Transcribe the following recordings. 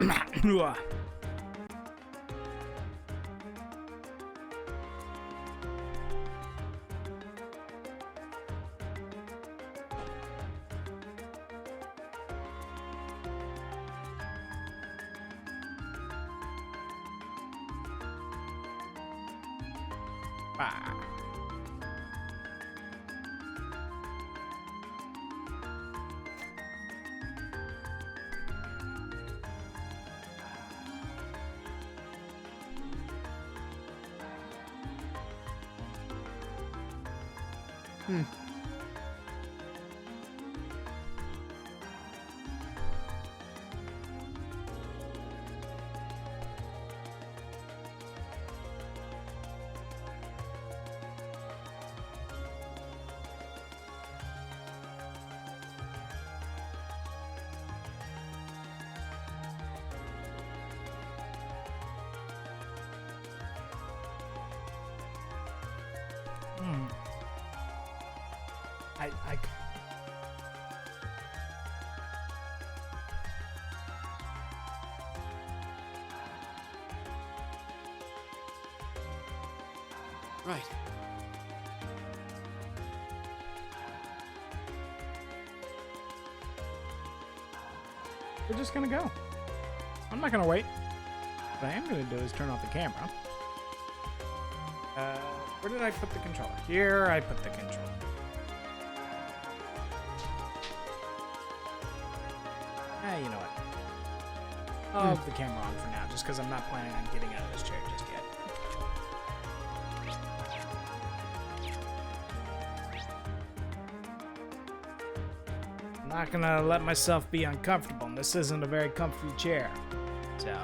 I Right. We're just gonna go. I'm not gonna wait. What I am gonna do is turn off the camera. Where did I put the controller? Here I put the controller. You know what? I'll have the camera on for now, just because I'm not planning on getting out of this chair just yet. I'm not gonna let myself be uncomfortable, and this isn't a very comfy chair. So,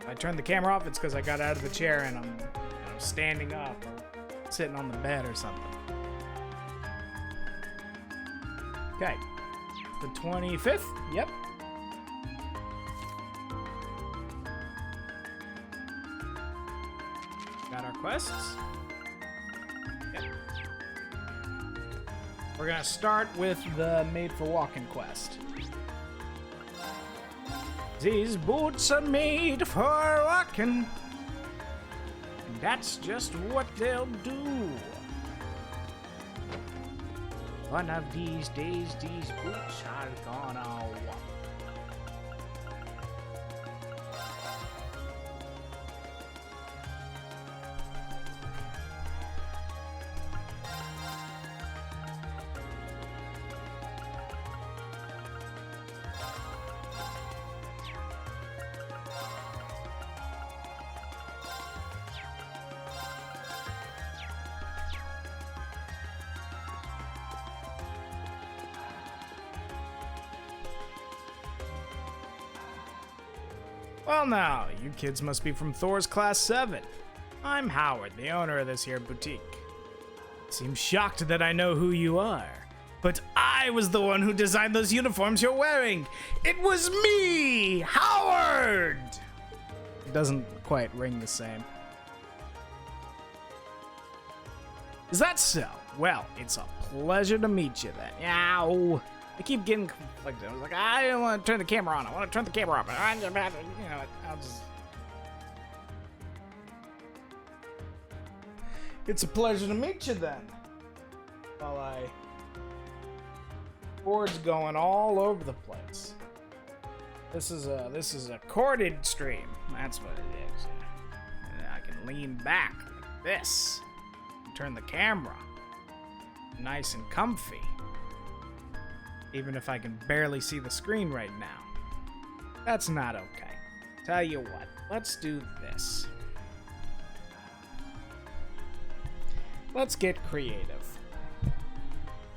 if I turn the camera off, it's because I got out of the chair and I'm standing up or sitting on the bed or something. Okay. The 25th? Yep. Got our quests. Yep. We're gonna start with the Made for Walking quest. These boots are made for walking. That's just what they'll do. One of these days, these boots are gonna walk. Well now, you kids must be from Thor's Class 7. I'm Howard, the owner of this here boutique. Seem shocked that I know who you are, but I was the one who designed those uniforms you're wearing. It was me, Howard! It doesn't quite ring the same. Is that so? Well, it's a pleasure to meet you then. Ow. I keep getting conflicted. I was like, I don't want to turn the camera on. I want to turn the camera off. You know, I'll just... It's a pleasure to meet you then. While boards going all over the place. This is a corded stream. That's what it is. I can lean back like this. Turn the camera. Nice and comfy. Even if I can barely see the screen right now. That's not okay. Tell you what, let's do this. Let's get creative.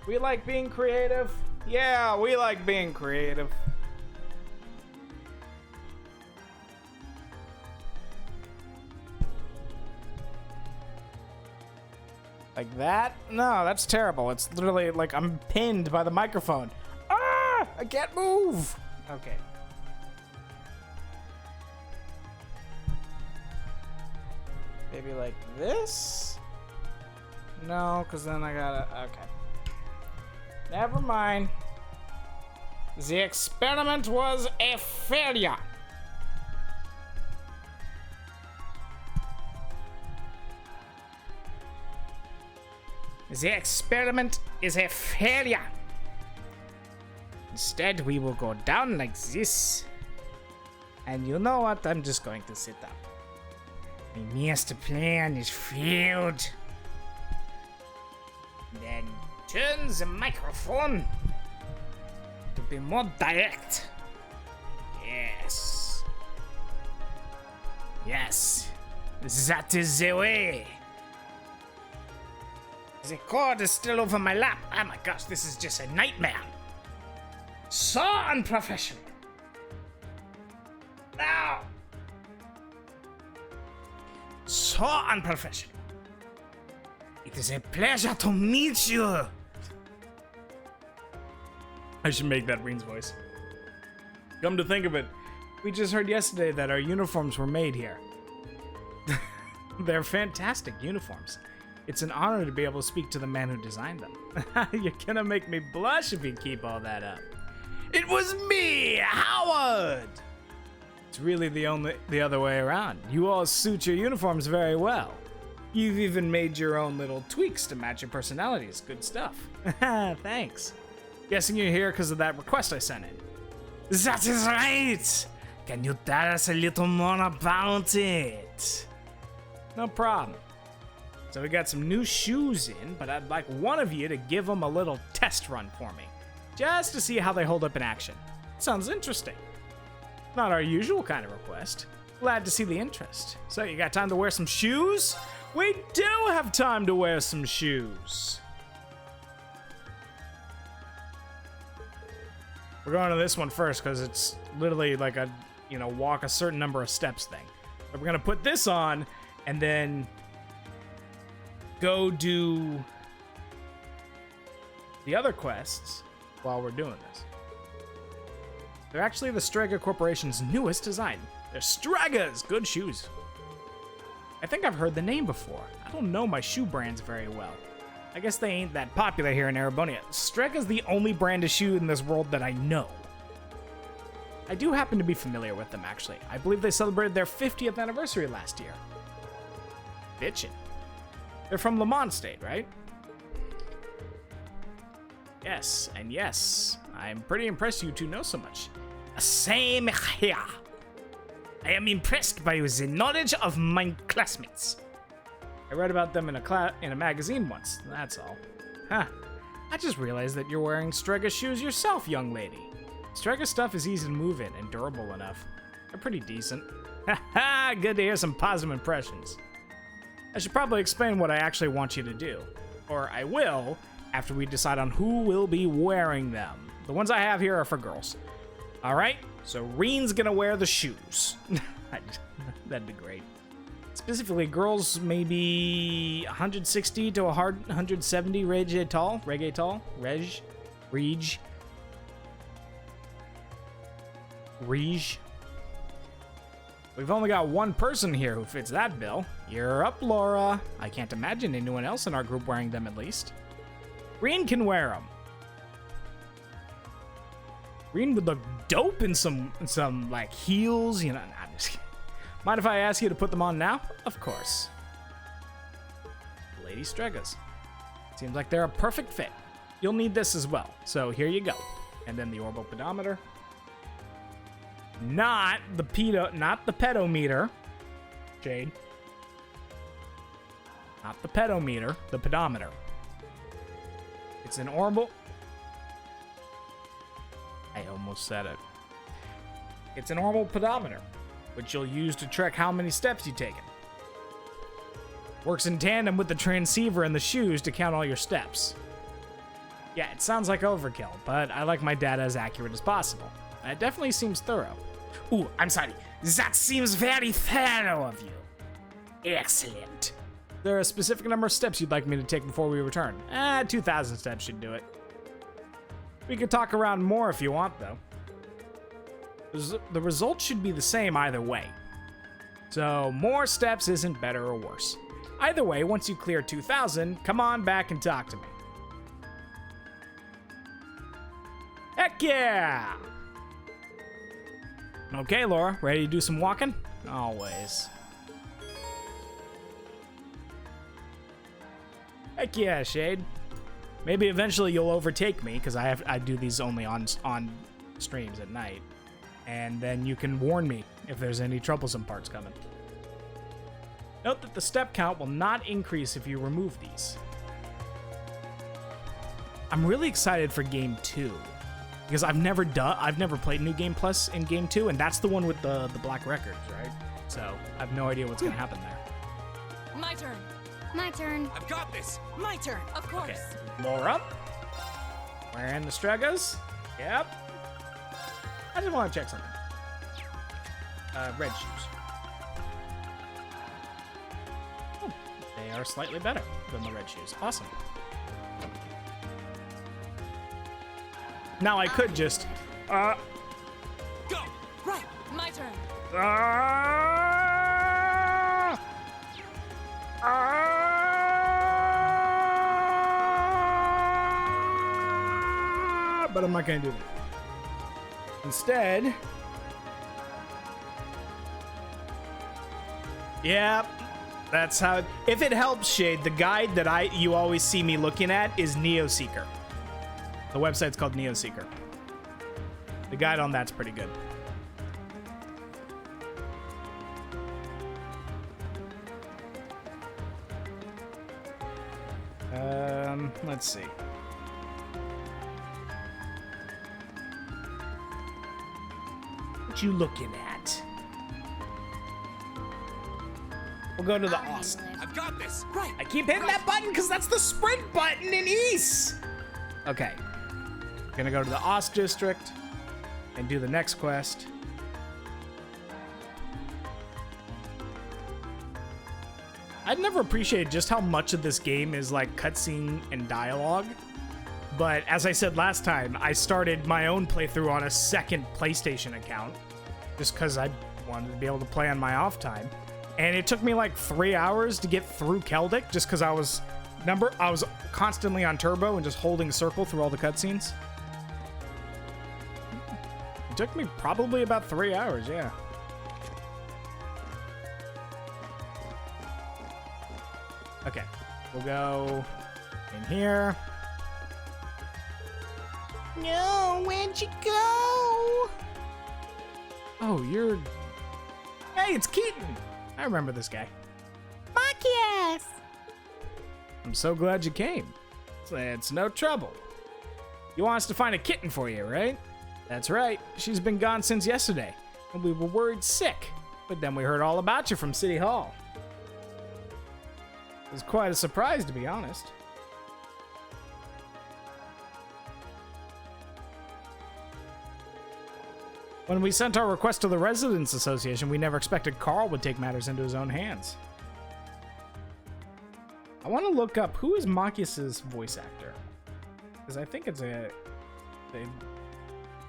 We like being creative? Yeah, we like being creative. Like that? No, that's terrible. It's literally like I'm pinned by the microphone. Ah! I can't move! Okay. Maybe like this? No, because then I gotta... Okay. Never mind. The experiment was a failure. The experiment is a failure. Instead, we will go down like this. And you know what? I'm just going to sit up. My master plan is failed. Then turn the microphone to be more direct. Yes. Yes. That is the way. The cord is still over my lap. Oh my gosh, this is just a nightmare. So unprofessional. Now. So unprofessional. It is a pleasure to meet you. I should make that Reen's voice. Come to think of it, we just heard yesterday that our uniforms were made here. They're fantastic uniforms. It's an honor to be able to speak to the man who designed them. You're gonna make me blush if you keep all that up. It was me, Howard! It's really the other way around. You all suit your uniforms very well. You've even made your own little tweaks to match your personalities. Good stuff. Thanks. Guessing you're here because of that request I sent in. That is right! Can you tell us a little more about it? No problem. So we got some new shoes in, but I'd like one of you to give them a little test run for me. Just to see how they hold up in action. Sounds interesting. Not our usual kind of request. Glad to see the interest. So you got time to wear some shoes? We do have time to wear some shoes. We're going to this one first because it's literally like a, walk a certain number of steps thing. But we're going to put this on and then go do the other quests while we're doing this. They're actually the Strega Corporation's newest design. They're Stregas! Good shoes. I think I've heard the name before. I don't know my shoe brands very well. I guess they ain't that popular here in Erebonia. Strega's the only brand of shoe in this world that I know. I do happen to be familiar with them, actually. I believe they celebrated their 50th anniversary last year. Bitchin'. They're from Le Mans State, right? Yes, and yes. I'm pretty impressed you two know so much. Same here. I am impressed by the knowledge of my classmates. I read about them in a magazine once, that's all. Huh. I just realized that you're wearing Strega shoes yourself, young lady. Strega stuff is easy to move in and durable enough. They're pretty decent. Haha, good to hear some positive impressions. I should probably explain what I actually want you to do. Or I will, after we decide on who will be wearing them. The ones I have here are for girls. Alright, so Reen's gonna wear the shoes. That'd be great. Specifically, girls maybe 160 to 170 reggae tall. Reg. We've only got one person here who fits that bill. You're up, Laura. I can't imagine anyone else in our group wearing them at least. Reen can wear them. Reen would look dope in some like heels, Nah, I'm just kidding. Mind if I ask you to put them on now? Of course. Lady Stregas. Seems like they're a perfect fit. You'll need this as well, so here you go. And then the orbital pedometer. Not the pedometer. Jade. Not the pedometer, the pedometer. It's an orbital. I almost said it. It's an orbital pedometer, which you'll use to track how many steps you've taken. Works in tandem with the transceiver in the shoes to count all your steps. Yeah, it sounds like overkill, but I like my data as accurate as possible. It definitely seems thorough. Ooh, I'm sorry. That seems very thorough of you. Excellent. There a specific number of steps you'd like me to take before we return? 2,000 steps should do it. We could talk around more if you want, though. The result should be the same either way. So, more steps isn't better or worse. Either way, once you clear 2,000, come on back and talk to me. Heck yeah! Okay, Laura, ready to do some walking? Always. Heck yeah, Shade. Maybe eventually you'll overtake me, because I do these only on streams at night. And then you can warn me if there's any troublesome parts coming. Note that the step count will not increase if you remove these. I'm really excited for Game 2. Because I've never played New Game Plus in Game 2, and that's the one with the black records, right? So I have no idea what's going to happen there. My turn. My turn. I've got this. My turn. Of course. Okay, lower up. Wearing the Struggles. Yep. I just want to check something. Red shoes. Oh, they are slightly better than the red shoes. Awesome. Now I could just, Go. Right. My turn. But I'm not gonna do that. Instead, yep, that's how. If it helps, Shade, the guide that you always see me looking at is Neoseeker. The website's called Neoseeker. The guide on that's pretty good. Let's see. What you looking at? We'll go to the Austin. I've got this. Right. I keep hitting that button because that's the sprint button in East. Okay. Gonna go to the Ost district and do the next quest. I'd never appreciated just how much of this game is like cutscene and dialogue. But as I said last time, I started my own playthrough on a second PlayStation account just because I wanted to be able to play on my off time. And it took me like 3 hours to get through Keldic just because I was constantly on turbo and just holding circle through all the cutscenes. It took me probably about 3 hours, yeah. Okay, we'll go in here. No, where'd you go? Oh, you're... Hey, it's Keaton! I remember this guy. Marcus! I'm so glad you came. It's no trouble. You want us to find a kitten for you, right? That's right. She's been gone since yesterday, and we were worried sick. But then we heard all about you from City Hall. It was quite a surprise, to be honest. When we sent our request to the Residents Association, we never expected Carl would take matters into his own hands. I want to look up who is Machias's voice actor, because I think it's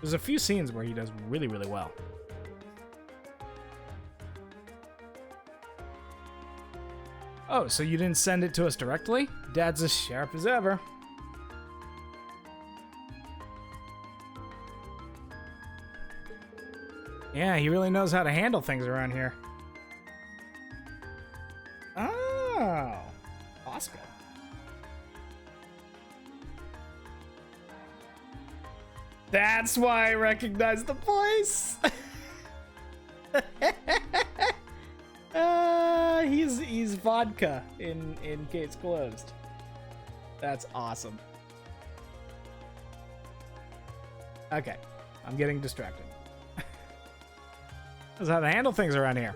there's a few scenes where he does really, really well. Oh, so you didn't send it to us directly? Dad's as sharp as ever. Yeah, he really knows how to handle things around here. Oh, Oscar. That's why I recognize the voice. He's vodka in Case Closed. That's awesome. Okay, I'm getting distracted. That's how to handle things around here.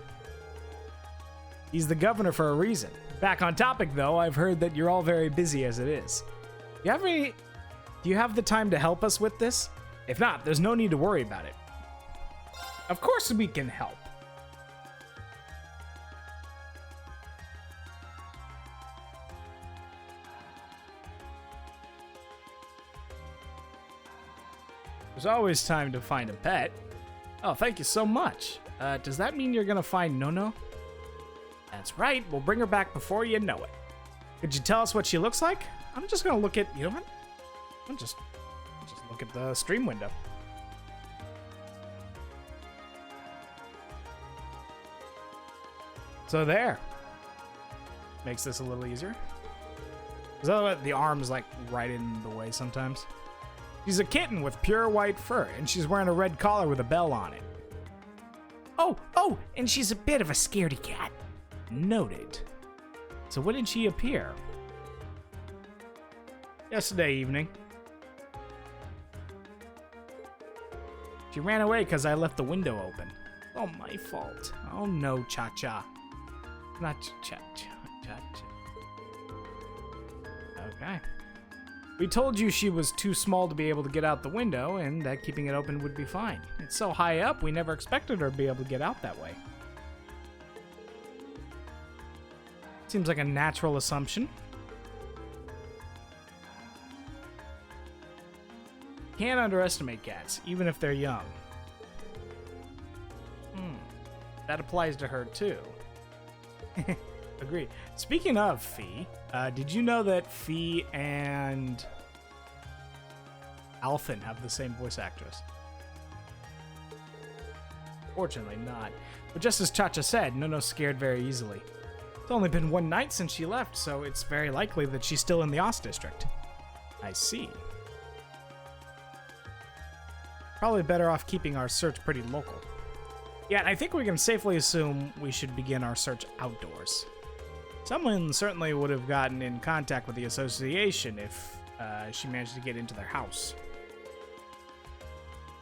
He's the governor for a reason. Back on topic, though, I've heard that you're all very busy as it is. Do you have the time to help us with this? If not, there's no need to worry about it. Of course we can help. There's always time to find a pet. Oh, thank you so much. Does that mean you're gonna find Nono? That's right, we'll bring her back before you know it. Could you tell us what she looks like? I'm just gonna look at, you know what? I'll just look at the stream window. So there. Makes this a little easier. Is that what the arm's like right in the way sometimes? She's a kitten with pure white fur, and she's wearing a red collar with a bell on it. Oh, and she's a bit of a scaredy cat. Noted. So when did she appear? Yesterday evening. She ran away because I left the window open. Oh, my fault. Oh no, Cha-Cha. Not Cha-Cha. Okay. We told you she was too small to be able to get out the window, and that keeping it open would be fine. It's so high up, we never expected her to be able to get out that way. Seems like a natural assumption. Can't underestimate cats, even if they're young. That applies to her, too. Agree. Speaking of Fee, did you know that Fee and Alfin have the same voice actress? Fortunately not. But just as Cha-Cha said, Nono's scared very easily. It's only been one night since she left, so it's very likely that she's still in the Ost District. I see. Probably better off keeping our search pretty local. Yeah, I think we can safely assume we should begin our search outdoors. Someone certainly would have gotten in contact with the association if she managed to get into their house.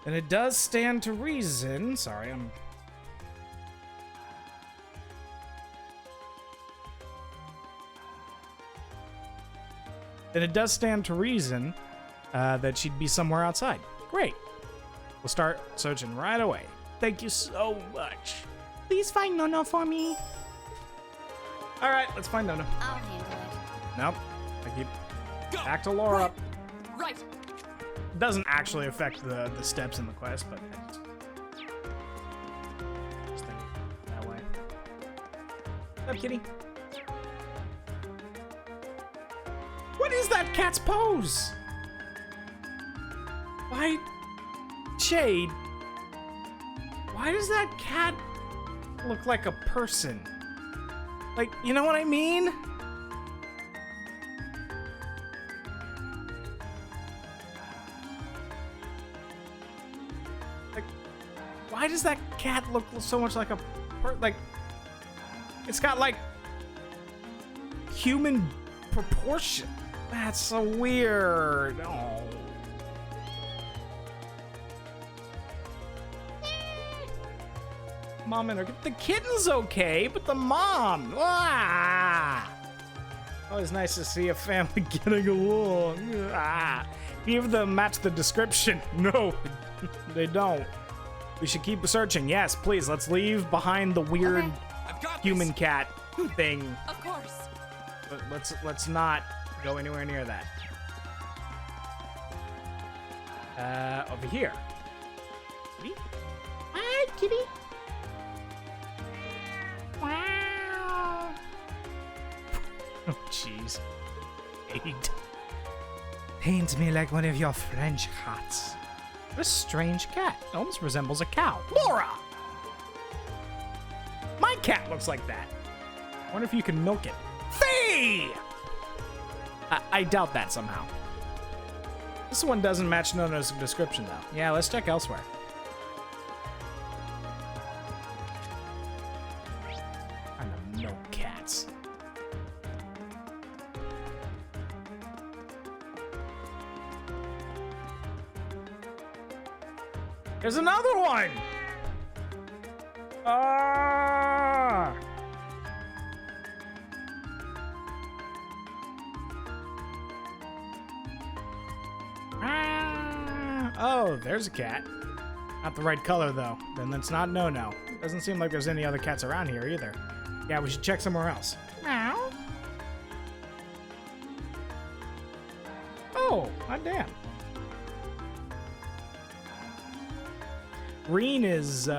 And it does stand to reason... Sorry, I'm... And it does stand to reason that she'd be somewhere outside. Great. We'll start searching right away. Thank you so much. Please find Nono for me. All right, let's find Nono. I'll handle it. Nope. I keep back to Laura. Right. Doesn't actually affect the steps in the quest, but I just think that way. What's up, kitty? What is that cat's pose? Why, Shade? Why does that cat look like a person? Like, you know what I mean? Like, why does that cat look so much like a like, it's got like human proportion. That's so weird. Oh. Mom and her. The kitten's okay, but the mom. Ah! Always nice to see a family getting along. Ah! Give them match the description. No, they don't. We should keep searching. Yes, please. Let's leave behind the weird human cat thing. Of course. But let's not go anywhere near that. Over here. Kitty? Hi, kitty. Wow. Oh, jeez. 8. Paints me like one of your French cats. What a strange cat. It almost resembles a cow. Laura! My cat looks like that. I wonder if you can milk it. Fee! I doubt that somehow. This one doesn't match Nono's description, though. Yeah, let's check elsewhere. I know no cats. There's another one! Ah! Oh, there's a cat. Not the right color, though. Then that's not no-no. Doesn't seem like there's any other cats around here, either. Yeah, we should check somewhere else. Meow. Oh, hot damn. Green is,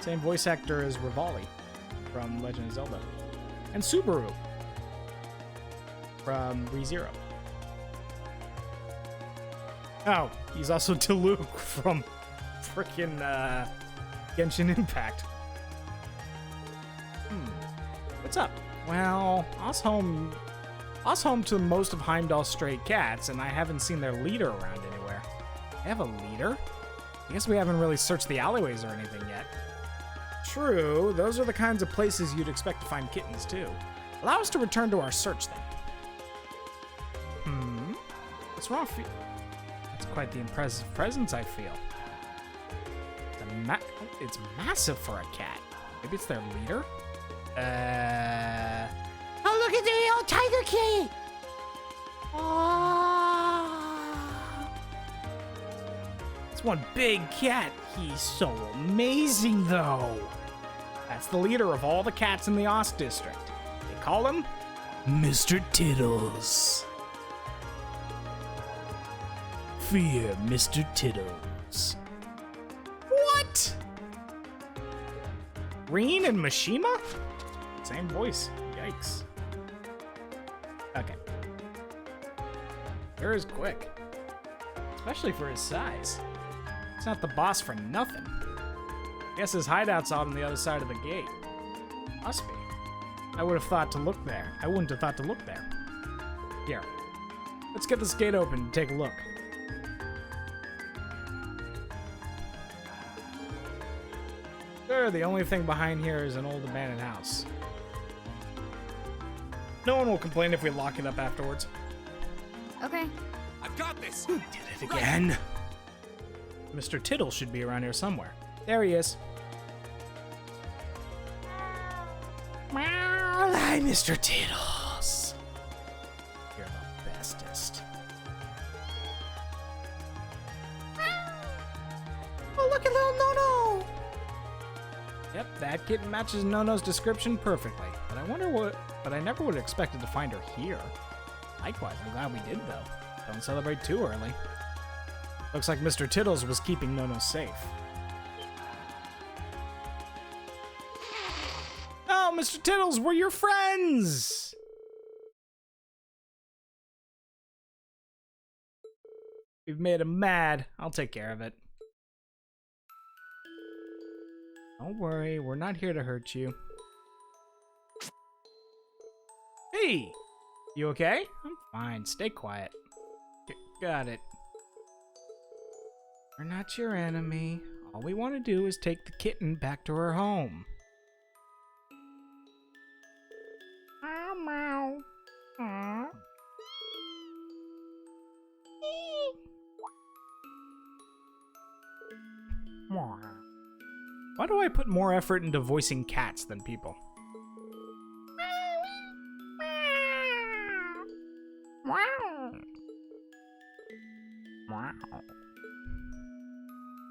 same voice actor as Rivali from Legend of Zelda. And Subaru from ReZero. Oh, he's also Diluc from frickin' Genshin Impact. What's up? Well, Us home to most of Heimdall's stray cats, and I haven't seen their leader around anywhere. They have a leader? I guess we haven't really searched the alleyways or anything yet. True, those are the kinds of places you'd expect to find kittens, too. Allow us to return to our search, then. What's wrong with you? That's quite the impressive presence, I feel. It's massive for a cat. Maybe it's their leader? Oh, look at the old tiger kitty! Oh. It's one big cat. He's so amazing, though. That's the leader of all the cats in the Ost district. They call him Mr. Tittles. Fear Mr. Tittles. What? Reen and Mishima? Same voice. Yikes. Okay. Sure is quick. Especially for his size. He's not the boss for nothing. Guess his hideout's out on the other side of the gate. Must be. I would have thought to look there. I wouldn't have thought to look there. Here. Let's get this gate open and take a look. Sure, the only thing behind here is an old abandoned house. No one will complain if we lock it up afterwards. Okay. I've got this. Did it again. Mr. Tittle should be around here somewhere. There he is. Hi, Mr. Tittles. You're the bestest. Oh, look at little Nono! Yep, that kitten matches Nono's description perfectly. But I never would have expected to find her here. Likewise, I'm glad we did, though. Don't celebrate too early. Looks like Mr. Tittles was keeping Nono safe. Oh, Mr. Tittles, we're your friends! We've made him mad. I'll take care of it. Don't worry, we're not here to hurt you. Hey! You okay? I'm fine. Stay quiet. Got it. We're not your enemy. All we want to do is take the kitten back to her home. Meow, meow. Why do I put more effort into voicing cats than people?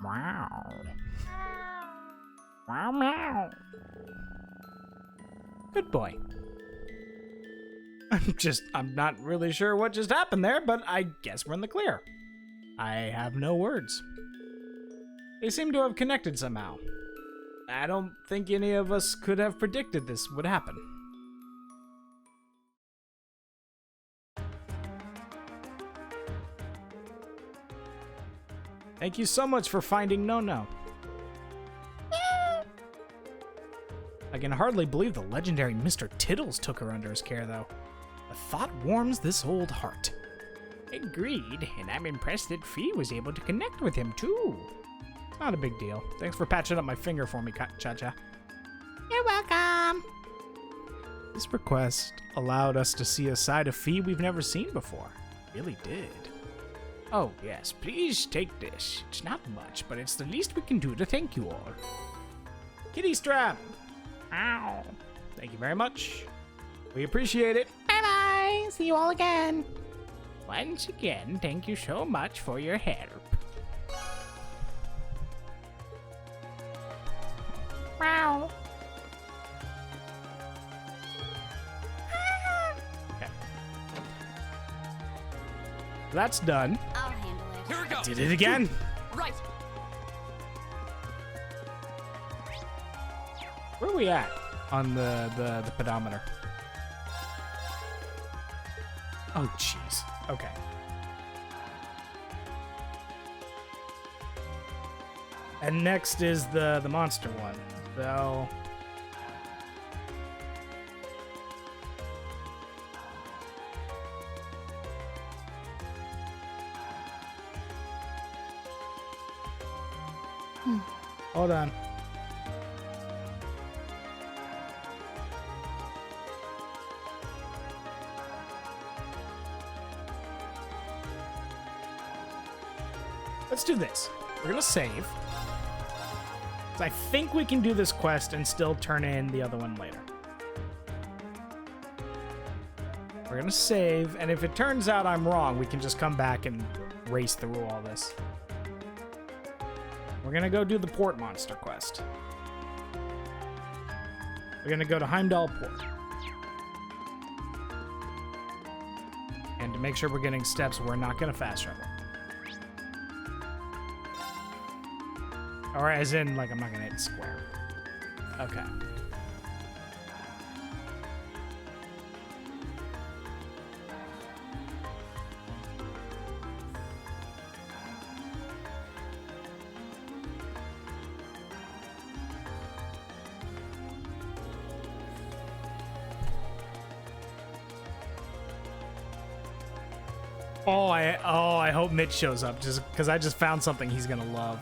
Wow. Wow, meow. Good boy. I'm not really sure what just happened there, but I guess we're in the clear. I have no words. They seem to have connected somehow. I don't think any of us could have predicted this would happen. Thank you so much for finding Nono. I can hardly believe the legendary Mr. Tittles took her under his care, though. The thought warms this old heart. Agreed, and I'm impressed that Fee was able to connect with him, too. Not a big deal. Thanks for patching up my finger for me, Cha-Cha. You're welcome. This request allowed us to see a side of Fee we've never seen before. Really did. Oh, yes, please take this. It's not much, but it's the least we can do to thank you all. Kitty strap! Ow! Thank you very much. We appreciate it. Bye-bye. See you all again. Once again, thank you so much for your help. Wow. Okay. That's done. I'll handle it. Here we go. Did it again. Right. Where are we at on the pedometer? Oh, jeez. Okay. And next is the monster one. So Hold on. Let's do this. We're gonna save. So I think we can do this quest and still turn in the other one later. We're gonna save, and if it turns out I'm wrong, we can just come back and race through all this. We're gonna go do the port monster quest. We're gonna go to Heimdallr Port. And to make sure we're getting steps, we're not gonna fast travel. Or as in, like, I'm not gonna hit square. Okay. I hope Mitch shows up, just because I just found something he's gonna love.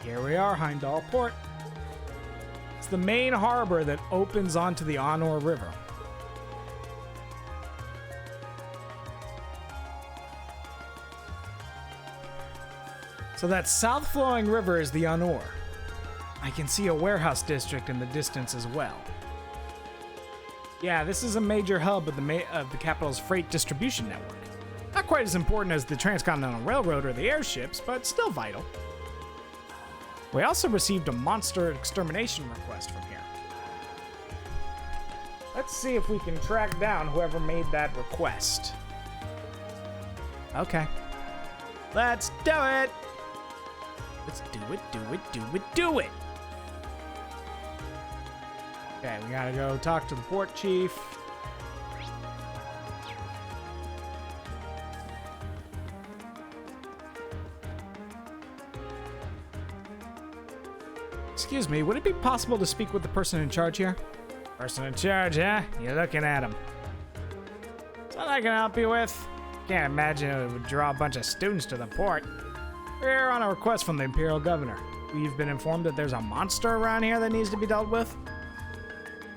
Here we are, Heimdallr Port. It's the main harbor that opens onto the Onor River. So that south-flowing river is the Onor. I can see a warehouse district in the distance as well. Yeah, this is a major hub of the capital's freight distribution network. Not quite as important as the Transcontinental Railroad or the airships, but still vital. We also received a monster extermination request from here. Let's see if we can track down whoever made that request. Okay. Let's do it! Let's do it, do it, do it, do it! Okay, we gotta go talk to the port chief. Excuse me, would it be possible to speak with the person in charge here? Person in charge, huh? You're looking at him. Something I can help you with? Can't imagine it would draw a bunch of students to the port. We're here on a request from the Imperial Governor. We've been informed that there's a monster around here that needs to be dealt with.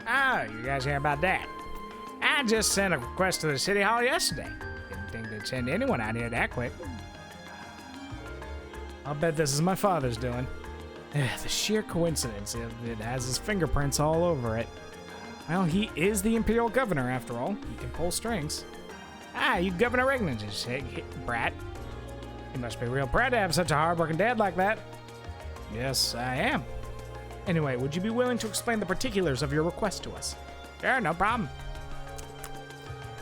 Oh, you guys hear about that? I just sent a request to the city hall yesterday. Didn't think they'd send anyone out here that quick. I'll bet this is my father's doing. The sheer coincidence, it has his fingerprints all over it. Well, he is the Imperial Governor, after all. He can pull strings. Ah, you Governor Regnan's brat. You must be real proud to have such a hard-working dad like that. Yes, I am. Anyway, would you be willing to explain the particulars of your request to us? Sure, no problem.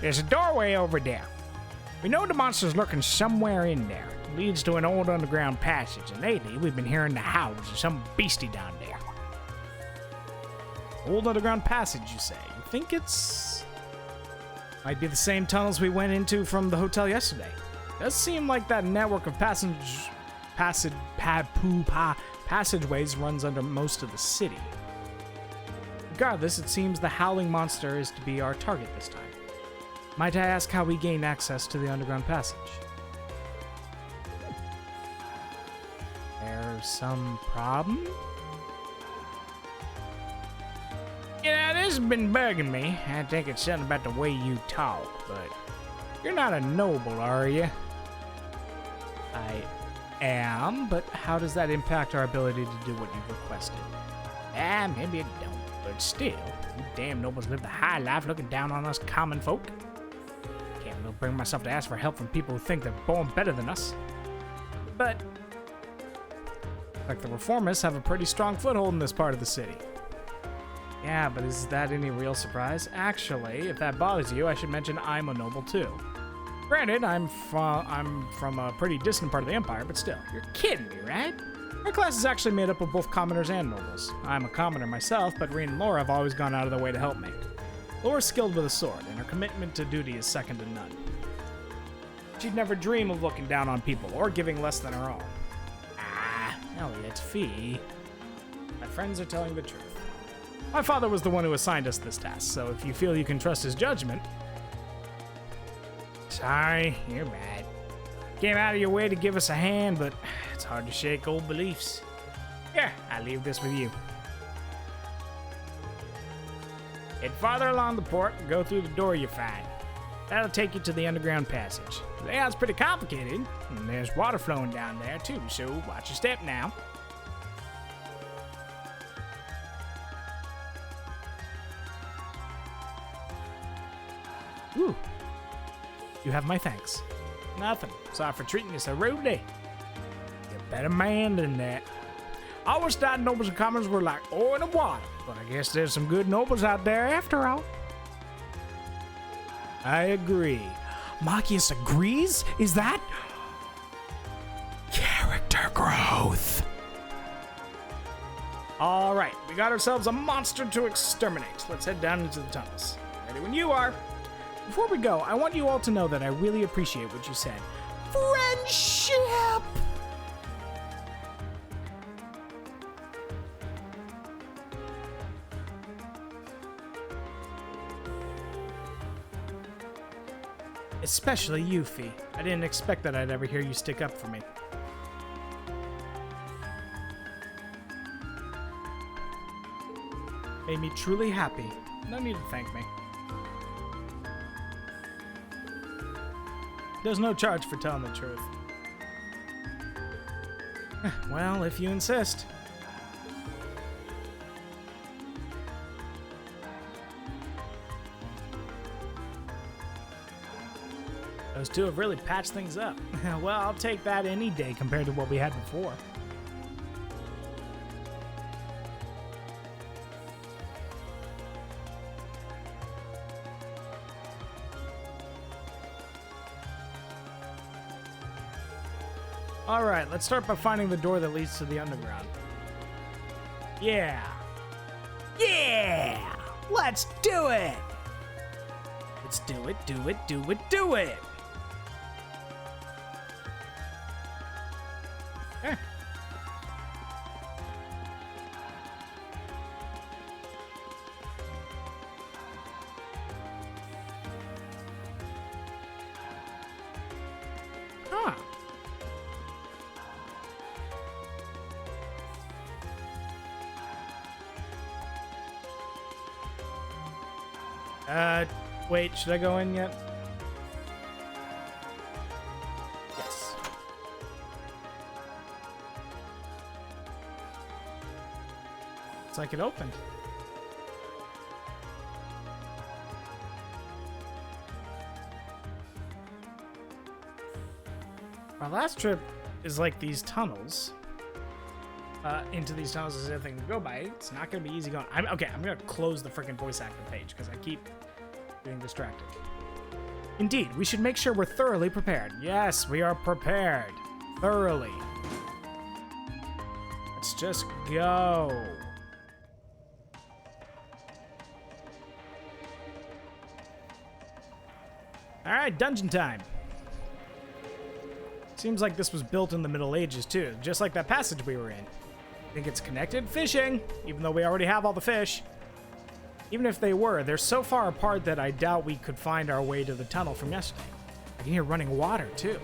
There's a doorway over there. We know the monster's lurking somewhere in there. It leads to an old underground passage, and lately we've been hearing the howls of some beastie down there. Old underground passage, you say? You think it's... might be the same tunnels we went into from the hotel yesterday. Does seem like that network of passageways runs under most of the city. Regardless, it seems the howling monster is to be our target this time. Might I ask how we gain access to the underground passage? There's some problem? Yeah, this has been bugging me. I think it's something about the way you talk, but you're not a noble, are you? I am, but how does that impact our ability to do what you've requested? Maybe it don't, but still, you damn nobles live the high life looking down on us common folk. Can't really bring myself to ask for help from people who think they're born better than us. But, like the reformists have a pretty strong foothold in this part of the city. Yeah, but is that any real surprise? Actually, if that bothers you, I should mention I'm a noble too. Granted, I'm from a pretty distant part of the Empire, but still, you're kidding me, right? Our class is actually made up of both commoners and nobles. I'm a commoner myself, but Reen and Laura have always gone out of their way to help me. Laura's skilled with a sword, and her commitment to duty is second to none. She'd never dream of looking down on people, or giving less than her own. Ah, Elliot, Fee. My friends are telling the truth. My father was the one who assigned us this task, so if you feel you can trust his judgment... Sorry, you're bad. came out of your way to give us a hand, but it's hard to shake old beliefs. Here, I leave this with you. Head farther along the port and go through the door you find. That'll take you to the underground passage. The layout's pretty complicated, and there's water flowing down there too, so watch your step now. Ooh. You have my thanks. Nothing. Sorry for treating you so rudely. You're a better man than that. I always thought nobles and commons were like oil and water, but I guess there's some good nobles out there after all. I agree. Machias agrees? Is that character growth? All right, we got ourselves a monster to exterminate. Let's head down into the tunnels. Ready when you are. Before we go, I want you all to know that I really appreciate what you said. Friendship! Especially Yuffie. I didn't expect that I'd ever hear you stick up for me. Made me truly happy. No need to thank me. There's no charge for telling the truth. Well, if you insist. Those two have really patched things up. Well, I'll take that any day compared to what we had before. Alright, let's start by finding the door that leads to the underground. Yeah! Yeah! Let's do it! Let's do it, do it, do it, do it! Eh. Huh. Wait, should I go in yet? Yes. It's like it opened. Our last trip is like these tunnels. Into these tunnels is everything to go by. It's not going to be easy going. I'm going to close the freaking voice actor page because I keep getting distracted. Indeed, we should make sure we're thoroughly prepared. Yes, we are prepared. Thoroughly. Let's just go. Alright, dungeon time. Seems like this was built in the Middle Ages too, just like that passage we were in. Think it's connected? Fishing! Even though we already have all the fish. Even if they were, they're so far apart that I doubt we could find our way to the tunnel from yesterday. I can hear running water, too.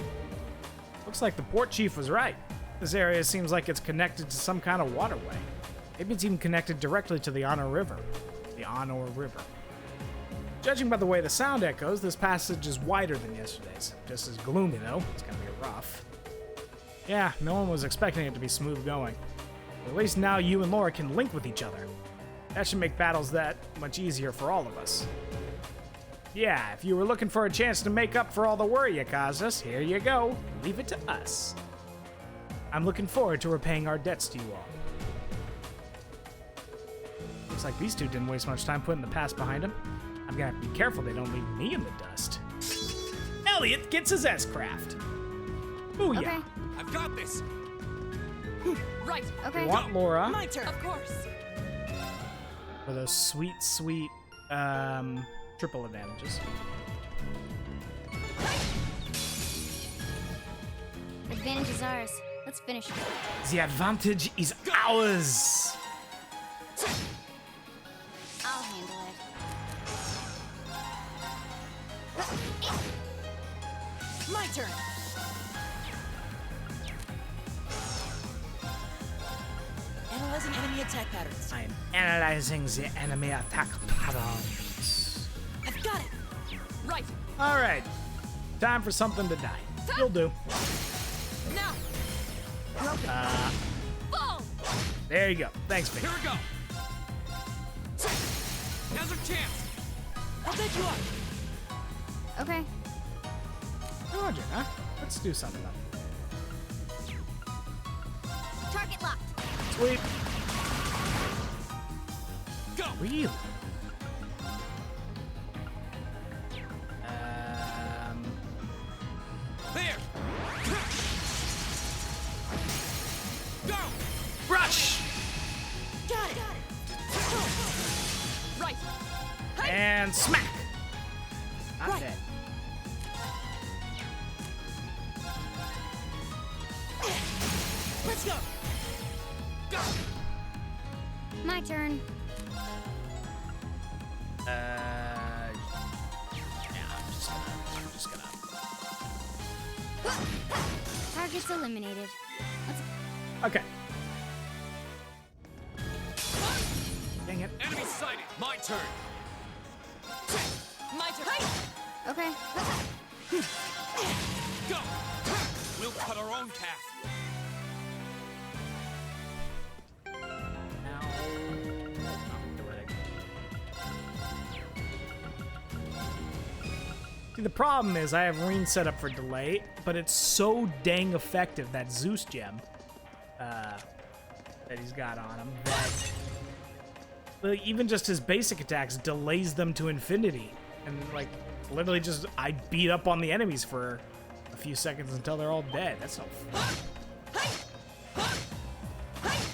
Looks like the port chief was right. This area seems like it's connected to some kind of waterway. Maybe it's even connected directly to the Honor River. The Honor River. Judging by the way the sound echoes, this passage is wider than yesterday's. Just as gloomy, though. It's gonna be rough. Yeah, no one was expecting it to be smooth going. But at least now you and Laura can link with each other. That should make battles that much easier for all of us. Yeah, if you were looking for a chance to make up for all the worry you caused us, here you go. Leave it to us. I'm looking forward to repaying our debts to you all. Looks like these two didn't waste much time putting the past behind them. I'm gonna have to be careful they don't leave me in the dust. Elliot gets his S-craft. Booyah. Okay. I've got this. Right. Okay. You want Laura My turn. Of course. for those sweet, sweet triple advantages. Advantage is ours. Let's finish it. The advantage is ours. I'll handle it. My turn. Analyzing enemy attack patterns. I am analyzing the enemy attack patterns. I've got it. Right. All right, time for something to die. You'll do. Now. Fall. There you go. Thanks, Vic. Here we go. Now's our chance. I'll take you up. Okay. Roger, huh? Let's do something up. Target locked. Sweet. Go. Really? There. Go. Rush! Got it. Right. And smack! Not Right. dead. Let's go. Go. My turn. Yeah, I'm just gonna. Target's eliminated. Okay. Dang it. Enemy sighted. My turn. My turn. Okay. Go. We'll cut our own path. Now. See, the problem is I have Reen set up for delay, but it's so dang effective, that Zeus gem that he's got on him, that like, even just his basic attacks delays them to infinity. And like, literally just, I beat up on the enemies for a few seconds until they're all dead. That's no fun.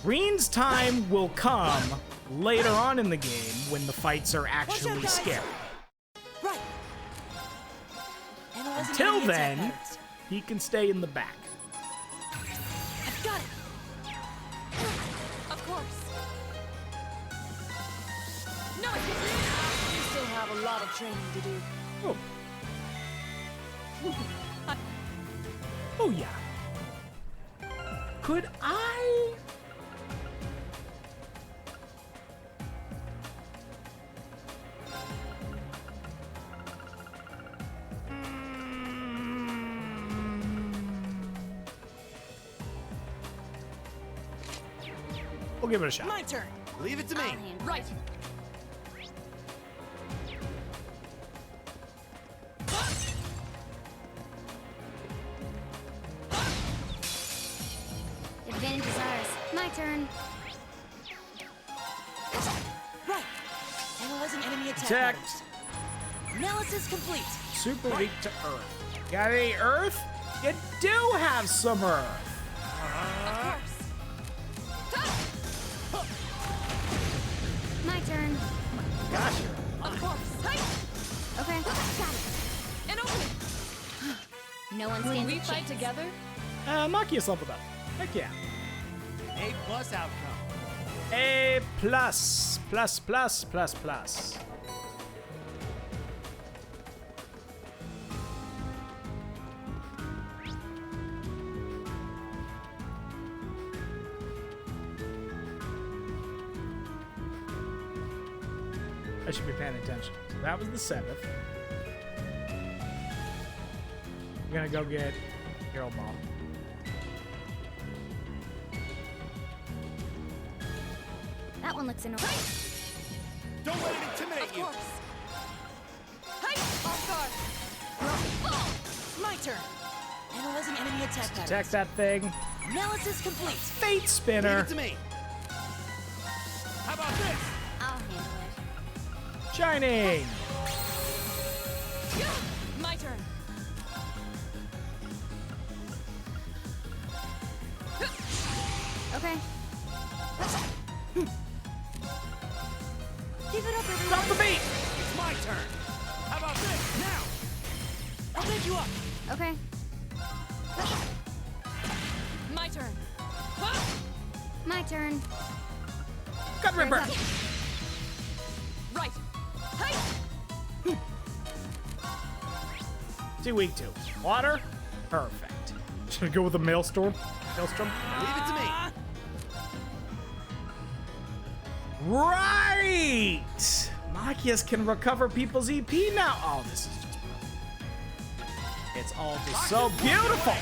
Reen's time will come later on in the game when the fights are actually scary. Right. Until then, he can stay in the back. I've got it. Of course. No, you still have a lot of training to do. Oh. Oh yeah. Could I? We'll give it a shot. My turn. Leave it to I'll me. handle Right. it. Advantage is ours. My turn. Right. Analyzing enemy attack Attack. patterns. Analysis complete. Super weak to Earth. Got any Earth? You do have some Earth. Of course. My turn. Gosh, Of course. Okay. Got it. An opening. No one When stands we a fight chance. together, Machias leveled up. Heck yeah. A+ outcome. A plus, plus, plus, plus, plus. I should be paying attention. So that was the 7th. We're gonna go get Hero Ball. That one looks annoying. Don't let it intimidate of you. course. Hey, off guard. Fall. My turn. Analyzing enemy attack patterns. Attack that thing. Analysis complete. Fate Leave Spinner. it to me. How about this? I'll handle it. Shining. My turn. Okay. Give it up, everyone. Drop the beat. It's my turn. How about this? Now. I'll pick you up. Okay. My turn. My turn. Cut Ripper. Right. Hey. Too weak to. Water. Perfect. Should I go with a Maelstrom? Maelstrom. Leave it to me. right! Machias can recover people's EP now. Oh, this is just perfect. It's all just so beautiful.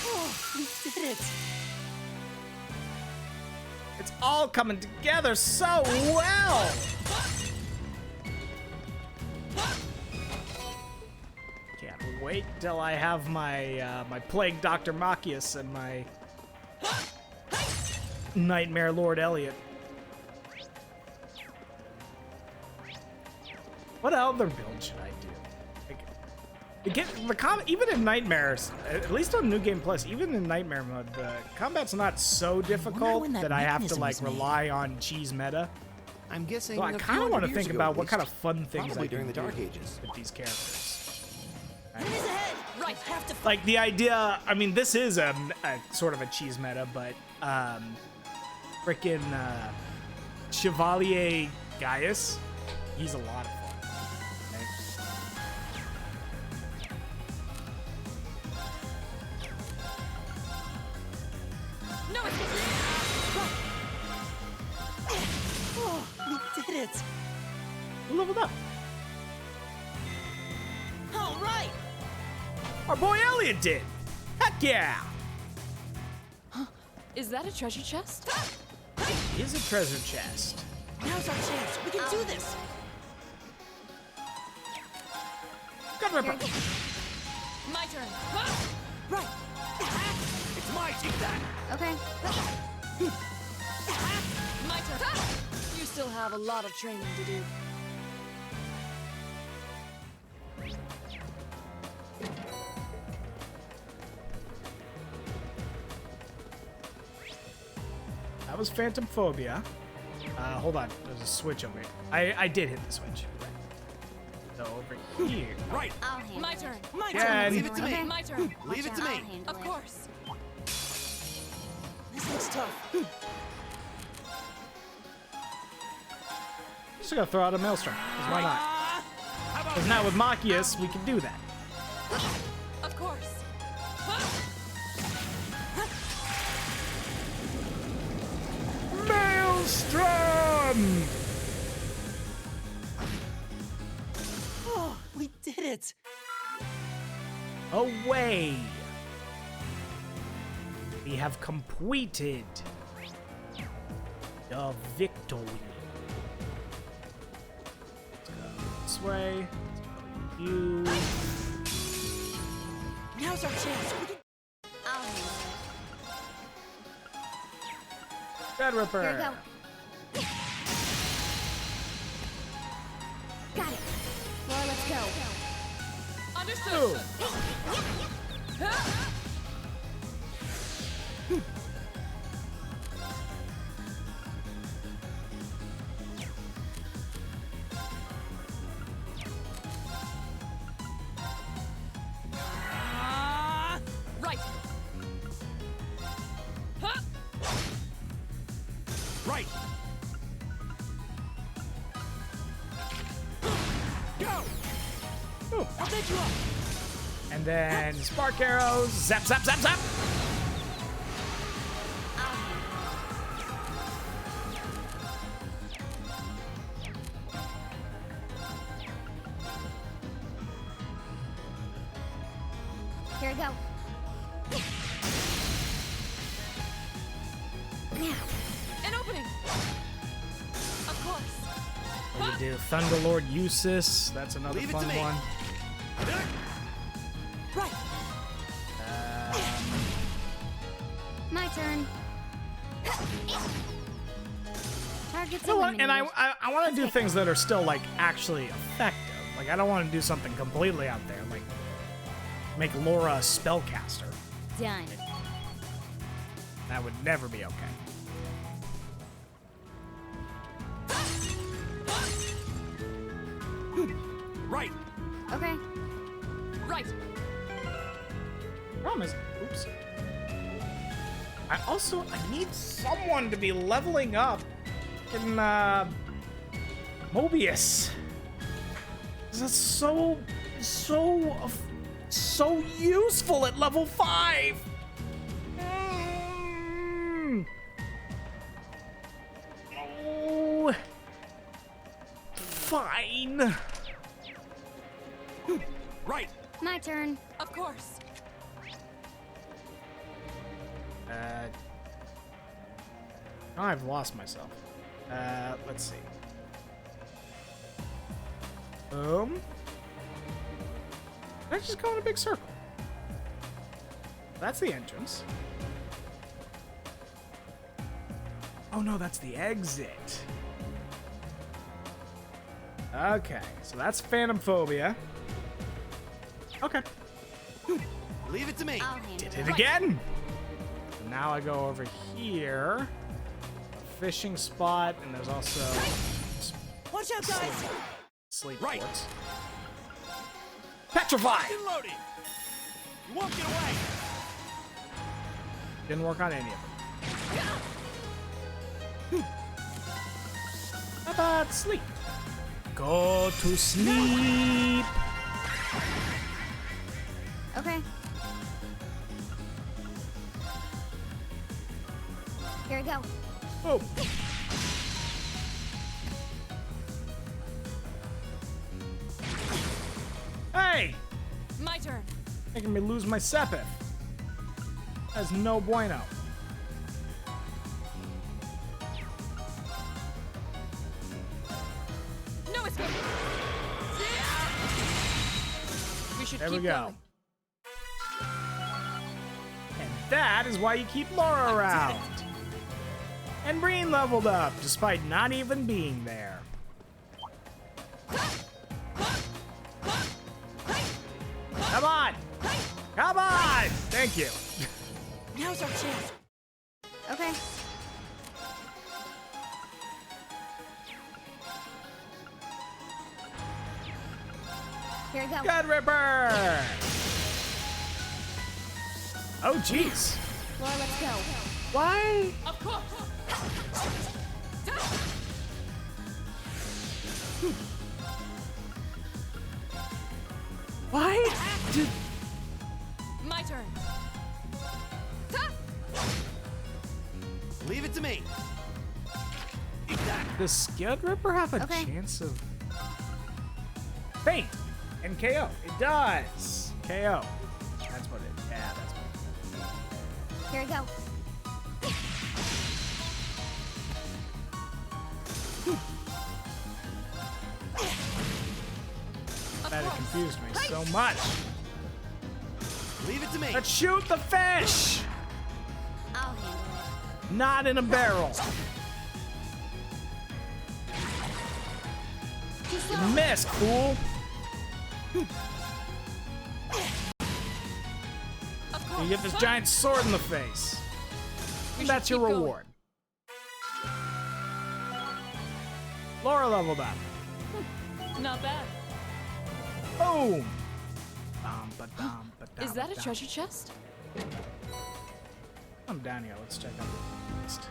Oh, we did it. It's all coming together so well. Can't wait till I have my my Plague Dr. Machias and my Nightmare Lord Elliot. What other build should I do? Even in Nightmares, at least on New Game Plus, even in Nightmare mode, the combat's not so difficult when that that I have to mechanism like was made. rely on cheese meta. I'm guessing. So I a kind few of want to hundred think years ago, about at what kind of least. fun things Probably I can during the do Dark Ages. with these characters. Enemies ahead. Right, have to fight. Like the idea, I mean, this is a sort of a cheese meta, but frickin' Chevalier Gaius, he's a lot of fun. Right? No, it's Oh, we did it. We leveled up. All right. Our boy Elliot did. Heck yeah! Is that a treasure chest? It is a treasure chest. Now's our chance. We can do this. Gun Ripper. My turn. Right. It's my take that. Okay. My turn. You still have a lot of training to do. That was Phantom Phobia. Hold on, there's a switch over here. I did hit the switch. So over here. Right. I'll handle My it. turn. My Yeah, turn. leave it to me. Okay. My turn. Leave it to I'll me. handle Of it. course. This looks tough. Just gonna throw out a Maelstrom, because why not? How about Because now with Machias, we can do that. Of course. Maelstrom! Oh, we did it. Away! We have completed the victory. Let's go this way. Let's go you. Now's our chance. We can... I'll handle it. Red Ripper. Here we go. Got it. Laura, let's go. Understood. Right. right? Go. Ooh. I'll take you up. And then spark arrows. Zap, zap, zap, zap. I'll handle it. Here we go. Now. An opening. Of course. We do Thunderlord Eustace. That's another Leave it to fun me. one. Right. My turn. Targets You know what? And I eliminated. want to do things that are still like actually effective. Like I don't want to do something completely out there, like make Laura a spellcaster. Done. That would never be okay. Right. Okay. Right. Problem is, oops. I need someone to be leveling up in Mobius. 'Cause that's so useful at level 5. fine. Right. My turn. Of course. Oh, I've lost myself. Let's see. Boom. Let's just go in a big circle. That's the entrance. Oh no, that's the exit. Okay, so that's phantom phobia. Okay. Leave it to me. I'll handle Did it. it again. Now I go over here. A fishing spot, and there's also Watch out, guys! sleep Right. ports. Petrify! Fucking loaded. You won't get away. Didn't work on any of them. How about sleep? Go to sleep. Okay. Here we go. Oh. Hey! My turn. Making me lose my Sepith. That's no bueno. No escape. We should There keep we go. going. And that is why you keep Laura around. And Breen leveled up, despite not even being there. Come on! Come on! Thank you. Now's our chance. Okay. Here we go. Good Ripper! Oh, jeez. Laura, let's go. Why? Of course. Why did... My turn. Leave it to me. Eat that. Does Skid Ripper have a Okay. chance of... Faint! And KO. It does. KO. That's what it... Yeah, that's what Here we go. That confused me so much. Leave it to me. Let's shoot the fish! I'll handle it. Not in a barrel. Too slow. Miss, fool. Of course. You get this giant sword in the face. We And should that's your keep going. reward. Laura leveled up. Not bad. Boom. Is that a treasure chest? I'm down here. Let's check out the list.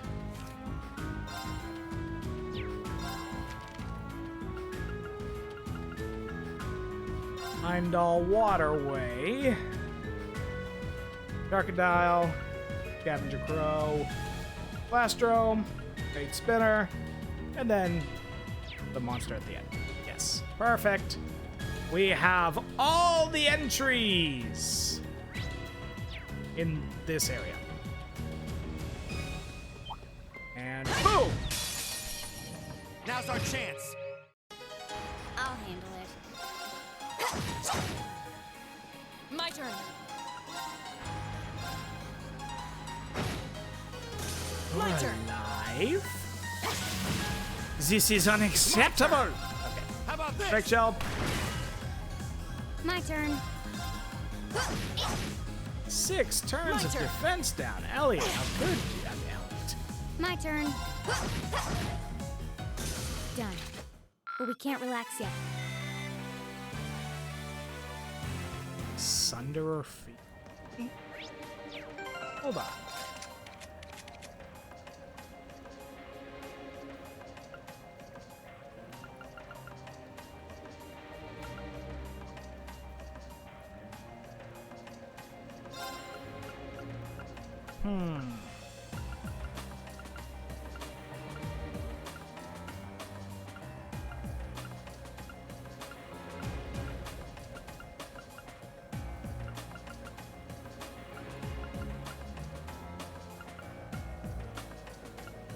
Heimdallr Waterway. Crocodile. Scavenger Crow. Blastro. Fate Spinner. And then the monster at the end. Yes. Perfect. We have all the entries in this area. And boom! Now's our chance. I'll handle it. My turn. My turn. Alive. This is unacceptable. Okay. How about this? Strike shell. My turn. 6 turns My of turn. defense down. Elliot, how good you have Elliot? My turn. Done. But we can't relax yet. Sunderer feet. Hold on.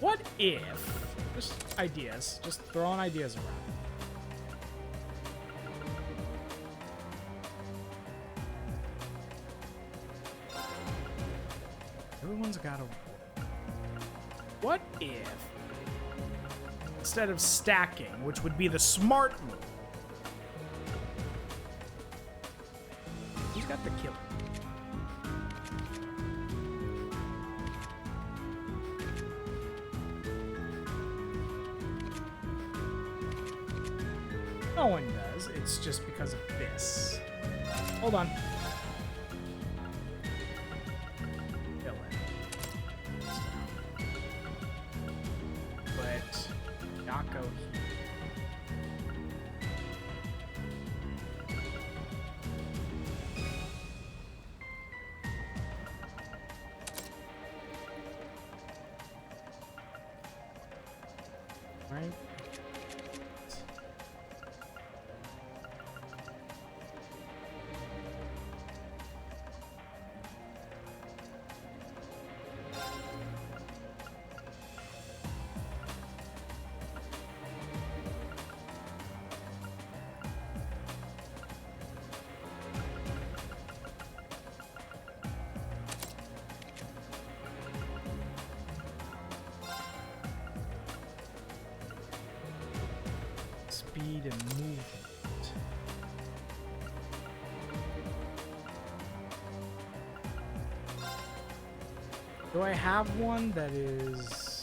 What if... Just ideas. Just throwing ideas around. Everyone's got a... What if... Instead of stacking, which would be the smart move... Who's got the killer? No one does. It's just because of this. Hold on. Villain. But Yako here. Right? Speed and movement. Do I have one that is...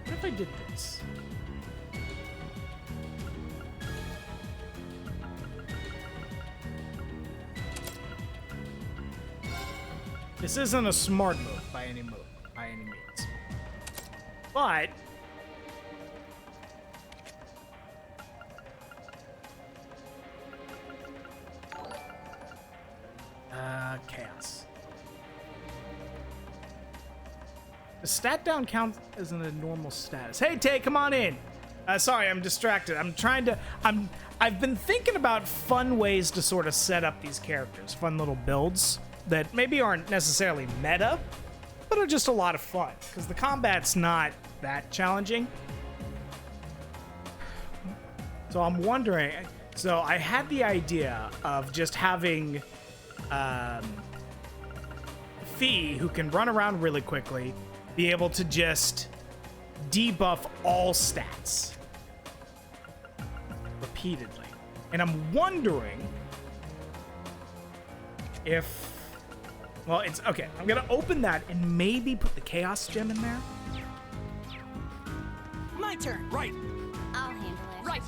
What if I did this? This isn't a smart move by any means. But chaos. The stat down count isn't a normal status. Hey, Tay, come on in. Sorry, I'm distracted. I've been thinking about fun ways to sort of set up these characters, fun little builds that maybe aren't necessarily meta, but are just a lot of fun because the combat's not that challenging. So I'm wondering. So I had the idea of just having Fee, who can run around really quickly, be able to just debuff all stats repeatedly. And I'm wondering if... Well, it's... Okay, I'm going to open that and maybe put the Chaos Gem in there. My turn. Right. I'll handle it. Right.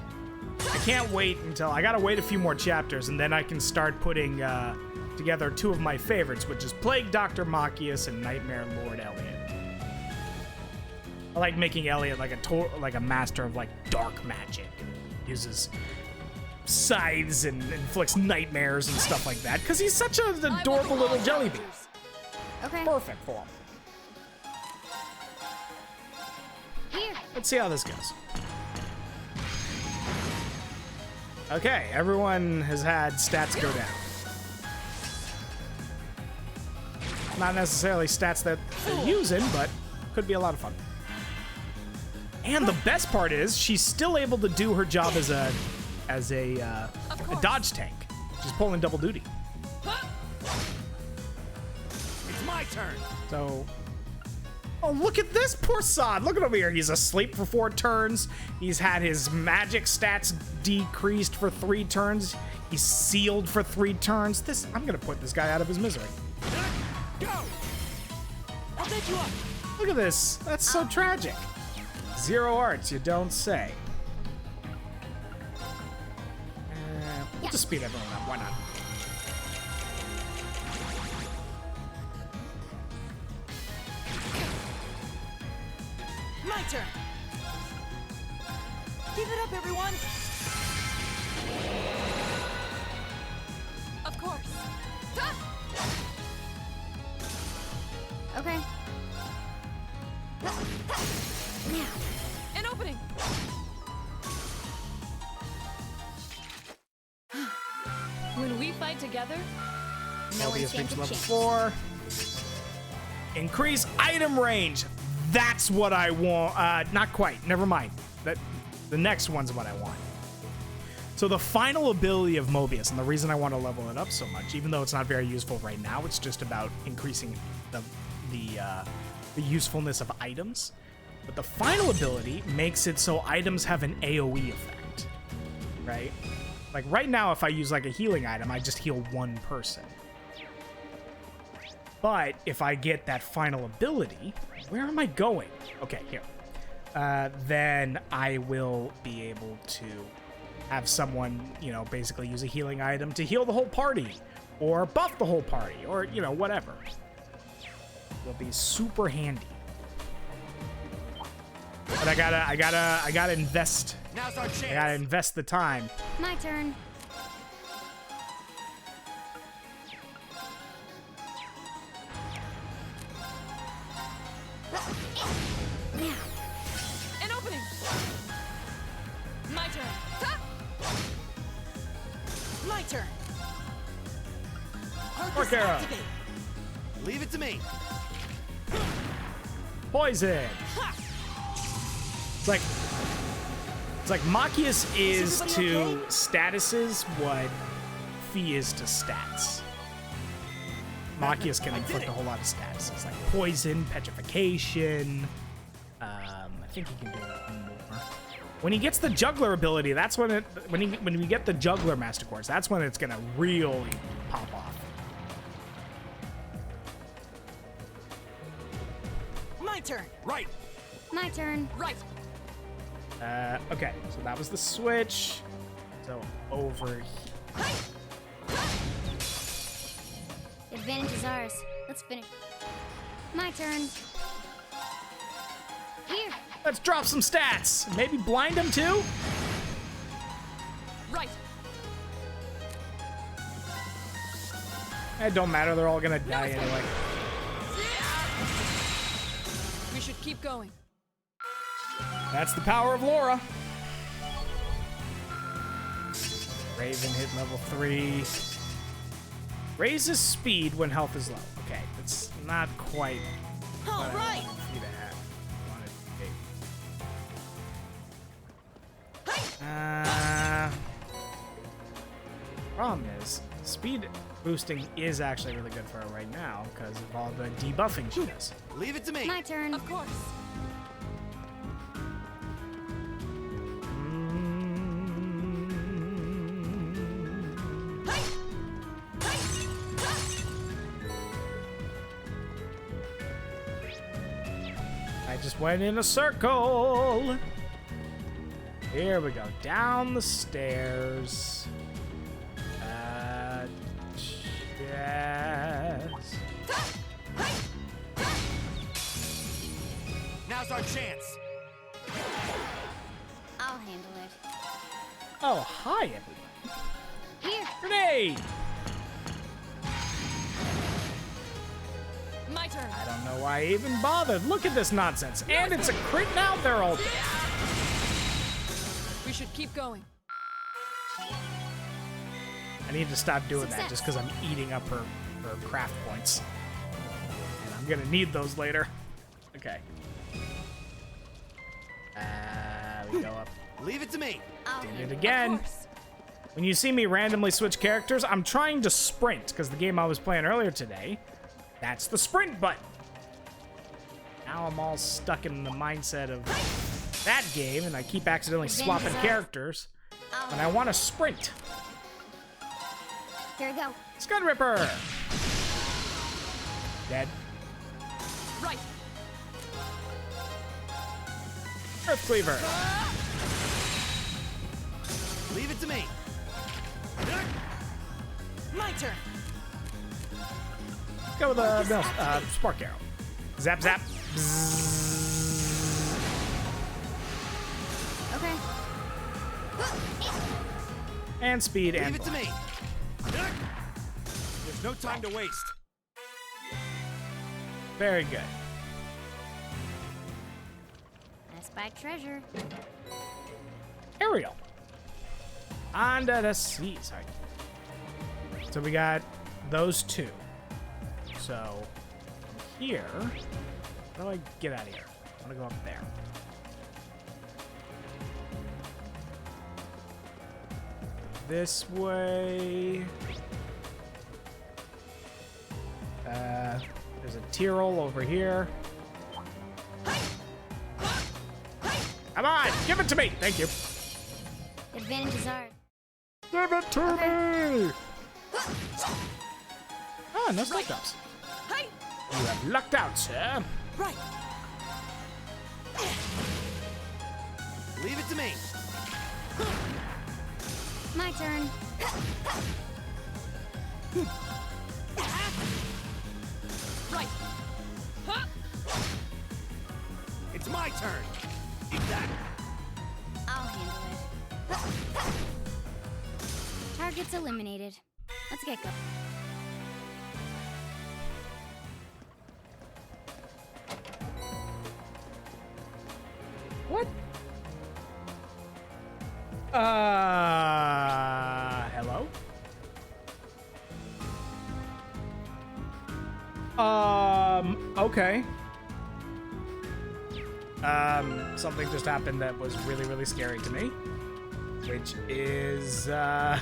I can't wait until... I got to wait a few more chapters, and then I can start putting together two of my favorites, which is Plague Dr. Machias and Nightmare Lord Elliot. I like making Elliot like a master of like dark magic. Uses scythes and inflicts nightmares and stuff like that because he's such an adorable little jelly bean. Okay. Perfect for him. Here. Let's see how this goes. Okay, everyone has had stats go down. Not necessarily stats that they're using, but could be a lot of fun. And the best part is she's still able to do her job as a dodge tank. She's pulling double duty. It's my turn. So, oh, look at this poor sod. Look at over here. He's asleep for 4 turns. He's had his magic stats decreased for 3 turns. He's sealed for 3 turns. I'm gonna put this guy out of his misery. Go. I'll take you up. Look at this. That's so tragic. 0 arts, you don't say. We'll just speed everyone up. Why not? My turn. Keep it up, everyone! Of course. Okay. Now. An opening! When we fight together, No one Mobius stands reached a level chance. 4. Increase item range. That's what I want. Not quite. Never mind. The next one's what I want. So the final ability of Mobius, and the reason I want to level it up so much, even though it's not very useful right now, it's just about increasing the usefulness of items. But the final ability makes it so items have an AoE effect, right? Like right now, if I use like a healing item, I just heal one person. But if I get that final ability, where am I going? Okay, here. Then I will be able to have someone, you know, basically use a healing item to heal the whole party, or buff the whole party, or, you know, whatever. Will be super handy. But I gotta invest. Now's our chance. I gotta invest the time. My turn. Now. an opening! My turn. Ha! My turn. Mark arrow. Activate. Leave it to me. Poison. It's like Machias is everybody to okay? statuses what Fee is to stats. Machias can inflict a whole lot of statuses, like poison, petrification. I think he can do one more. When he gets the juggler ability, that's when when we get the juggler master course, that's when it's gonna really pop off. My turn. Right. My turn. Right. Okay, so that was the switch. So over here. Advantage is ours. Let's finish. My turn. Here. Let's drop some stats. Maybe blind him too? Right. It don't matter, they're all gonna die it's anyway. We should keep going. That's the power of Laura. Raven hit level 3. Raises speed when health is low. Okay, that's not quite All what I right. wanted you to have. Problem is, speed boosting is actually really good for her right now because of all the debuffing she does. Leave it to me. My turn. Of course. I just went in a circle. Here we go. Down the stairs. Yes. Now's our chance. I'll handle it. Oh, hi, everybody. Here. Grenade! My turn. I don't know why I even bothered. Look at this nonsense. And it's a crit now? They're all dead. We should keep going. I need to stop doing that Success. just because I'm eating up her craft points. And I'm going to need those later. Okay. We go up. Leave it to me. I'll Did handle it it. again. Of course. When you see me randomly switch characters, I'm trying to sprint because the game I was playing earlier today, that's the sprint button. Now I'm all stuck in the mindset of that game, and I keep accidentally swapping characters when I want to sprint. Here we go. Scud Ripper! Dead. Right. Earth Cleaver. Leave it to me. My turn. Go with a Spark Arrow. Zap, zap. Okay. And speed and Leave it to block. me. There's no time to waste. Very good. I spy treasure. Ariel. Under the sea. Sorry. So we got those two. So here. How do I get out of here? I want to go up there. This way. There's a Tyrrell over here. Come on, give it to me. Thank you. The advantage is ours. Give it to me. Ah, no slip ups. Hey! You have lucked out, sir. Right. Leave it to me. My turn. Right. Huh? It's my turn. Eat that. I'll handle it. Target's eliminated. Let's get going. What? Hello? Okay. Something just happened that was really, really scary to me. Which is, that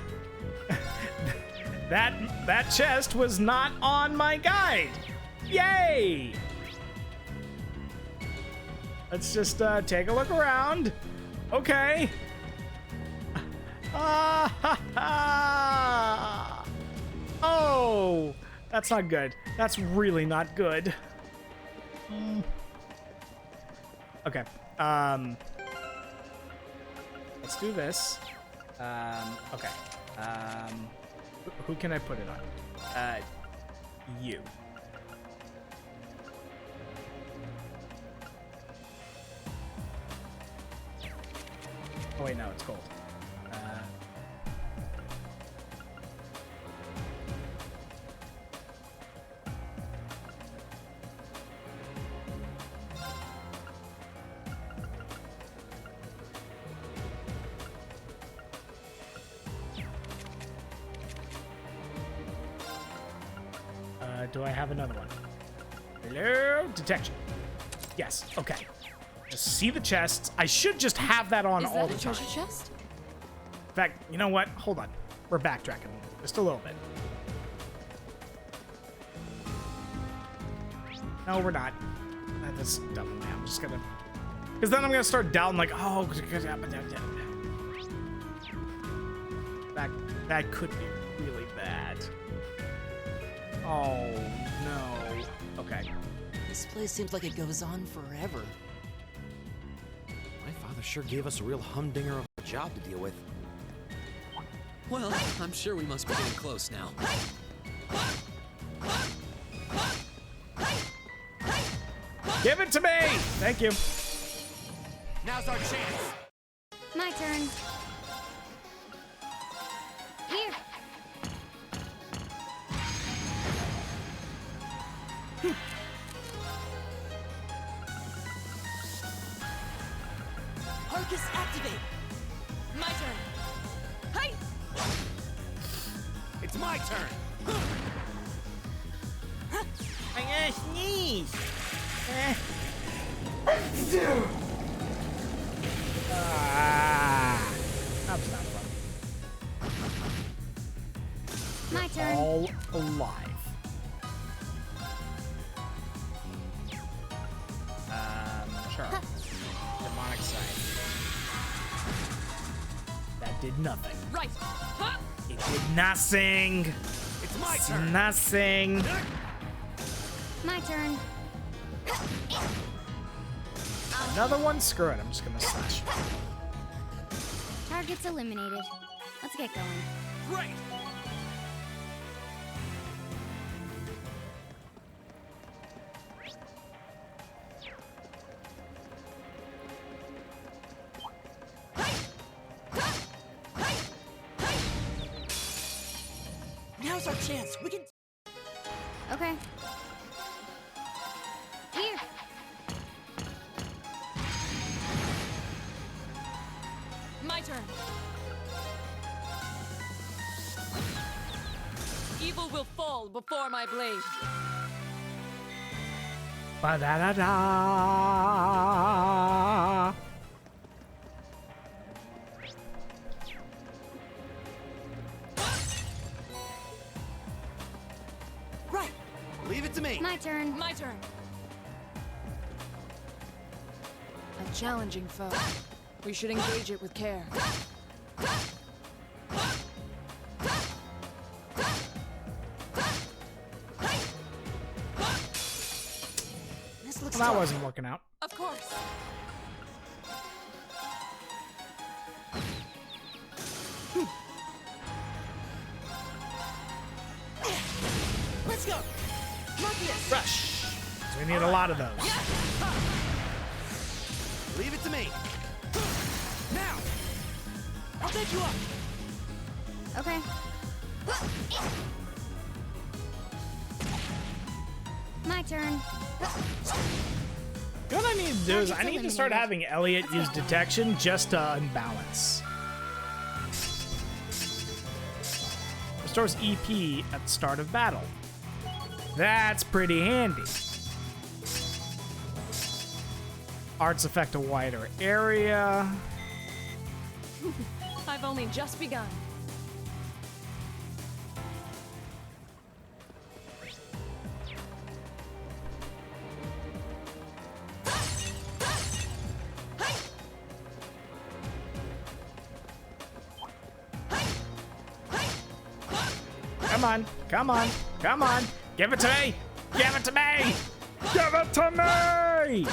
chest was not on my guide. Yay! Let's just, take a look around. Okay. Oh, that's not good. That's really not good. Okay. Let's do this. Okay. Who can I put it on? You. Oh wait, no, it's gold. Do I have another one? Hello? Detection. Yes, okay. Just see the chests. I should just have that on all the time. Chest? In fact, you know what? Hold on. We're backtracking just a little bit. No, we're not. That's dumb. I'm just gonna... Because then I'm gonna start down like, oh... That could be really bad. Oh, no. Okay. This place seems like it goes on forever. My father sure gave us a real humdinger of a job to deal with. Well, I'm sure we must be getting close now. Give it to me! Thank you. Now's our chance. My turn. Here. Arcus activate. My turn. Hey! It's my turn. I gotta sneeze. That's not fun. My turn. All alive. Sure. Demonic sight. That did nothing. Right. Huh? It did nothing. It's my turn. Nothing. My turn. Another one? Screw it. I'm just gonna slash. Target's eliminated. Let's get going. Great. Now's our chance. We can. Okay. Here. My turn. Evil will fall before my blade. Ba-da-da-da. Right. Leave it to me. My turn. My turn. A challenging foe. We should engage it with care. This looks Well, that tough. wasn't working out. Of course. Let's go. Morpheus. Rush. So we need a lot of those. Leave it to me. Now. I'll take you up. Okay. My turn. You know what I need to do is I Target's need to start eliminated. having Elliot use detection just to unbalance. Restores EP at the start of battle. That's pretty handy. Arts affect a wider area. I've only just begun. Come on, come on, come on. Give it to me. Give it to me. Give it to me.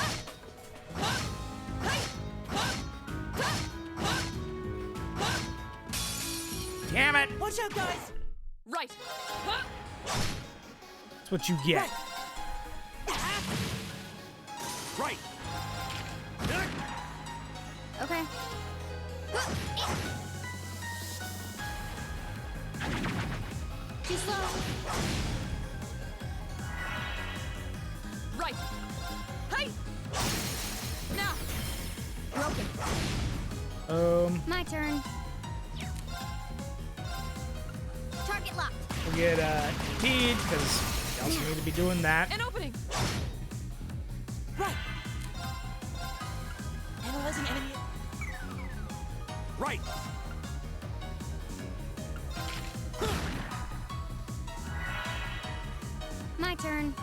Damn it. Watch out, guys. Right. That's what you get. Right. Okay. Too slow. Right. Hey. Now. Broken. My turn. Target locked. We'll get Teed, because we also need to be doing that. An opening. Right. Analyzing enemy. Right. My turn.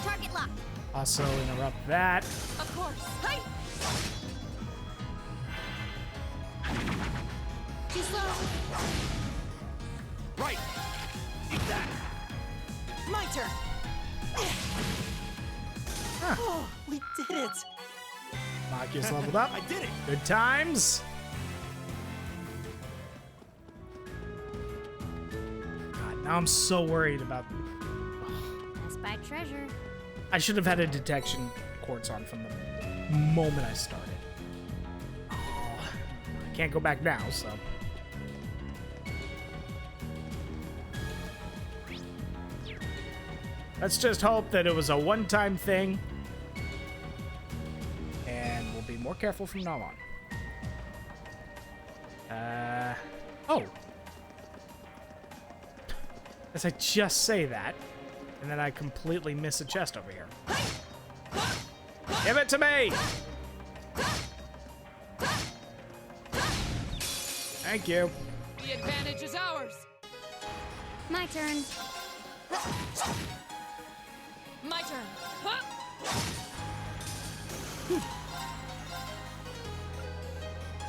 Target locked. Also interrupt that. Of course. Hey. Too slow. Right. Eat that. My turn. Oh, we did it. Marcus leveled up. I did it. Good times. God, now I'm so worried about. Best by treasure. I should have had a detection quartz on from the moment I started. Oh, I can't go back now, so. Let's just hope that it was a one-time thing. And we'll be more careful from now on. Oh. As I just say that, and then I completely miss a chest over here. Give it to me! Thank you. The advantage is ours. My turn. My turn.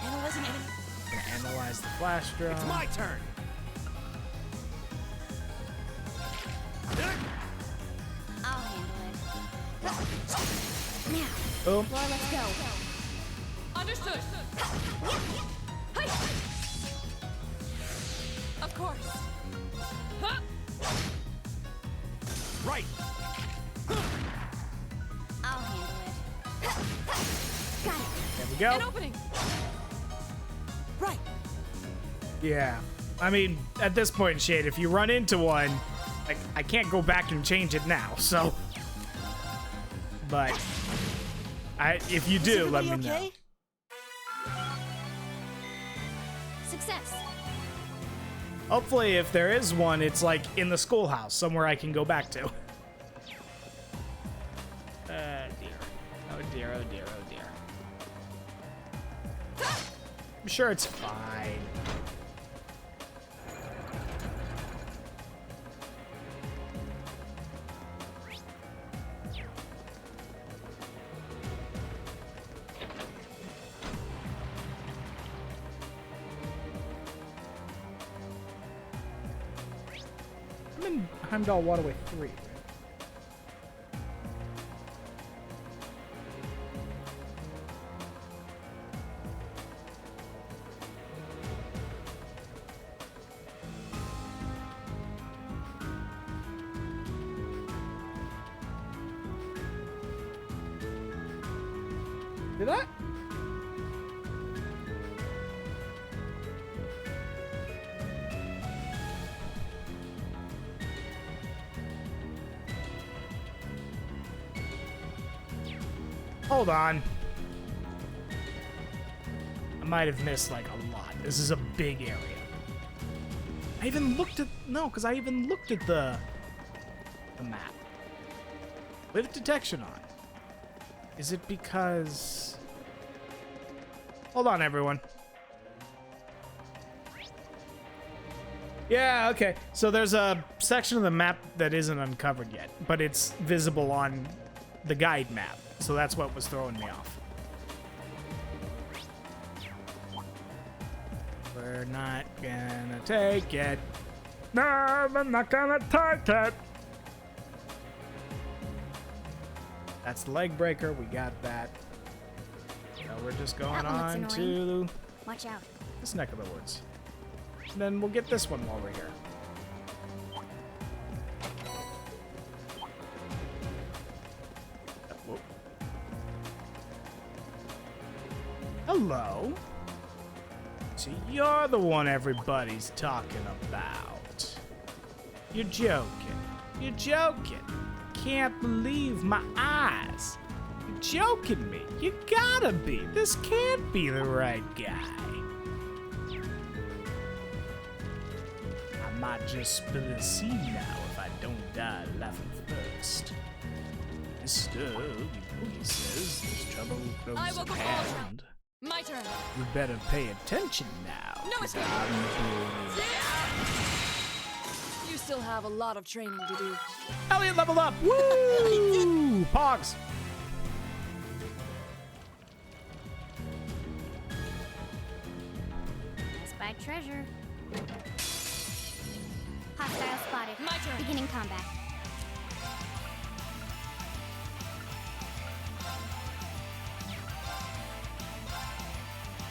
Analyzing enemy. Gonna analyze the flash drone. It's my turn. I'll handle it. Now, Boom. Laura, let's go. Understood. Hey. Of course. Right. I'll handle it. Got it. There we An go. opening. Right. Yeah. I mean, at this point, Shade, if you run into one, like, I can't go back and change it now, so. But, if you do, let me know. Success. Hopefully, if there is one, it's like in the schoolhouse, somewhere I can go back to. Dear. Oh dear, oh dear, oh dear. I'm sure it's fine. I'm in Heimdallr Waterway 3, right? Did I? Hold on. I might have missed like a lot. This is a big area. I even looked at because I even looked at the map with detection on. Is it because? Hold on, everyone. Yeah, okay. So there's a section of the map that isn't uncovered yet, but it's visible on the guide map. So that's what was throwing me off. We're not gonna take it. No, I'm not gonna take it. That's the leg breaker. We got that. So we're just going That one looks on annoying. to Watch out. this neck of the woods. And then we'll get this one while we're here. Whoa. Hello. So you're the one everybody's talking about. You're joking. You're joking. Can't believe my eyes. You're joking me. You gotta be. This can't be the right guy. I might just spill the seed now if I don't die laughing first. Mr. Boogie says there's trouble close I will at go hand. My turn. You better pay attention now. No, it's 'cause I'm doing You still have a lot of training to do. Elliot leveled up! Woo! Pogs! I spied treasure. Hostile spotted. My turn. Beginning combat.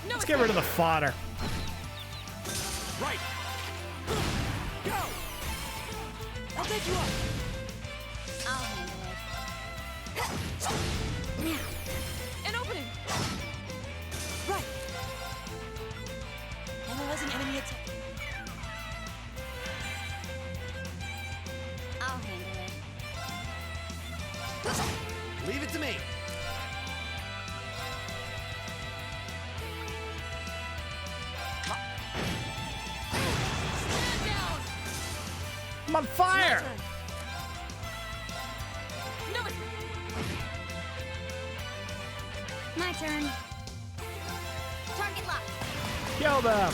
No, Let's get rid of the fodder. Right. Go! I'll take you up. I'll handle it. An opening. Right. Analyze an enemy attack. I'll handle it. Leave it to me. Stand down. I'm on fire! My turn. No, it's My turn. Target locked. Kill them!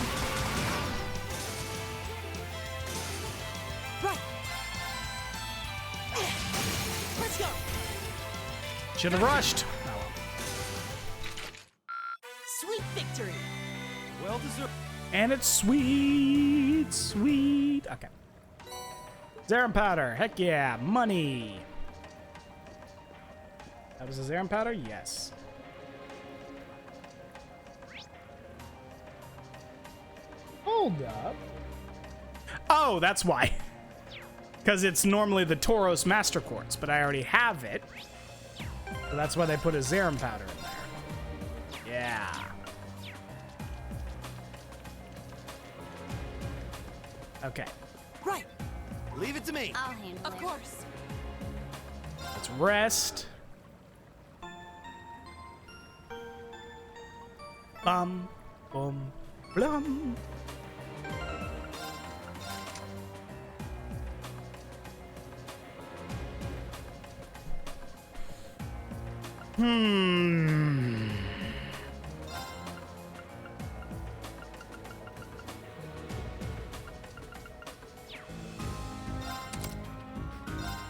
right. Let's go. Should have rushed. Oh, well. Sweet victory. Well deserved. And it's sweet, sweet. Okay. Zerum powder. Heck yeah. Money. That was a Zerum powder? Yes. Hold up. Oh, that's why. Because it's normally the Tauros Master Quartz, but I already have it. So that's why they put a Zerum powder in there. Yeah. Okay. Right. Leave it to me. I'll handle Of it. course. Let's rest. Bum, boom, blum.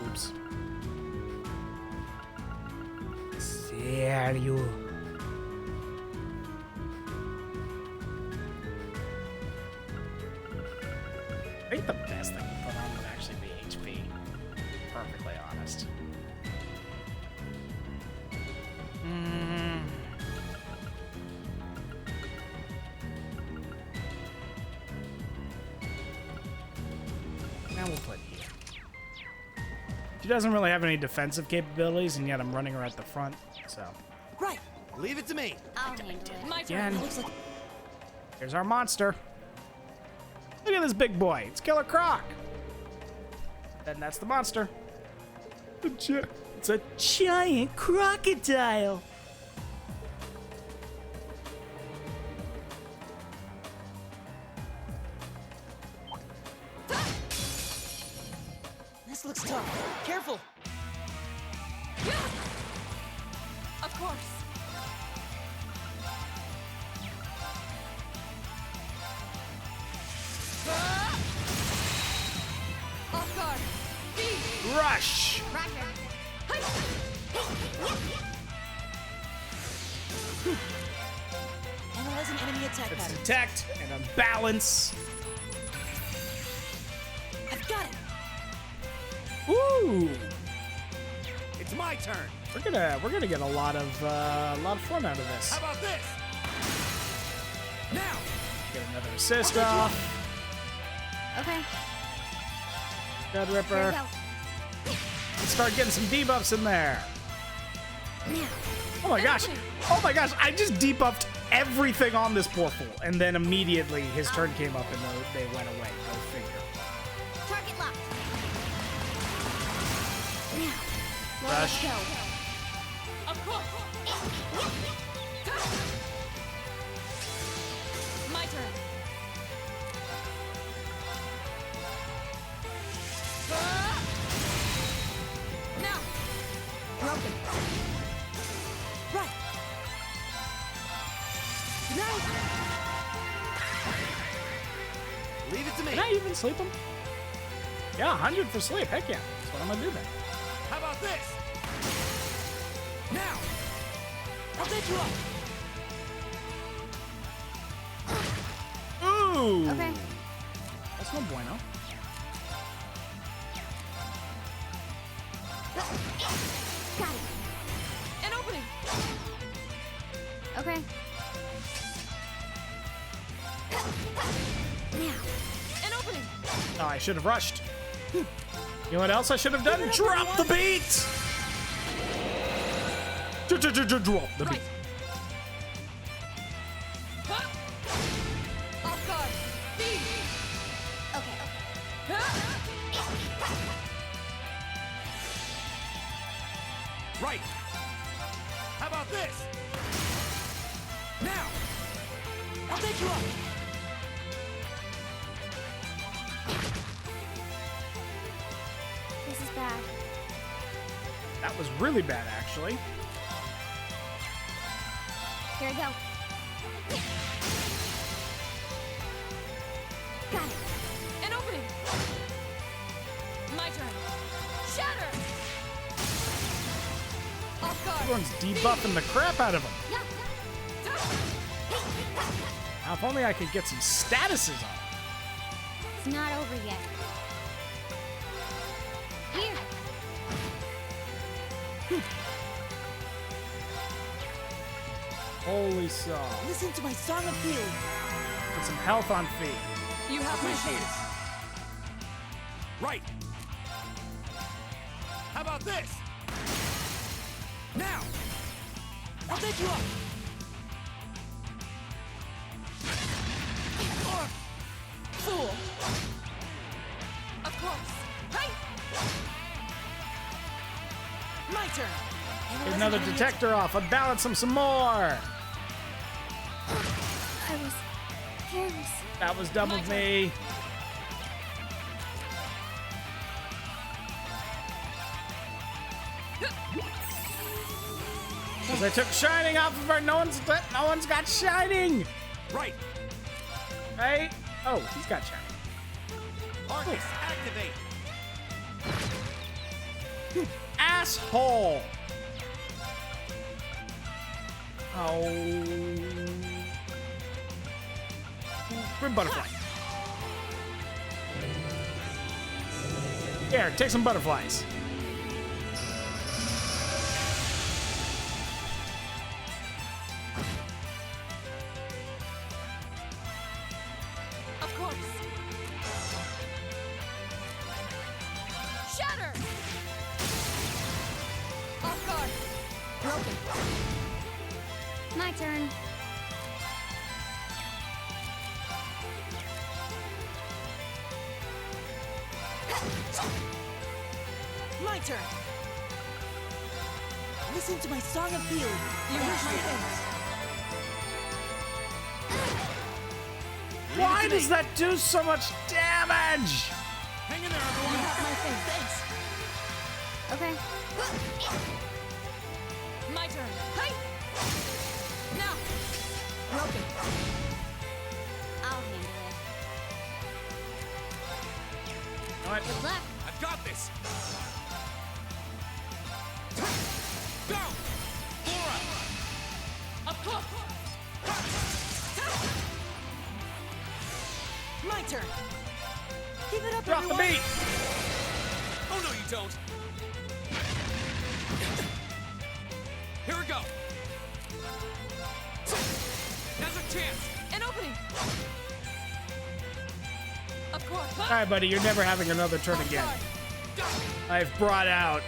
Oops. Sério? I think the best thing to put on would actually be HP. Perfectly honest. Now we'll put here. She doesn't really have any defensive capabilities, and yet I'm running her at the front, so. Right. Leave it to me. I'll handle it. My Again, turn. Looks like here's our monster. Look at this big boy. It's Killer Croc. And that's the monster. It's a giant crocodile. this looks tough. Careful. Of course. Off guard. B. Rush. Analyze an enemy attack It's pattern. detect and unbalance. I've got it. Ooh. It's my turn. We're gonna get a lot of fun out of this. How about this? Now. Get another assist off. Okay. Dead Here we Ripper. go. Let's start getting some debuffs in there. Now. Oh my gosh. Oh my gosh. I just debuffed everything on this poor fool. And then immediately his turn came up and they went away. Go figure. Target locked. Now. Rush. Let's go. Of course. My turn. Now. Broken. Right. Nice. Leave it to me. Can I even sleep him? Yeah, 100 for sleep. Heck yeah. That's what I'm gonna do then. How about this? Now. I'll take you up. Ooh. Okay. That's no bueno. Got it. An opening. Okay. Now. An opening. Oh, I should have rushed. You know what else I should have done? Drop the beat! Drop the beat. Right. Off guard. B. Okay. Right. How about this? Now. I'll take you up. This is bad. That was really bad, actually. Here we go. Got it. An opening. My turn. Shatter. Off guard. Everyone's debuffing the crap out of him. Now, if only I could get some statuses on. It's not over yet. Here. Holy saw. Listen to my song of healing. Put some health on feet. You have my Appreciate thanks. it. Right. How about this? Now. I'll take you up. Fool. turn. Get another detector off. Unbalance him some more. I was careless. That was dumb of me. Because I took shining off of her. No one's got shining. Right. Right? Oh, he's got shining. Arcus, activate. Asshole. Oh. Grim butterfly. Here, take some butterflies. Of course. Shatter. Off guard. Broken. My turn. My turn. Listen to my song of healing. You wish my thanks. Why does that do so much damage? Hang in there, You everyone. have my thanks. Okay. My turn. Hey! Now! Broken. I'll handle it. All right. Good luck. I've got this. Go! Laura! Up close! My turn. Keep it up, Drop the everyone. beat. Oh, no, you don't. Here we go. Now's our chance. An opening. Of course. All right, buddy, you're never having another turn again. Go! I've brought out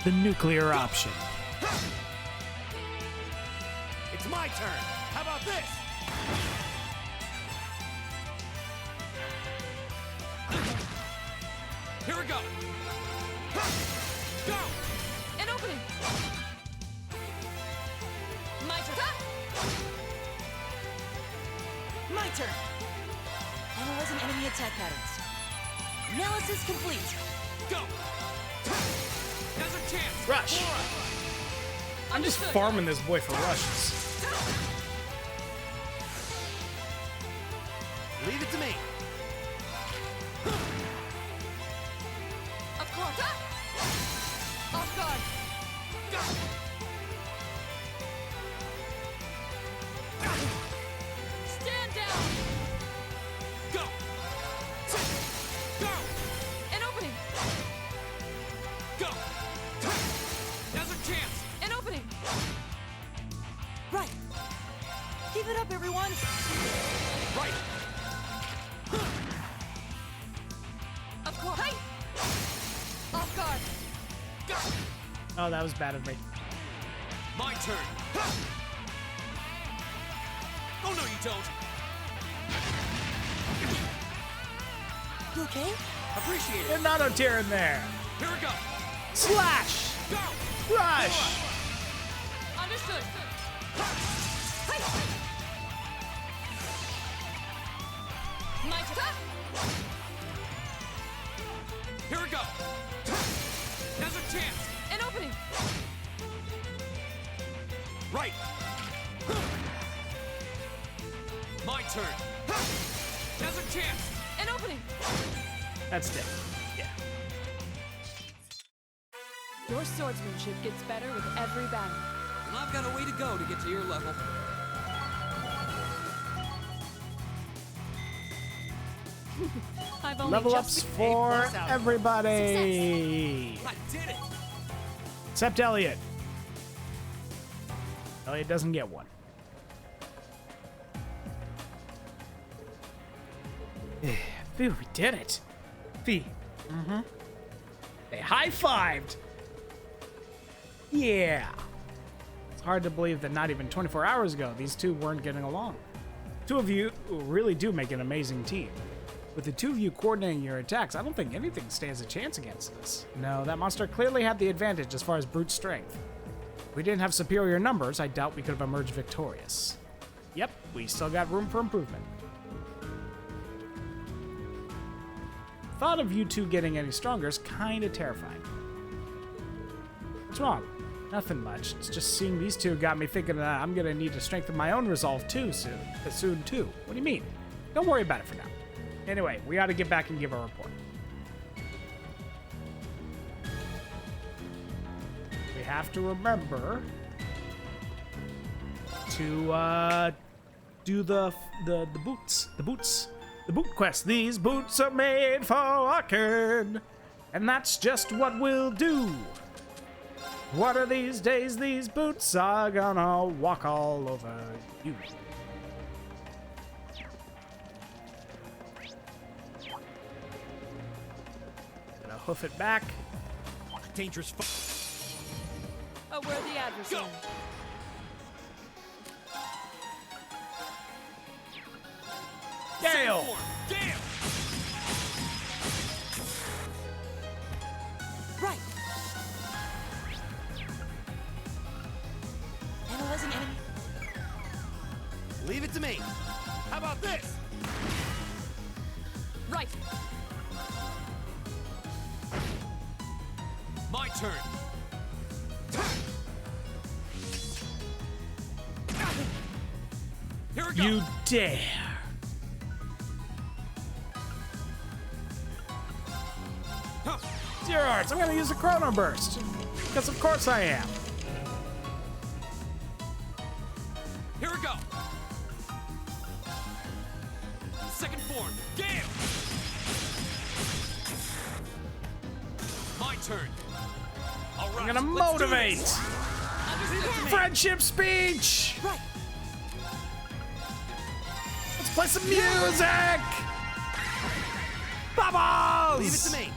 the nuclear option. It's my turn. How about this? Here we go. Go! An opening. My turn. My turn. Analyzing enemy attack patterns. Analysis complete. Go! Now's our chance. Rush. Laura! I'm just farming this boy for rushes. Leave it to me. Of course. Off guard. Stand down. Go! Go! An opening. Go! Now's our chance. An opening. Right. Keep it up, everyone. Right. Of course. Hey. Off guard. Go! Oh, that was bad of me. My turn. Oh, no, you don't. You okay? Appreciate Get it. an auto tear in there. Here we go. Slash. Go! Rush. Understood. Hey. My turn. Here we go. Now's our chance. An opening. Right. My turn. Now's our chance. An opening. That's dead. Yeah. Your swordsmanship gets better with every battle. And I've got a way to go to get to your level. I've only Level just ups for A+ out. everybody. I did it. Except Elliot. Elliot doesn't get one. Phew, we did it. Fee. Mm-hmm. They high-fived. Yeah. It's hard to believe that not even 24 hours ago, these two weren't getting along. Two of you really do make an amazing team. With the two of you coordinating your attacks, I don't think anything stands a chance against us. No, that monster clearly had the advantage as far as brute strength. If we didn't have superior numbers, I doubt we could have emerged victorious. Yep, we still got room for improvement. Thought of you two getting any stronger is kind of terrifying. What's wrong? Nothing much. It's just seeing these two got me thinking that I'm gonna need to strengthen my own resolve too soon too. What do you mean? Don't worry about it for now. Anyway, we ought to get back and give our report. We have to remember to do the boots. The boot quest. These boots are made for walking, and that's just what we'll do. One of these days, these boots are gonna walk all over you. Gonna hoof it back. Dangerous. A worthy adversary. Gale! Gale! Right. Analyzing enemy. Leave it to me. How about this? Right. My turn. Here we go. You dare! Huh. Zero Arts, I'm gonna use a Chrono Burst. Because of course I am. Here we go. Second form. Gale! My turn. All right. I'm gonna let's do motivate! this. Friendship speech! Right. Let's play some music! Bubbles! Leave it to me.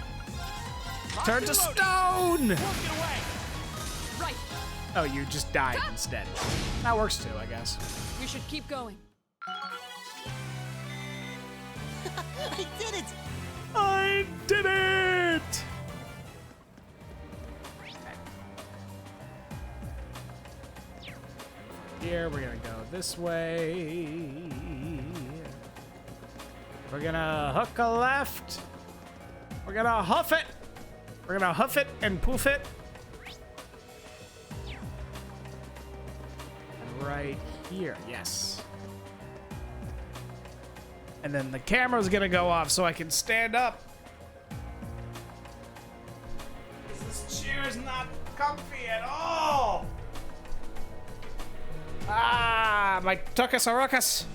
Turn to stone! Work it away. Right. Oh, you just died instead. That works too, I guess. We should keep going. I did it! I did it! Here, we're gonna go this way. We're gonna hook a left. We're gonna huff it. We're gonna huff it and poof it. And right here, yes. And then the camera's gonna go off so I can stand up. This chair's not comfy at all. Ah, my tuckus are ruckus.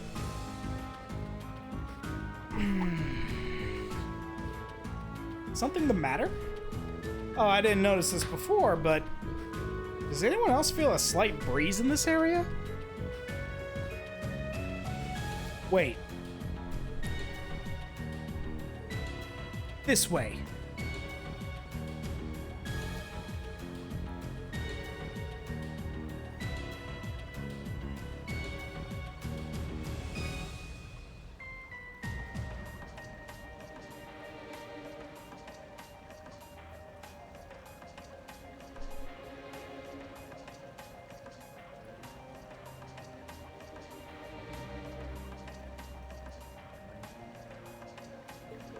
Something the matter? Oh, I didn't notice this before, but does anyone else feel a slight breeze in this area? Wait. This way.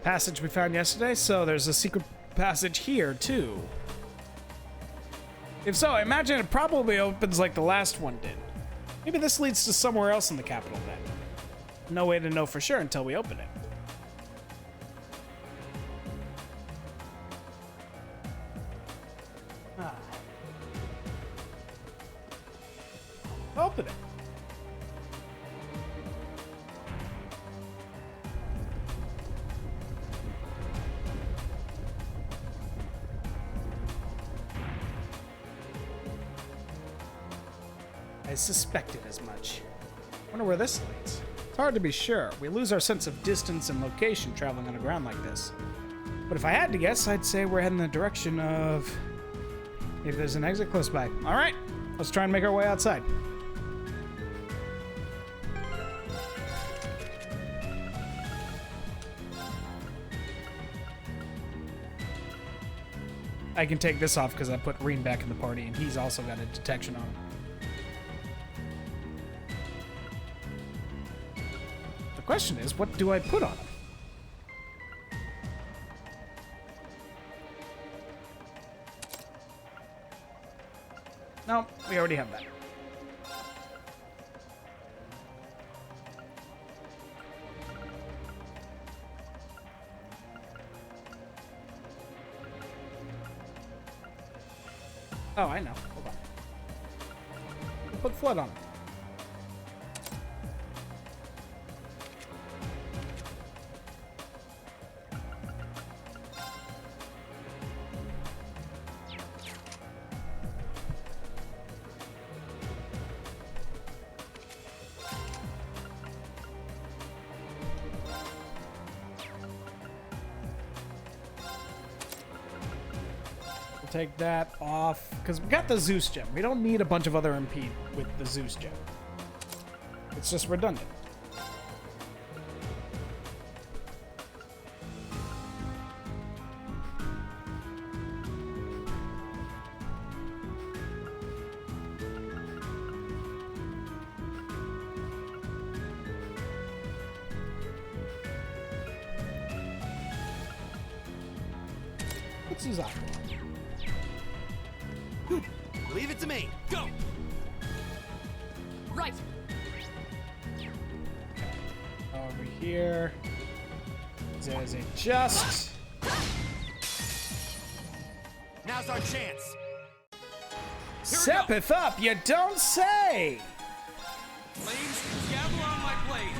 Passage we found yesterday, so there's a secret passage here too. If so, I imagine it probably opens like the last one did. Maybe this leads to somewhere else in the capital then. No way to know for sure until we open it. Open it. I suspected as much. Wonder where this leads. It's hard to be sure. We lose our sense of distance and location traveling on the ground like this. But if I had to guess, I'd say we're heading in the direction of... Maybe there's an exit close by. All right, let's try and make our way outside. I can take this off because I put Reen back in the party, and he's also got a detection on him. The question is, what do I put on him? No, we already have that. Oh, I know. Hold on. We'll put Flood on it. Take that off because we got the Zeus gem. We don't need a bunch of other MP with the Zeus gem. It's just redundant. What's his eye? Leave it to me. Go. Right. Over here. There's a just. Now's our chance. Steppeth up, you don't say! Flames, gather on my blade.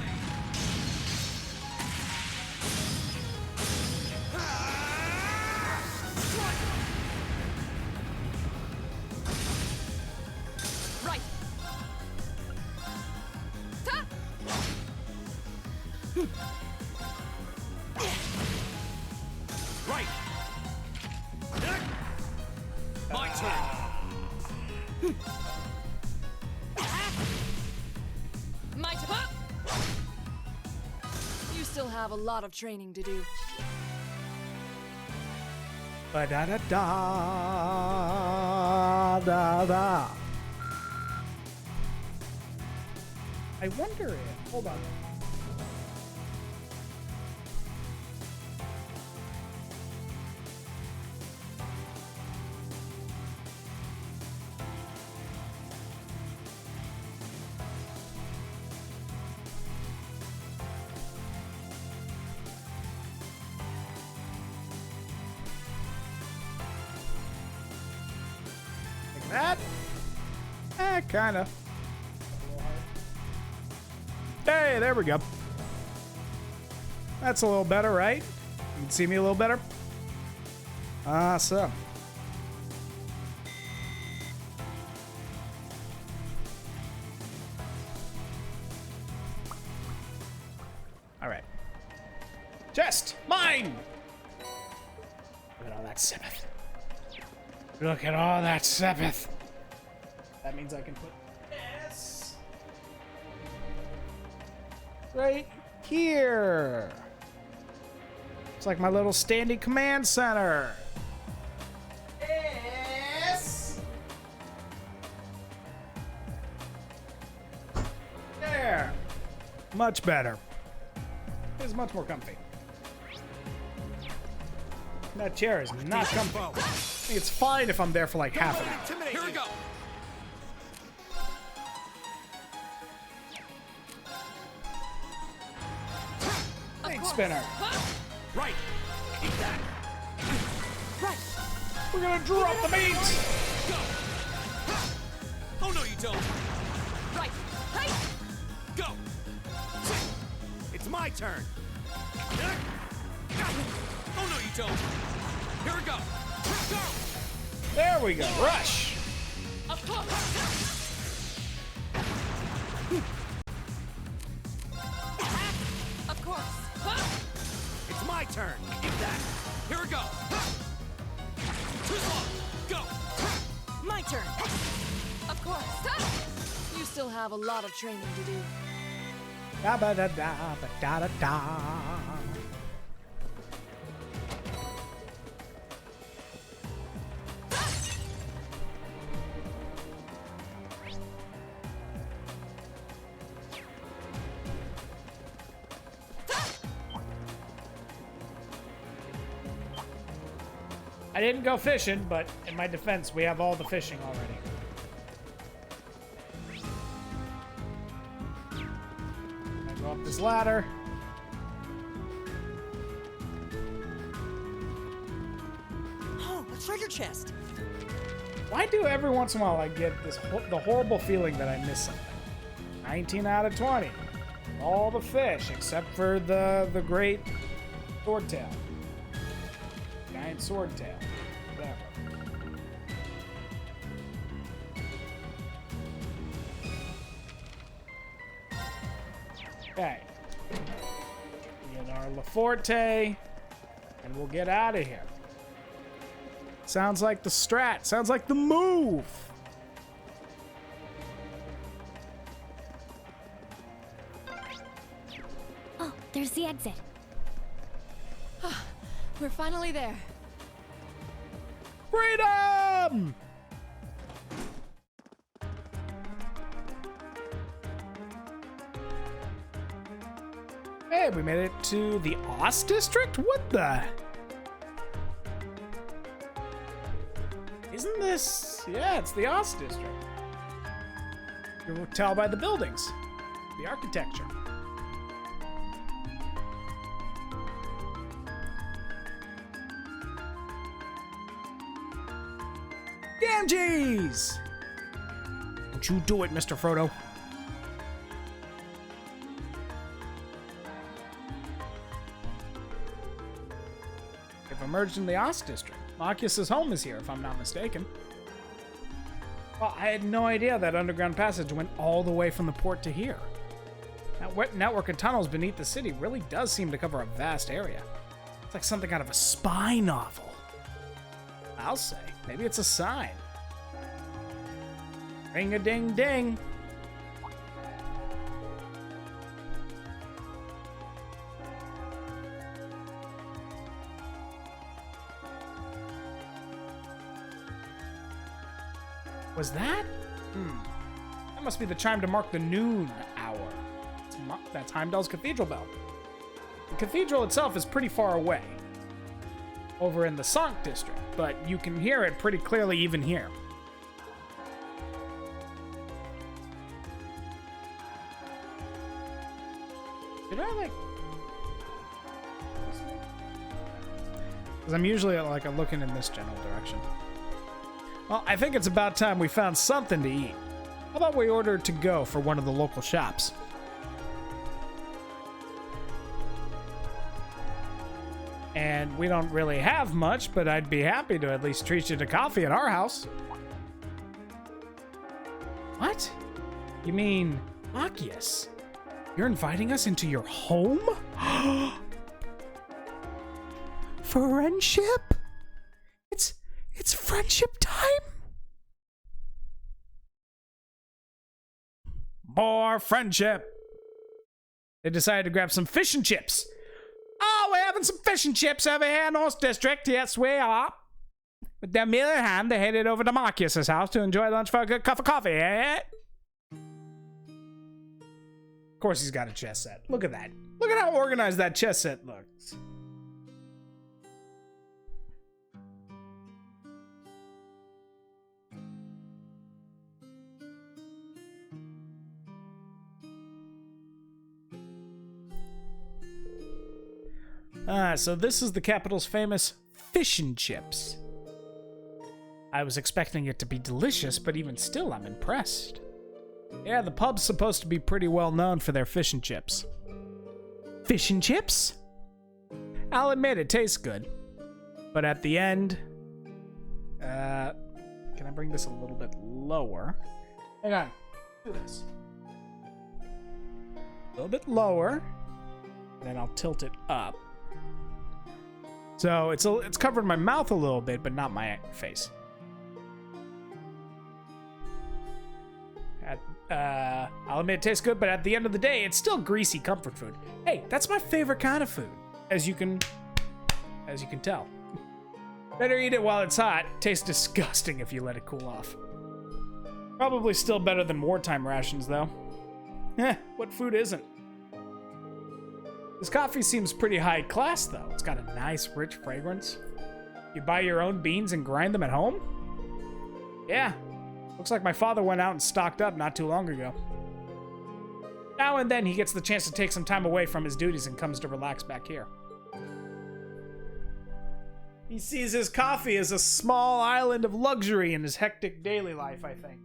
Right. Ta! Right. My turn. My turn. You still have a lot of training to do. Ba da da da da da. I wonder if. Hold on. That? Kinda. Hey, there we go. That's a little better, right? You can see me a little better? Awesome. Alright. Chest! Mine! Look at all that Sepith. Look at all that Sepith. That means I can put this right here. It's like my little standing command center. Yes. There. Much better. It's much more comfy. That chair is not comfy. It's fine if I'm there for like half an hour. Here we go. Big spinner. Right. Keep that. Right. We're gonna drop the meat. Go. Oh no, you don't. Right. Hey. Go. It's my turn. Oh no, you don't. Here we go. Go. There we go. Rush. Of course. Of course. It's my turn. Keep that. Here we go. Too long. Go. My turn. Of course. You still have a lot of training to do. Da ba da da ba da da da. I didn't go fishing, but in my defense, we have all the fishing already. I'm gonna go up this ladder. Oh, a treasure chest. Why do every once in a while I get the horrible feeling that I miss something? 19 out of 20. All the fish, except for the great swordtail. Giant swordtail. Whatever. Okay. Get our LaForte, and we'll get out of here. Sounds like the strat. Sounds like the move. Oh, there's the exit. We're finally there. Freedom! Hey, we made it to the Oz District? What the? Isn't this... Yeah, it's the Oz District. You can tell by the buildings, the architecture. Gamgees! Don't you do it, Mr. Frodo. We've emerged in the Oz District. Marcus's home is here, if I'm not mistaken. Well, I had no idea that underground passage went all the way from the port to here. That wet network of tunnels beneath the city really does seem to cover a vast area. It's like something out of a spy novel. I'll say. Maybe it's a sign. Ring-a-ding-ding. Was that? That must be the chime to mark the noon hour. That's Heimdallr's cathedral bell. The cathedral itself is pretty far away, over in the Sankt district, but you can hear it pretty clearly even here. Did I like... Because I'm usually like looking in this general direction. Well, I think it's about time we found something to eat. How about we order to go for one of the local shops? And we don't really have much, but I'd be happy to at least treat you to coffee at our house. What? You mean, Marcus? You're inviting us into your home? Friendship? It's friendship time? More friendship. They decided to grab some fish and chips. Oh, we're having some fish and chips over here in North District. Yes, we are. With their meal in hand, they headed over to Marcus's house to enjoy lunch for a good cup of coffee, eh? Of course he's got a chess set. Look at that. Look at how organized that chess set looks. So this is the capital's famous fish and chips. I was expecting it to be delicious, but even still, I'm impressed. Yeah, the pub's supposed to be pretty well known for their fish and chips. Fish and chips? I'll admit it tastes good. But at the end... can I bring this a little bit lower? Hang on. Do this. A little bit lower. Then I'll tilt it up. So it's covering my mouth a little bit, but not my face. I'll admit it tastes good, but at the end of the day, it's still greasy comfort food. Hey, that's my favorite kind of food, as you can tell. Better eat it while it's hot. Tastes disgusting if you let it cool off. Probably still better than wartime rations, though. What food isn't? This coffee seems pretty high class, though. It's got a nice, rich fragrance. You buy your own beans and grind them at home? Yeah. Looks like my father went out and stocked up not too long ago. Now and then he gets the chance to take some time away from his duties and comes to relax back here. He sees his coffee as a small island of luxury in his hectic daily life, I think.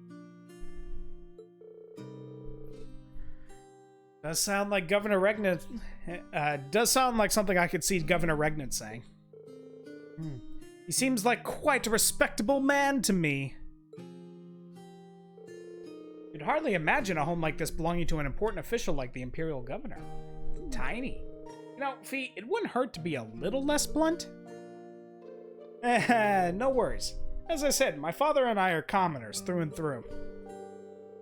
Does sound like Governor Regnant. Does sound like something I could see Governor Regnant saying. He seems like quite a respectable man to me. You'd hardly imagine a home like this belonging to an important official like the Imperial Governor. It's tiny. You know, Fee, it wouldn't hurt to be a little less blunt. No worries. As I said, my father and I are commoners through and through.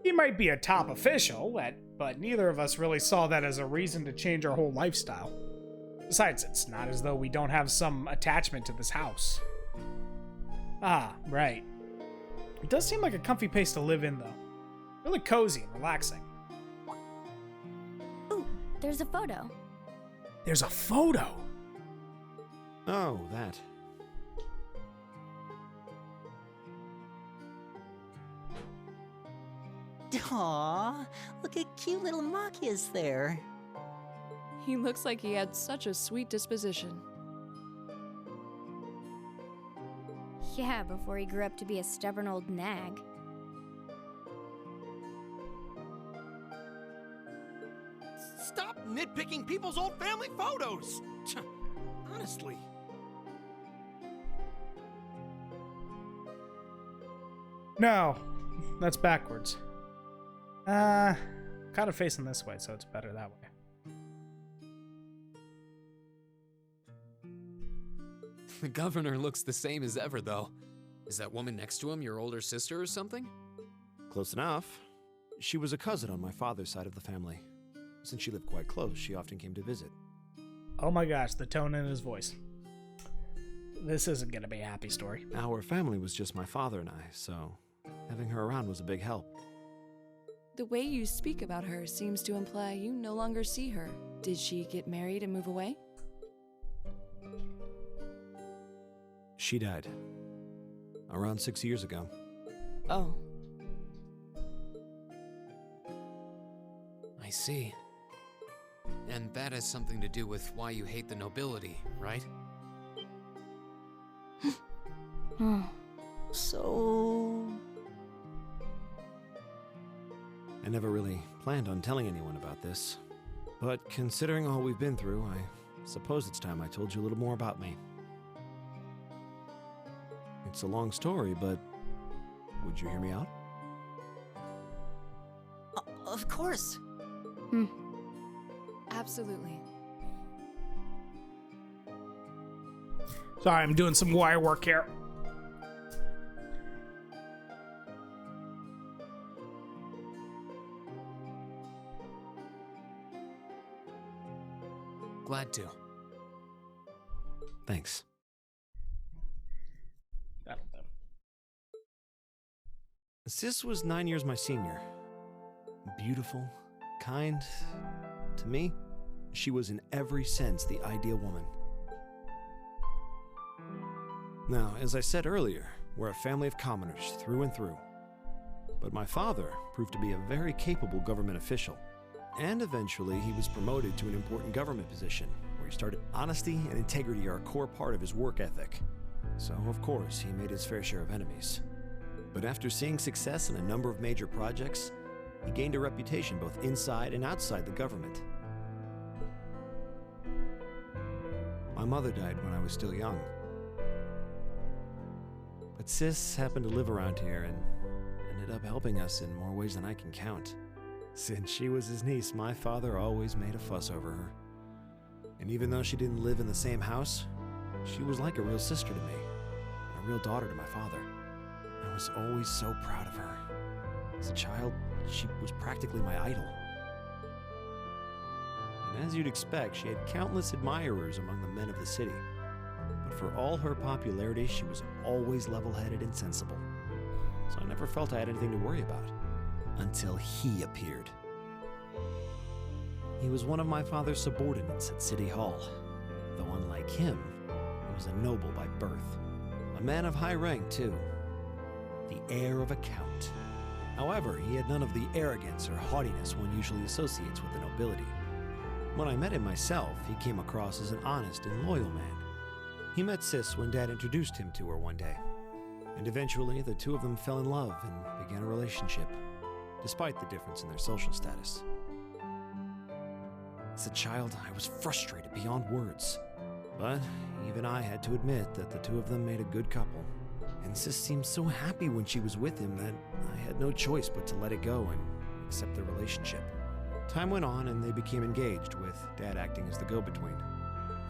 He might be a top official, but neither of us really saw that as a reason to change our whole lifestyle. Besides, it's not as though we don't have some attachment to this house. Ah, right. It does seem like a comfy place to live in, though. Really cozy and relaxing. Ooh, there's a photo. There's a photo! Oh, that. Aw, look at cute little Machias there. He looks like he had such a sweet disposition. Yeah, before he grew up to be a stubborn old nag. Stop nitpicking people's old family photos! Honestly. No, that's backwards. Kind of facing this way, so it's better that way. The governor looks the same as ever, though. Is that woman next to him your older sister or something? Close enough. She was a cousin on my father's side of the family. Since she lived quite close, she often came to visit. Oh my gosh, the tone in his voice. This isn't gonna be a happy story. Our family was just my father and I, so having her around was a big help. The way you speak about her seems to imply you no longer see her. Did she get married and move away? She died. Around 6 years ago. Oh. I see. And that has something to do with why you hate the nobility, right? So... I never really planned on telling anyone about this. But considering all we've been through, I suppose it's time I told you a little more about me. It's a long story, but would you hear me out? Of course. Absolutely. Sorry, I'm doing some wire work here. Glad to. Thanks. That'll do. Sis was 9 years my senior. Beautiful, kind. To me, she was in every sense the ideal woman. Now, as I said earlier, we're a family of commoners through and through. But my father proved to be a very capable government official. And eventually, he was promoted to an important government position, where he started. Honesty and integrity are a core part of his work ethic. So, of course, he made his fair share of enemies. But after seeing success in a number of major projects, he gained a reputation both inside and outside the government. My mother died when I was still young. But Sis happened to live around here and ended up helping us in more ways than I can count. Since she was his niece, my father always made a fuss over her. And even though she didn't live in the same house, she was like a real sister to me, and a real daughter to my father. I was always so proud of her. As a child, she was practically my idol. And as you'd expect, she had countless admirers among the men of the city. But for all her popularity, she was always level-headed and sensible. So I never felt I had anything to worry about. Until he appeared. He was one of my father's subordinates at City Hall, though unlike him, he was a noble by birth. A man of high rank, too. The heir of a count. However, he had none of the arrogance or haughtiness one usually associates with the nobility. When I met him myself, he came across as an honest and loyal man. He met Sis when Dad introduced him to her one day. And eventually, the two of them fell in love and began a relationship, despite the difference in their social status. As a child, I was frustrated beyond words. But even I had to admit that the two of them made a good couple. And Sis seemed so happy when she was with him that I had no choice but to let it go and accept their relationship. Time went on and they became engaged, with Dad acting as the go-between.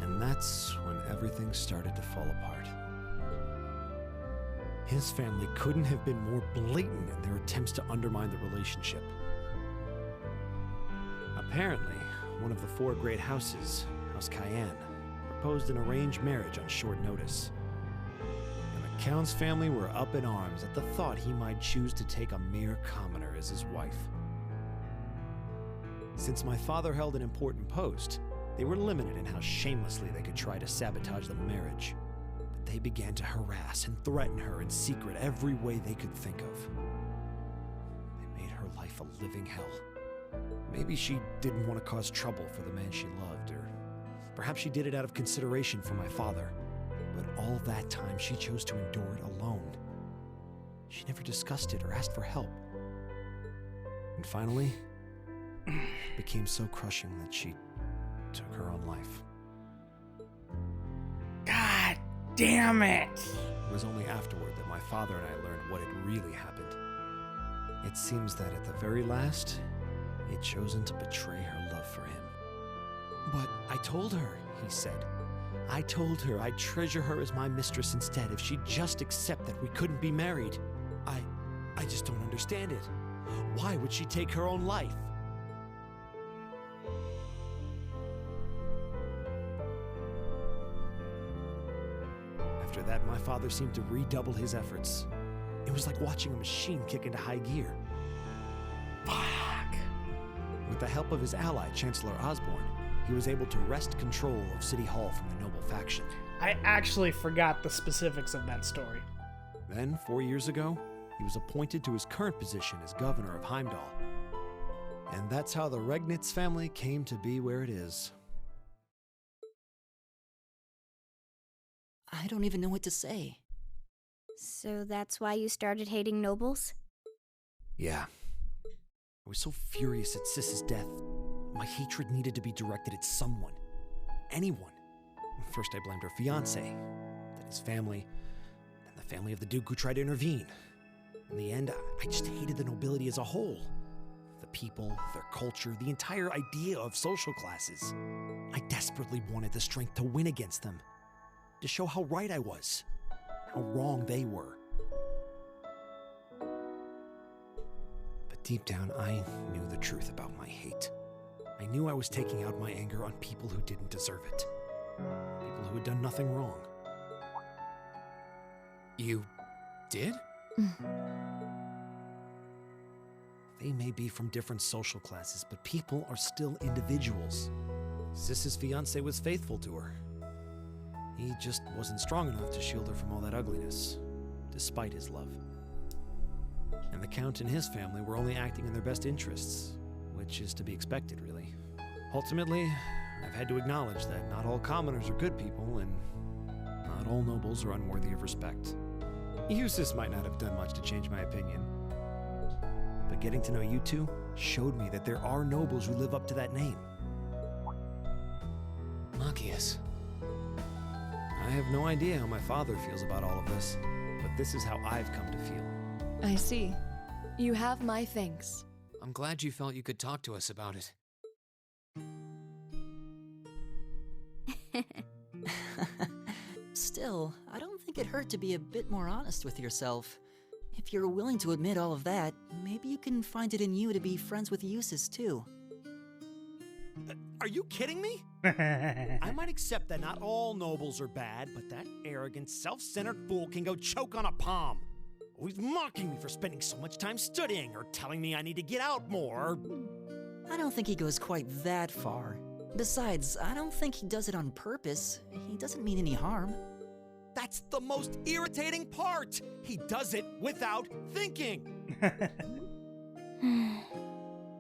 And that's when everything started to fall apart. His family couldn't have been more blatant in their attempts to undermine the relationship. Apparently, one of the four great houses, House Cayenne, proposed an arranged marriage on short notice. And the Count's family were up in arms at the thought he might choose to take a mere commoner as his wife. Since my father held an important post, they were limited in how shamelessly they could try to sabotage the marriage. But they began to harass and threaten her in secret every way they could think of. They made her life a living hell. Maybe she didn't want to cause trouble for the man she loved, or perhaps she did it out of consideration for my father. But all that time, she chose to endure it alone. She never discussed it or asked for help. And finally, it became so crushing that she took her own life. God damn it! It was only afterward that my father and I learned what had really happened. It seems that at the very last, he had chosen to betray her love for him. But I told her, he said. I told her I'd treasure her as my mistress instead if she'd just accept that we couldn't be married. I just don't understand it. Why would she take her own life? After that, my father seemed to redouble his efforts. It was like watching a machine kick into high gear. Fuck! With the help of his ally, Chancellor Osborne, he was able to wrest control of City Hall from the noble faction. I actually forgot the specifics of that story. Then, 4 years ago, he was appointed to his current position as governor of Heimdallr. And that's how the Regnitz family came to be where it is. I don't even know what to say. So that's why you started hating nobles? Yeah. I was so furious at Sis's death. My hatred needed to be directed at someone. Anyone. First I blamed her fiancé, then his family, then the family of the Duke who tried to intervene. In the end, I just hated the nobility as a whole. The people, their culture, the entire idea of social classes. I desperately wanted the strength to win against them. To show how right I was. How wrong they were. But deep down, I knew the truth about my hate. I knew I was taking out my anger on people who didn't deserve it. People who had done nothing wrong. You did? They may be from different social classes, but people are still individuals. Sis's fiancé was faithful to her. He just wasn't strong enough to shield her from all that ugliness, despite his love. And the Count and his family were only acting in their best interests, which is to be expected, really. Ultimately, I've had to acknowledge that not all commoners are good people, and not all nobles are unworthy of respect. Eustace might not have done much to change my opinion, but getting to know you two showed me that there are nobles who live up to that name. Machias. I have no idea how my father feels about all of this, but this is how I've come to feel. I see. You have my thanks. I'm glad you felt you could talk to us about it. Still, I don't think it hurt to be a bit more honest with yourself. If you're willing to admit all of that, maybe you can find it in you to be friends with Eustace too. Are you kidding me? I might accept that not all nobles are bad, but that arrogant, self-centered fool can go choke on a palm. Always mocking me for spending so much time studying, or telling me I need to get out more. I don't think he goes quite that far. Besides, I don't think he does it on purpose. He doesn't mean any harm. That's the most irritating part. He does it without thinking.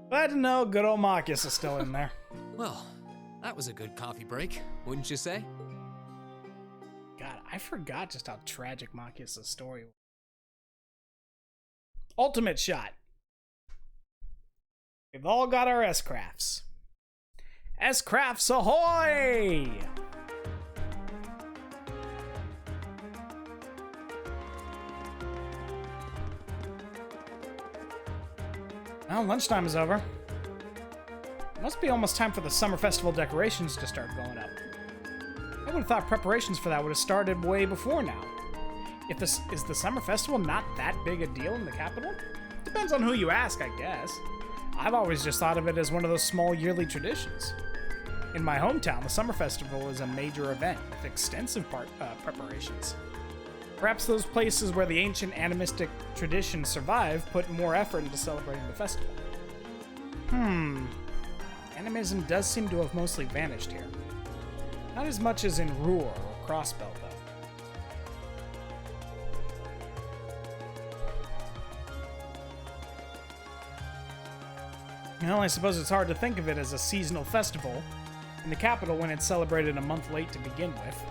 Glad to know good old Marcus is still in there. Well, that was a good coffee break, wouldn't you say? God, I forgot just how tragic Marcus' story was. Ultimate shot. We've all got our S-Crafts. S-Crafts ahoy! Well, lunchtime is over. Must be almost time for the summer festival decorations to start going up. I would have thought preparations for that would have started way before now. Is the summer festival not that big a deal in the capital? Depends on who you ask, I guess. I've always just thought of it as one of those small yearly traditions. In my hometown, the summer festival is a major event with extensive preparations. Perhaps those places where the ancient animistic traditions survive put more effort into celebrating the festival. Animism does seem to have mostly vanished here. Not as much as in Ruhr or Crossbelt, though. Well, I suppose it's hard to think of it as a seasonal festival in the capital when it's celebrated a month late to begin with.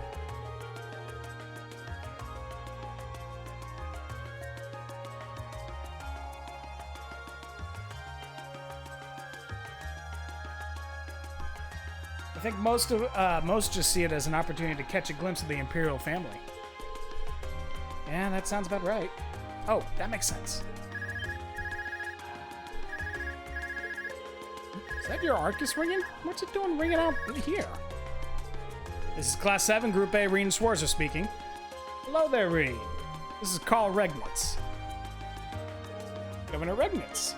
I think most just see it as an opportunity to catch a glimpse of the Imperial family. Yeah, that sounds about right. Oh, that makes sense. Is that your Arcus ringing? What's it doing ringing out here? This is Class 7, Group A, Reen Schwarzer speaking. Hello there, Reen. This is Karl Regnitz. Governor Regnitz.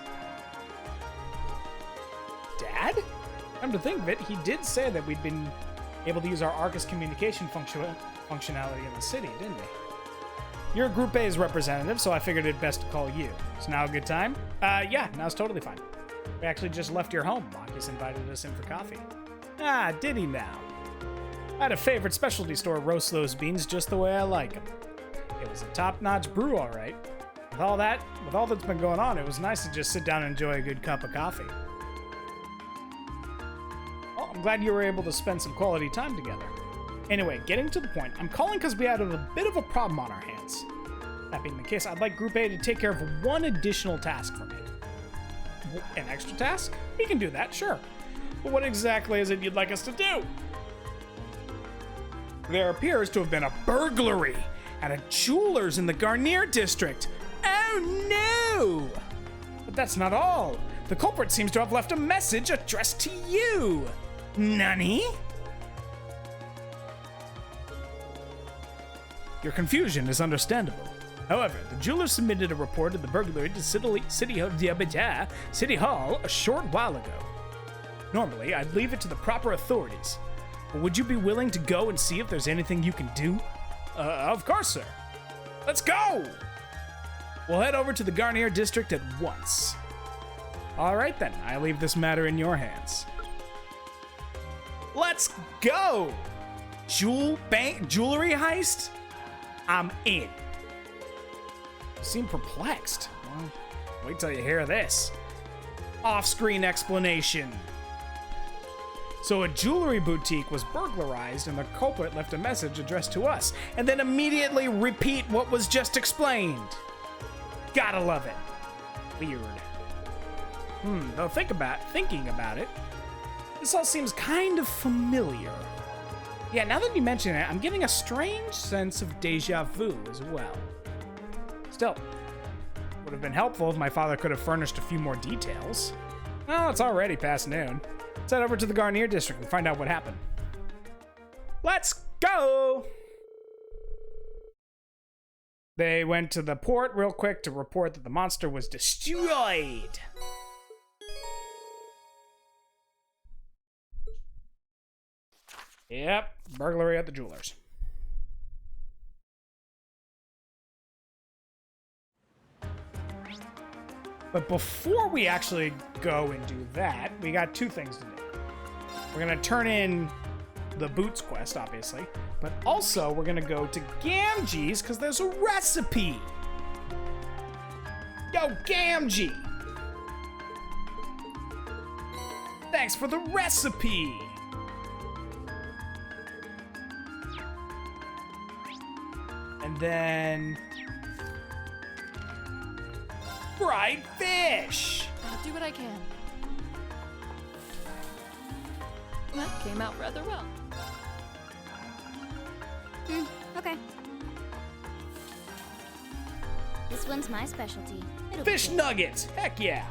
Dad? Come to think of it, he did say that we'd been able to use our Arcus communication functionality in the city, didn't he? You're Group A's representative, so I figured it best to call you. Is now a good time? Yeah, now's totally fine. We actually just left your home. Marcus invited us in for coffee. Ah, did he now? I had a favorite specialty store roast those beans just the way I like them. It was a top-notch brew, all right. With all that's been going on, it was nice to just sit down and enjoy a good cup of coffee. Well, I'm glad you were able to spend some quality time together. Anyway, getting to the point, I'm calling because we had a bit of a problem on our hands. That being the case, I'd like Group A to take care of one additional task for me. An extra task? We can do that, sure. But what exactly is it you'd like us to do? There appears to have been a burglary at a jeweler's in the Garnier district. Oh no! But that's not all. The culprit seems to have left a message addressed to you. Nani? Your confusion is understandable. However, the jeweler submitted a report of the burglary to City Hall a short while ago. Normally, I'd leave it to the proper authorities. But would you be willing to go and see if there's anything you can do? Of course, sir. Let's go! We'll head over to the Garnier district at once. All right then, I leave this matter in your hands. Let's go! Jewelry heist? I'm in. You seem perplexed. Well, wait till you hear this. Off-screen explanation. So a jewelry boutique was burglarized and the culprit left a message addressed to us, and then immediately repeat what was just explained. Gotta love it. Weird. Though thinking about it, this all seems kind of familiar. Yeah, now that you mention it, I'm getting a strange sense of deja vu as well. Still, would have been helpful if my father could have furnished a few more details. Well, it's already past noon. Let's head over to the Garnier district and find out what happened. Let's go! They went to the port real quick to report that the monster was destroyed. Yep, burglary at the jeweler's. But before we actually go and do that, we got two things to do. We're gonna turn in the Boots quest, obviously. But also, we're gonna go to Gamgee's because there's a recipe. Yo, Gamgee! Thanks for the recipe! And then... fried fish! I'll do what I can. That came out rather well. Okay. This one's my specialty. It'll Fish be good. nuggets! Heck yeah!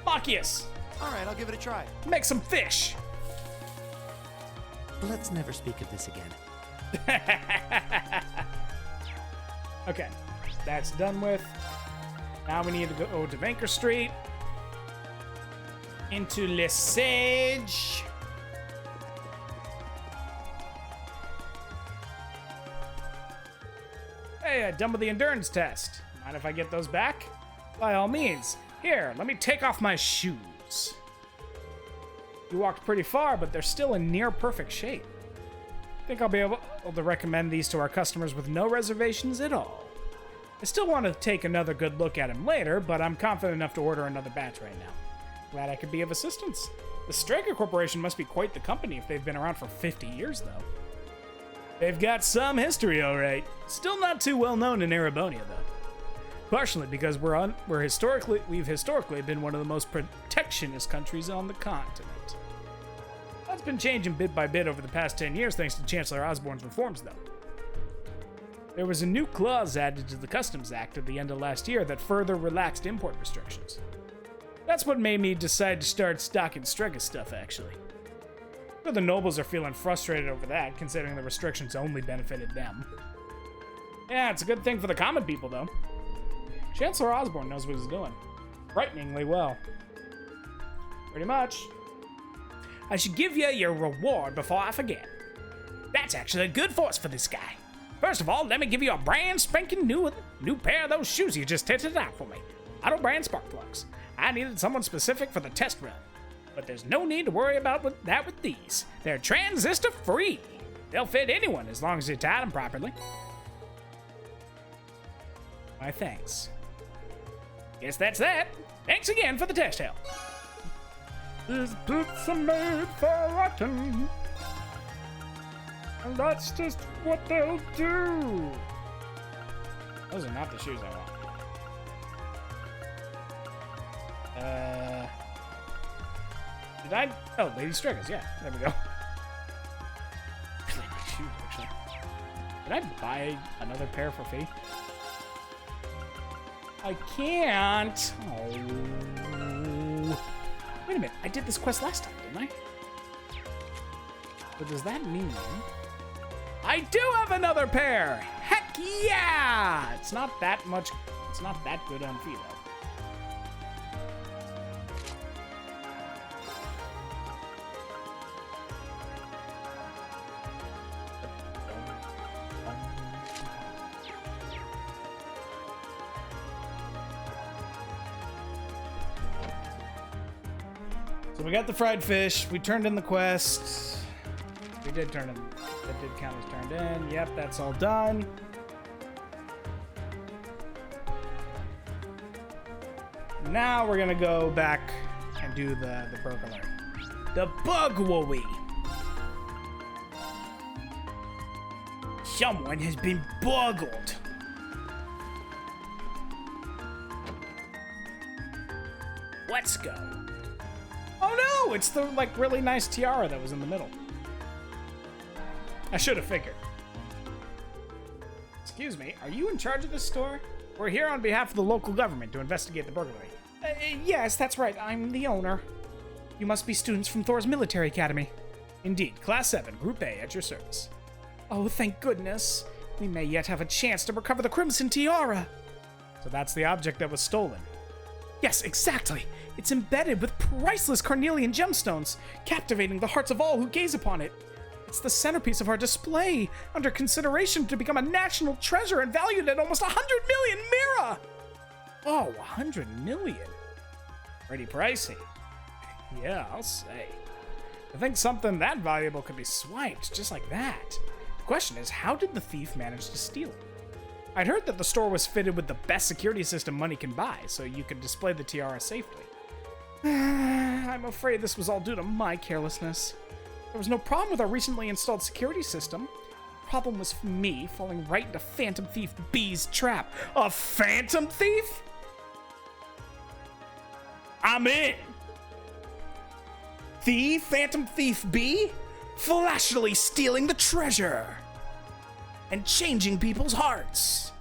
Machias, All right, I'll give it a try. make some fish! Let's never speak of this again. Okay, that's done with. Now we need to go to Banker Street. Into Le Sage. Hey, done with the endurance test. Mind if I get those back? By all means. Here, let me take off my shoes. You walked pretty far, but they're still in near perfect shape. Think I'll be able to recommend these to our customers with no reservations at all. I still want to take another good look at them later, but I'm confident enough to order another batch right now. Glad I could be of assistance. The Striker Corporation must be quite the company if they've been around for 50 years, though. They've got some history, all right. Still not too well known in Erebonia, though. Partially because we've historically been one of the most protectionist countries on the continent. That's been changing bit by bit over the past 10 years thanks to Chancellor Osborne's reforms, though. There was a new clause added to the Customs Act at the end of last year that further relaxed import restrictions. That's what made me decide to start stocking Strega stuff, actually. But the nobles are feeling frustrated over that, considering the restrictions only benefited them. Yeah, it's a good thing for the common people, though. Chancellor Osborne knows what he's doing. Frighteningly well. Pretty much. I should give you your reward before I forget. That's actually a good force for this guy. First of all, let me give you a brand spanking new pair of those shoes you just tested out for me. Auto brand spark plugs. I needed someone specific for the test run. But there's no need to worry about that with these. They're transistor free. They'll fit anyone as long as you tie them properly. My thanks. Guess that's that. Thanks again for the test help. These boots are made for rotting. And that's just what they'll do. Those are not the shoes I want. Did I? Oh, Lady Stregas, yeah. There we go. Really nice shoes, actually. Did I buy another pair for fee? I can't. Oh. Wait a minute. I did this quest last time, didn't I? But does that mean I do have another pair? Heck yeah! It's not that much. It's not that good on fee, though. So we got the fried fish. We turned in the quest. We did turn in. That did count as turned in. Yep, that's all done. Now we're gonna go back and do the burglar. The Bugwooey. Someone has been boggled. Let's go. Oh no! It's the really nice tiara that was in the middle. I should have figured. Excuse me, are you in charge of this store? We're here on behalf of the local government to investigate the burglary. Yes, that's right. I'm the owner. You must be students from Thor's military academy. Indeed, Class 7, Group A, at your service. Oh, thank goodness. We may yet have a chance to recover the Crimson Tiara. So that's the object that was stolen. Yes, exactly. It's embedded with priceless carnelian gemstones, captivating the hearts of all who gaze upon it. It's the centerpiece of our display, under consideration to become a national treasure and valued at almost 100 million mira! Oh, 100 million? Pretty pricey. Yeah, I'll say. I think something that valuable could be swiped just like that. The question is, how did the thief manage to steal it? I'd heard that the store was fitted with the best security system money can buy, so you could display the tiara safely. I'm afraid this was all due to my carelessness. There was no problem with our recently installed security system. The problem was me falling right into Phantom Thief B's trap. A Phantom Thief? I'm in! The Phantom Thief B? Flashily stealing the treasure! And changing people's hearts.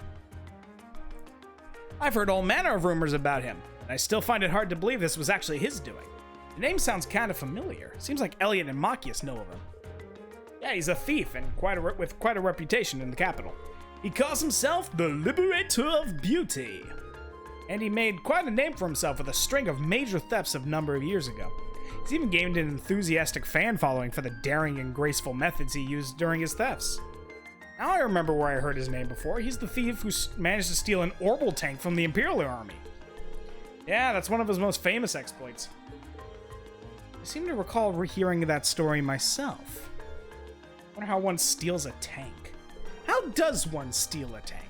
I've heard all manner of rumors about him, and I still find it hard to believe this was actually his doing. The name sounds kind of familiar. Seems like Elliot and Machias know of him. Yeah, he's a thief and with quite a reputation in the capital. He calls himself the Liberator of Beauty. And he made quite a name for himself with a string of major thefts a number of years ago. He's even gained an enthusiastic fan following for the daring and graceful methods he used during his thefts. Now I remember where I heard his name before. He's the thief who managed to steal an orbital tank from the Imperial Army. Yeah, that's one of his most famous exploits. I seem to recall rehearing that story myself. I wonder how one steals a tank. How does one steal a tank?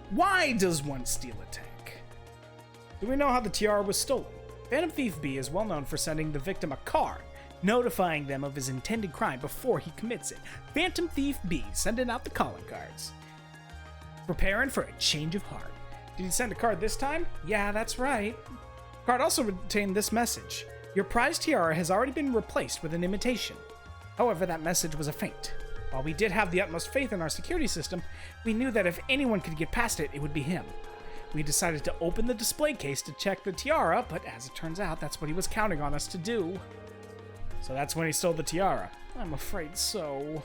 Why does one steal a tank? Do we know how the tiara was stolen? Phantom Thief B is well known for sending the victim a card, notifying them of his intended crime before he commits it. Phantom Thief B sending out the calling cards. Preparing for a change of heart. Did he send a card this time? Yeah, that's right. The card also contained this message. Your prized tiara has already been replaced with an imitation. However, that message was a feint. While we did have the utmost faith in our security system, we knew that if anyone could get past it, it would be him. We decided to open the display case to check the tiara, but as it turns out, that's what he was counting on us to do. So that's when he stole the tiara. I'm afraid so.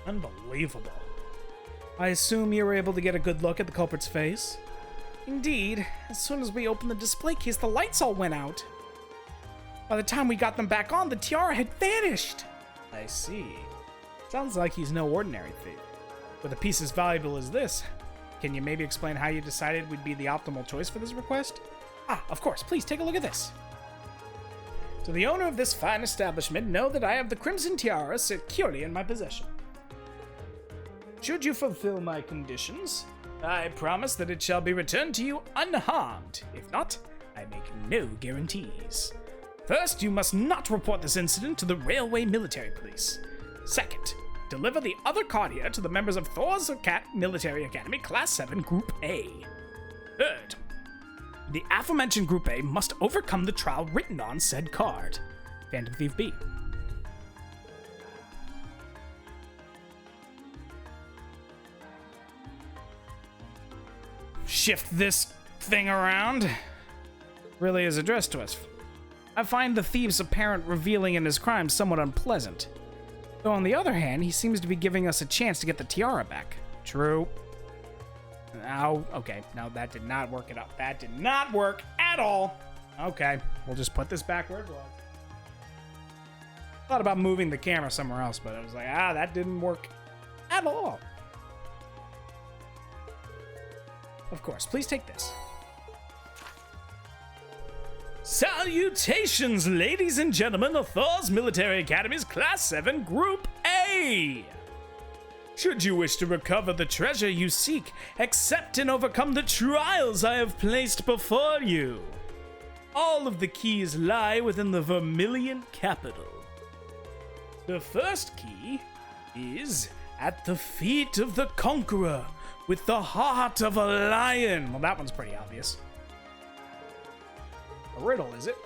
Unbelievable. I assume you were able to get a good look at the culprit's face? Indeed. As soon as we opened the display case, the lights all went out. By the time we got them back on, the tiara had vanished. I see. Sounds like he's no ordinary thief. With a piece as valuable as this, can you maybe explain how you decided we'd be the optimal choice for this request? Ah, of course. Please take a look at this. To the owner of this fine establishment, know that I have the Crimson Tiara securely in my possession. Should you fulfill my conditions, I promise that it shall be returned to you unharmed. If not, I make no guarantees. First, you must not report this incident to the Railway Military Police. Second, deliver the other card here to the members of Thor's Military Academy Class 7 Group A. Third, the aforementioned Group A must overcome the trial written on said card. Phantom Thief B. Shift this thing around. Really is addressed to us. I find the thief's apparent revealing in his crime somewhat unpleasant. Though on the other hand, he seems to be giving us a chance to get the tiara back. True. Now, okay, now that did not work it out. That did not work at all. Okay, we'll just put this back where it was. Thought about moving the camera somewhere else, but I was like, that didn't work at all. Of course, please take this. Salutations, ladies and gentlemen of Thor's Military Academy's Class 7 Group A! Should you wish to recover the treasure you seek, accept and overcome the trials I have placed before you. All of the keys lie within the Vermilion Capital. The first key is at the feet of the Conqueror with the heart of a lion. Well, that one's pretty obvious. A riddle, is it?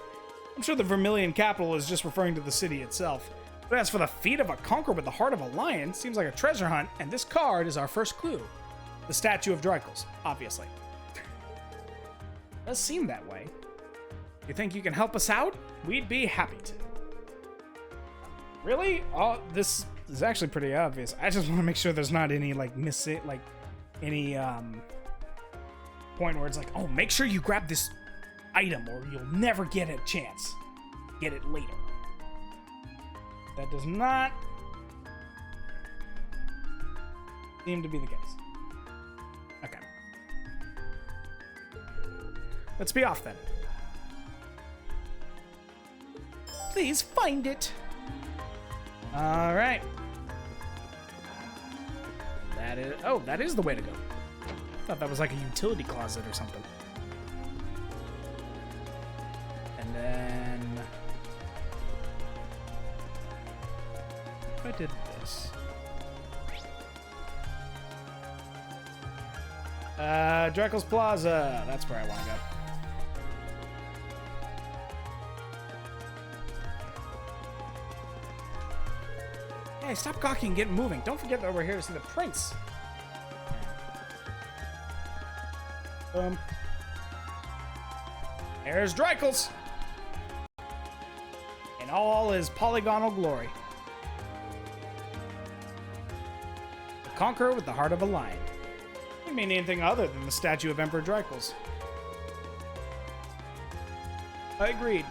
I'm sure the Vermilion Capital is just referring to the city itself. But as for the feet of a conqueror with the heart of a lion, seems like a treasure hunt, and this card is our first clue. The statue of Drycles, obviously. Does seem that way. You think you can help us out? We'd be happy to. Really? Oh, this is actually pretty obvious. I just want to make sure there's not any, any point where it's like, oh, make sure you grab this item or you'll never get a chance. Get it later. That does not seem to be the case. Okay. Let's be off then. Please find it. All right. That is the way to go. I thought that was like a utility closet or something. And then if I did this. Dreckel's Plaza. That's where I want to go. Hey, stop gawking and get moving. Don't forget that we're here to see the prince. There's Dreikel's in all his polygonal glory. The conqueror with the heart of a lion. Doesn't mean anything other than the statue of Emperor Dreikel's. I agreed.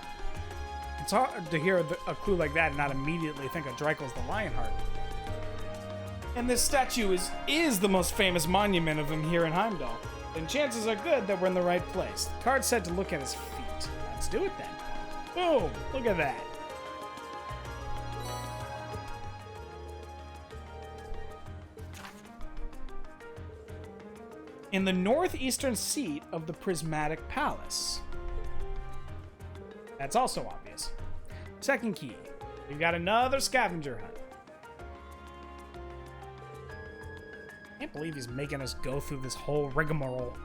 It's hard to hear a clue like that and not immediately think of Dreikel's the Lionheart. And this statue is the most famous monument of him here in Heimdallr. Then chances are good that we're in the right place. The card said to look at his feet. Let's do it then. Boom! Look at that. In the northeastern seat of the Prismatic Palace. That's also obvious. Second key. We've got another scavenger hunt. Can't believe he's making us go through this whole rigmarole.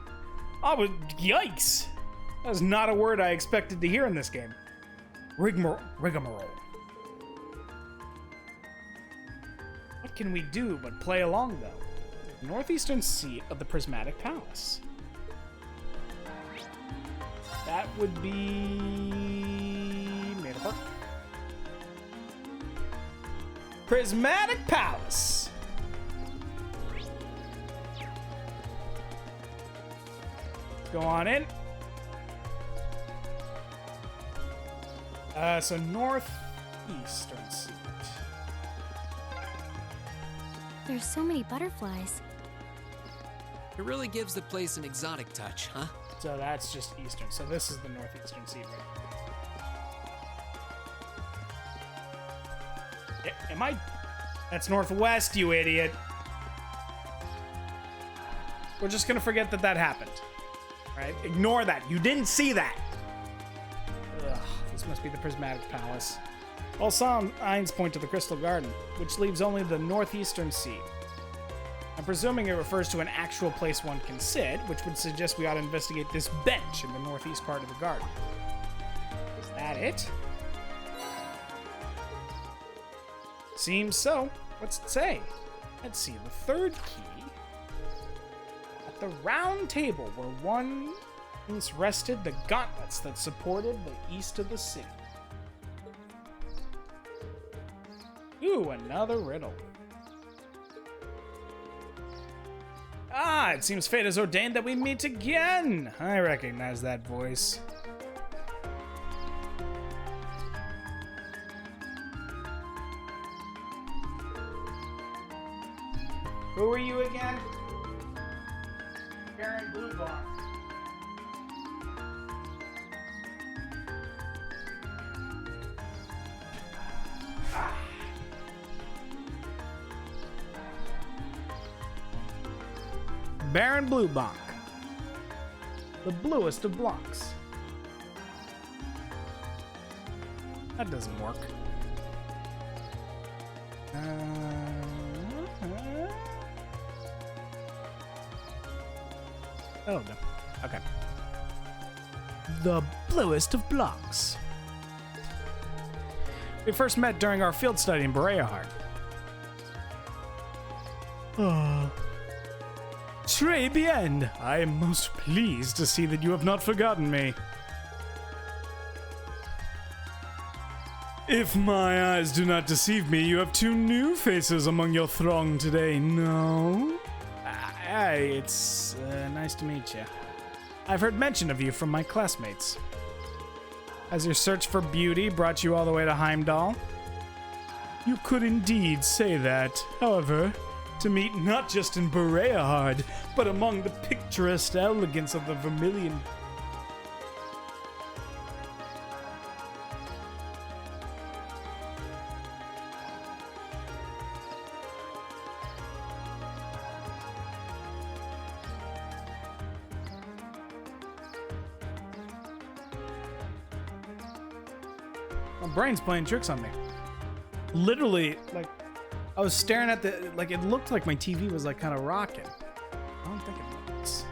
Oh, yikes! That was not a word I expected to hear in this game. Rigmarole. What can we do but play along, though? The northeastern seat of the Prismatic Palace. That would be... Maderpark. Prismatic Palace! Go on in. So northeastern seat. There's so many butterflies. It really gives the place an exotic touch, huh? So that's just eastern. So this is the northeastern seat, right? Am I? That's northwest, you idiot. We're just gonna forget that that happened. Right? Ignore that. You didn't see that. Ugh, this must be the Prismatic Palace. All signs point to the Crystal Garden, which leaves only the northeastern seat. I'm presuming it refers to an actual place one can sit, which would suggest we ought to investigate this bench in the northeast part of the garden. Is that it? Seems so. What's it say? Let's see. The third key. At the round table where once rested the gauntlets that supported the east of the city. Ooh, another riddle. Ah, it seems fate has ordained that we meet again. I recognize that voice. Who are you again? Baron Bluebond. Baron Bluebonk. The bluest of blocks. That doesn't work. Oh, no. Okay. The bluest of blocks. We first met during our field study in Bereahard. Très bien. I am most pleased to see that you have not forgotten me. If my eyes do not deceive me, you have two new faces among your throng today, no? Hey, it's nice to meet you. I've heard mention of you from my classmates. Has your search for beauty brought you all the way to Heimdallr? You could indeed say that. However, to meet not just in Bereahard, but among the picturesque elegance of the Vermilion. My brain's playing tricks on me. Literally, like, I was staring at the, like, it looked like my TV was, like, kind of rocking. I don't think it was.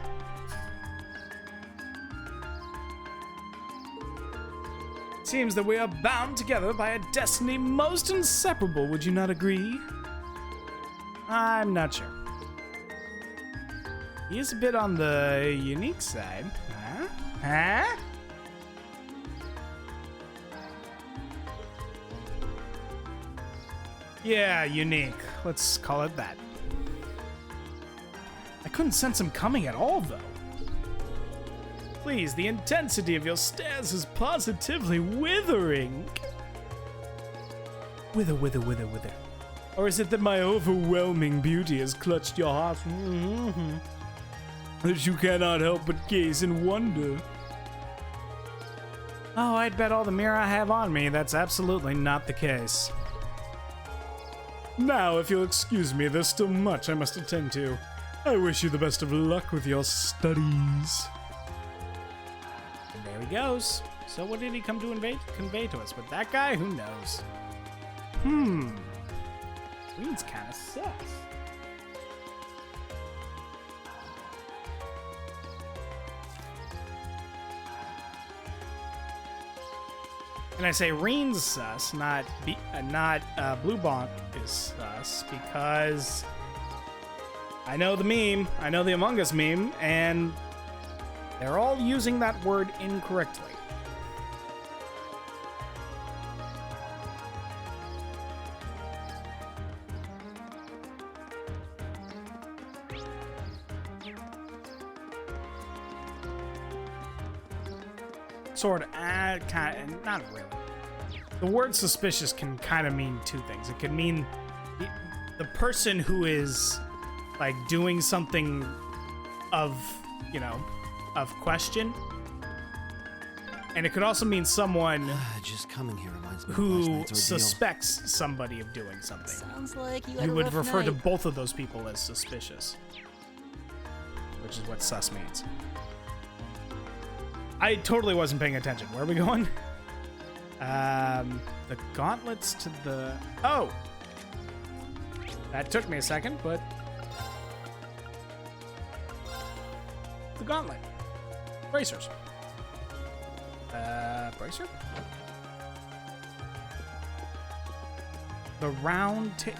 Seems that we are bound together by a destiny most inseparable, would you not agree? I'm not sure. He is a bit on the unique side. Huh? Huh? Yeah, unique. Let's call it that. I couldn't sense him coming at all, though. Please, the intensity of your stares is positively withering. Wither, wither, wither, wither. Or is it that my overwhelming beauty has clutched your heart that you cannot help but gaze in wonder? Oh, I'd bet all the mirror I have on me that's absolutely not the case. Now, if you'll excuse me, there's still much I must attend to. I wish you the best of luck with your studies. And there he goes. So what did he come to convey to us? But that guy, who knows? Queen's kind of sus. And I say Reen's sus, not Blue Bonk is sus, because I know the meme, I know the Among Us meme, and they're all using that word incorrectly. Sort of, kind of, not really. The word suspicious can kind of mean two things. It can mean the person who is, like, doing something of, you know, of question. And it could also mean someone Just coming here reminds me of last who night's ordeal. suspects somebody of doing something. Sounds like you had You a would rough refer to night. both of those people as suspicious, which is what sus means. I totally wasn't paying attention. Where are we going? The gauntlets to the... Oh! That took me a second, but... The gauntlet. Bracers. Bracer? The round table.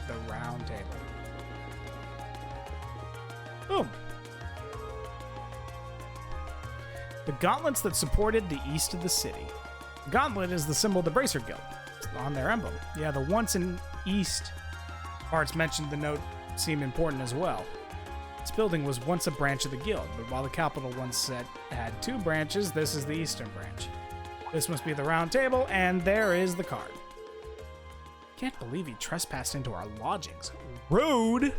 Boom. The gauntlets that supported the east of the city. The gauntlet is the symbol of the Bracer Guild. It's on their emblem. Yeah, the once in east parts mentioned the note seem important as well. This building was once a branch of the guild, but while the capital once had two branches, this is the eastern branch. This must be the round table, and there is the card. Can't believe he trespassed into our lodgings. Rude!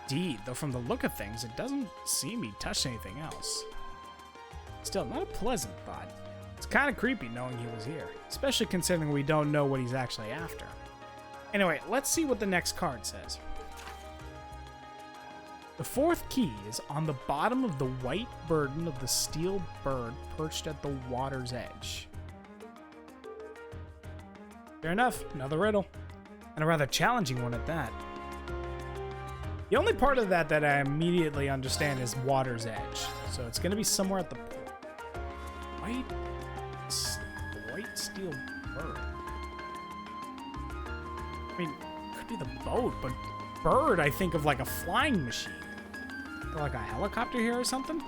Indeed, though from the look of things, it doesn't seem he touched anything else. Still, not a pleasant thought. It's kind of creepy knowing he was here, especially considering we don't know what he's actually after. Anyway, let's see what the next card says. The fourth key is on the bottom of the white burden of the steel bird perched at the water's edge. Fair enough, another riddle. And a rather challenging one at that. The only part of that I immediately understand is water's edge. So it's going to be somewhere at the port. White steel bird. I mean, could be the boat, but bird I think of like a flying machine. Or like a helicopter here or something?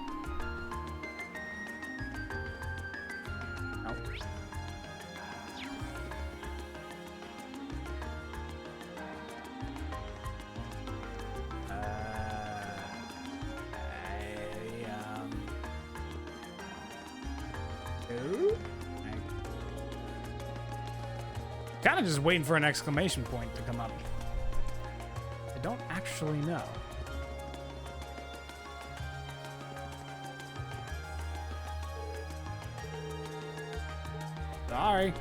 Nope. Kind of just waiting for an exclamation point to come up. I don't actually know. Sorry.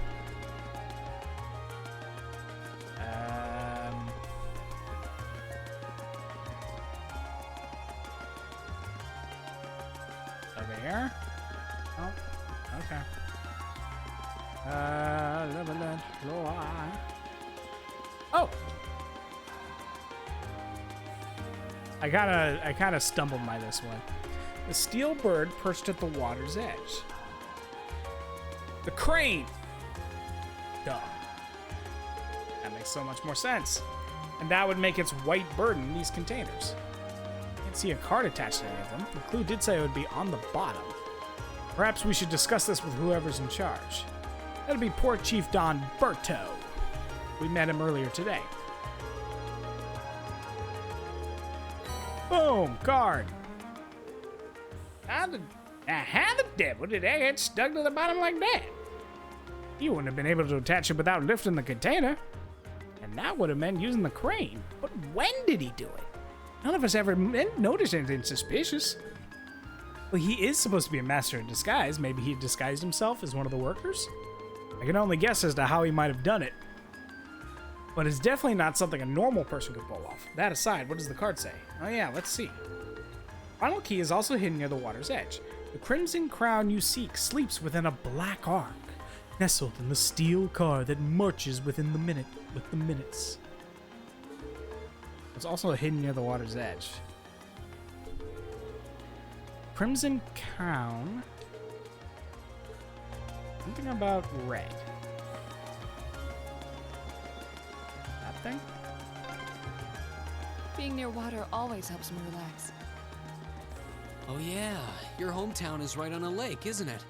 Over here? Oh, okay. Oh! I kind of stumbled by this one. The steel bird perched at the water's edge. The crane! Duh. That makes so much more sense. And that would make its white bird in these containers. I can't see a card attached to any of them. The clue did say it would be on the bottom. Perhaps we should discuss this with whoever's in charge. That'll be poor Chief Don Berto. We met him earlier today. Boom! Card. How the devil did that get stuck to the bottom like that? You wouldn't have been able to attach it without lifting the container. And that would have meant using the crane. But when did he do it? None of us ever noticed anything suspicious. Well, he is supposed to be a master in disguise. Maybe he disguised himself as one of the workers? I can only guess as to how he might have done it. But it's definitely not something a normal person could pull off. That aside, what does the card say? Oh yeah, let's see. Final key is also hidden near the water's edge. The crimson crown you seek sleeps within a black ark, nestled in the steel car that marches with the minutes. It's also hidden near the water's edge. Crimson crown. Something about red. That thing? Being near water always helps me relax. Oh yeah, your hometown is right on a lake, isn't it?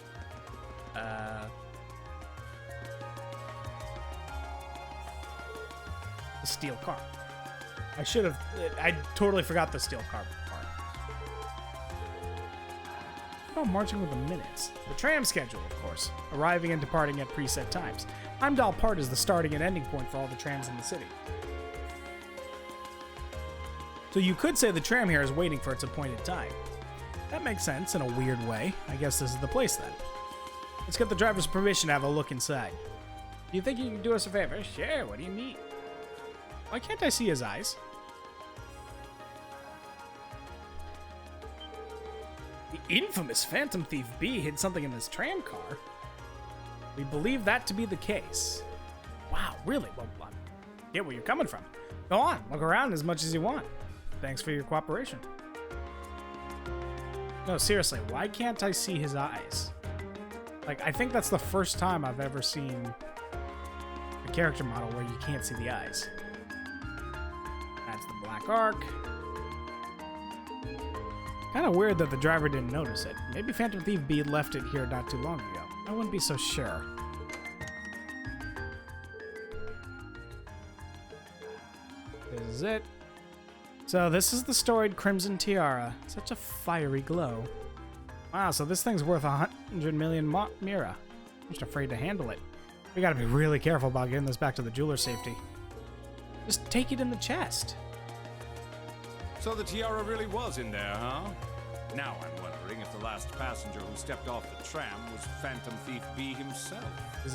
The steel car. I totally forgot the steel car part. What about marching with the minutes? The tram schedule, of course. Arriving and departing at preset times. Heimdallr Part is the starting and ending point for all the trams in the city. So you could say the tram here is waiting for its appointed time. That makes sense in a weird way. I guess this is the place then. Let's get the driver's permission to have a look inside. Do you think you can do us a favor? Sure, what do you need? Why can't I see his eyes? The infamous Phantom Thief B hid something in this tram car. We believe that to be the case. Wow, really? Well, I get where you're coming from. Go on, look around as much as you want. Thanks for your cooperation. No, seriously, why can't I see his eyes? Like, I think that's the first time I've ever seen a character model where you can't see the eyes. That's the black arc. Kind of weird that the driver didn't notice it. Maybe Phantom Thief B left it here not too long ago. I wouldn't be so sure. This is it. So this is the storied Crimson Tiara. Such a fiery glow. Wow, so this thing's worth 100 million Mira. I'm just afraid to handle it. We gotta be really careful about getting this back to the jeweler's safety. Just take it in the chest. So the tiara really was in there, huh? Now I'm wondering if the last passenger who stepped off the tram was Phantom Thief B himself. Is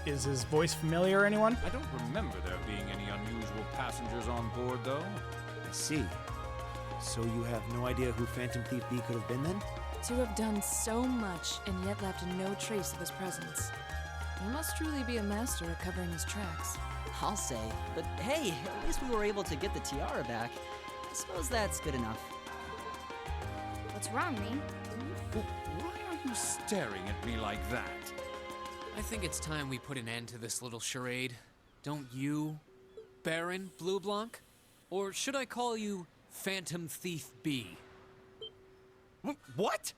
his voice familiar or anyone? I don't remember there being any unusual passengers on board, though. I see. So you have no idea who Phantom Thief B could have been then? To have done so much and yet left no trace of his presence. He must truly be a master at covering his tracks. I'll say. But hey, at least we were able to get the tiara back. I suppose that's good enough. What's wrong, Reem? Why are you staring at me like that? I think it's time we put an end to this little charade. Don't you, Baron Blue Blanc? Or should I call you Phantom Thief B? What?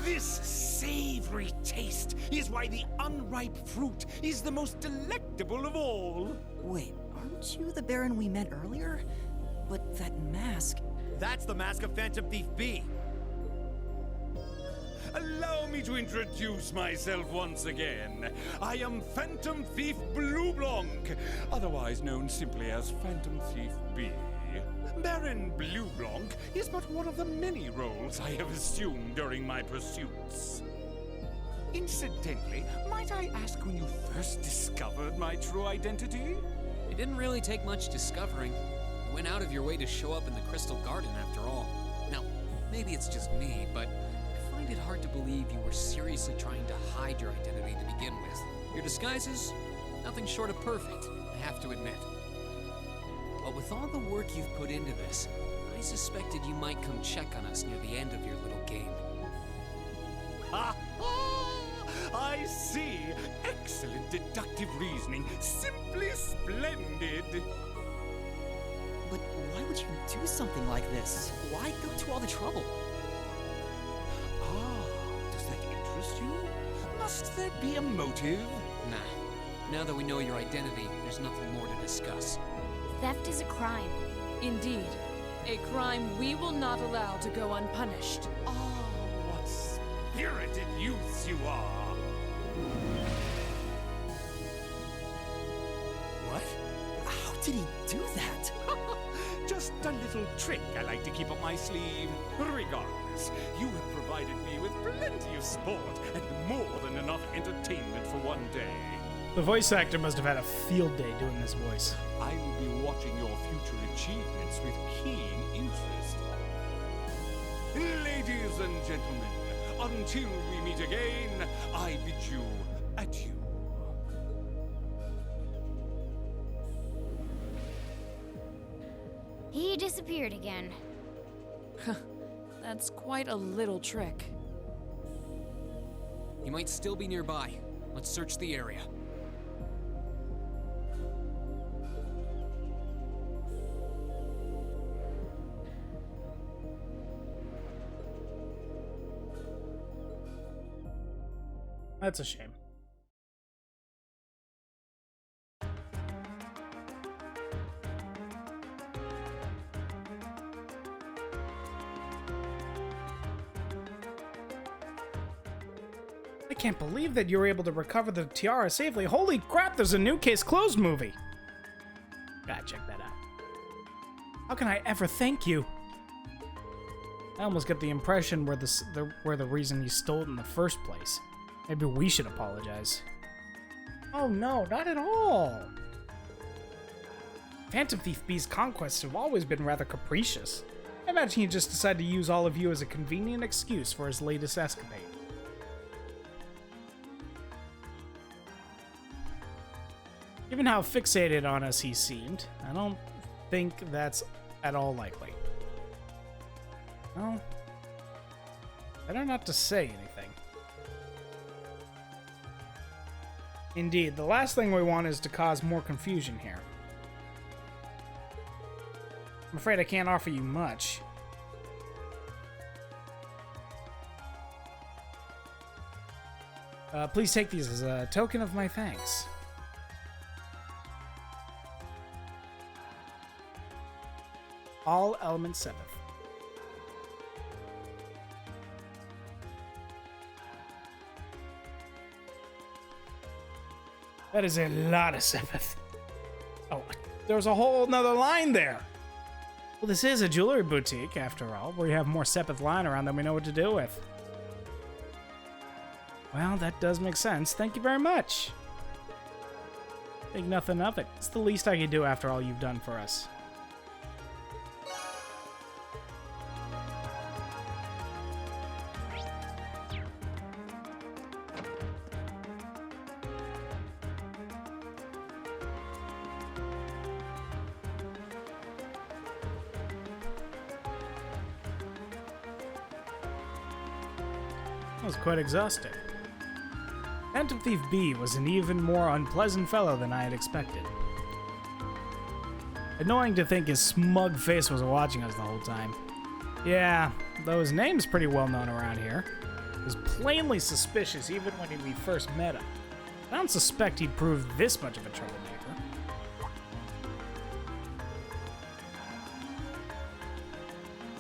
This savory taste is why the unripe fruit is the most delectable of all. Wait, aren't you the Baron we met earlier? But that mask... That's the mask of Phantom Thief B. Allow me to introduce myself once again. I am Phantom Thief Blue Blanc, otherwise known simply as Phantom Thief B. Baron Blue Blanc is but one of the many roles I have assumed during my pursuits. Incidentally, might I ask when you first discovered my true identity? It didn't really take much discovering. went out of your way to show up in the Crystal Garden after all. Now, maybe it's just me, but I find it hard to believe you were seriously trying to hide your identity to begin with. Your disguises, nothing short of perfect, I have to admit. But with all the work you've put into this, I suspected you might come check on us near the end of your little game. Ha ha! I see. Excellent deductive reasoning. Simply splendid. But why would you do something like this? Why go to all the trouble? Ah, does that interest you? Must there be a motive? Nah. Now that we know your identity, there's nothing more to discuss. Theft is a crime. Indeed. A crime we will not allow to go unpunished. Ah, what spirited youths you are! What? How did he do that? Just a little trick I like to keep up my sleeve. Regardless, you have provided me with plenty of sport and more than enough entertainment for one day. The voice actor must have had a field day doing this voice. I will be watching your future achievements with keen interest. Ladies and gentlemen, until we meet again, I bid you adieu. He disappeared again. That's quite a little trick. He might still be nearby. Let's search the area. That's a shame. I can't believe that you were able to recover the tiara safely. Holy crap, there's a new Case Closed movie. Gotta check that out. How can I ever thank you? I almost get the impression we're the reason you stole it in the first place. Maybe we should apologize. Oh no, not at all. Phantom Thief B's conquests have always been rather capricious. I imagine he just decided to use all of you as a convenient excuse for his latest escapade. Given how fixated on us he seemed, I don't think that's at all likely. Well, better not to say anything. Indeed, the last thing we want is to cause more confusion here. I'm afraid I can't offer you much. Please take these as a token of my thanks. All Element 7th. That is a lot of 7th. Oh, there's a whole nother line there. Well, this is a jewelry boutique, after all, where you have more 7th line around than we know what to do with. Well, that does make sense. Thank you very much. Think nothing of it. It's the least I can do after all you've done for us. That was quite exhausting. Phantom Thief B was an even more unpleasant fellow than I had expected. Annoying to think his smug face was watching us the whole time. Yeah, though his name's pretty well known around here. He was plainly suspicious even when we first met him. I don't suspect he'd prove this much of a troublemaker.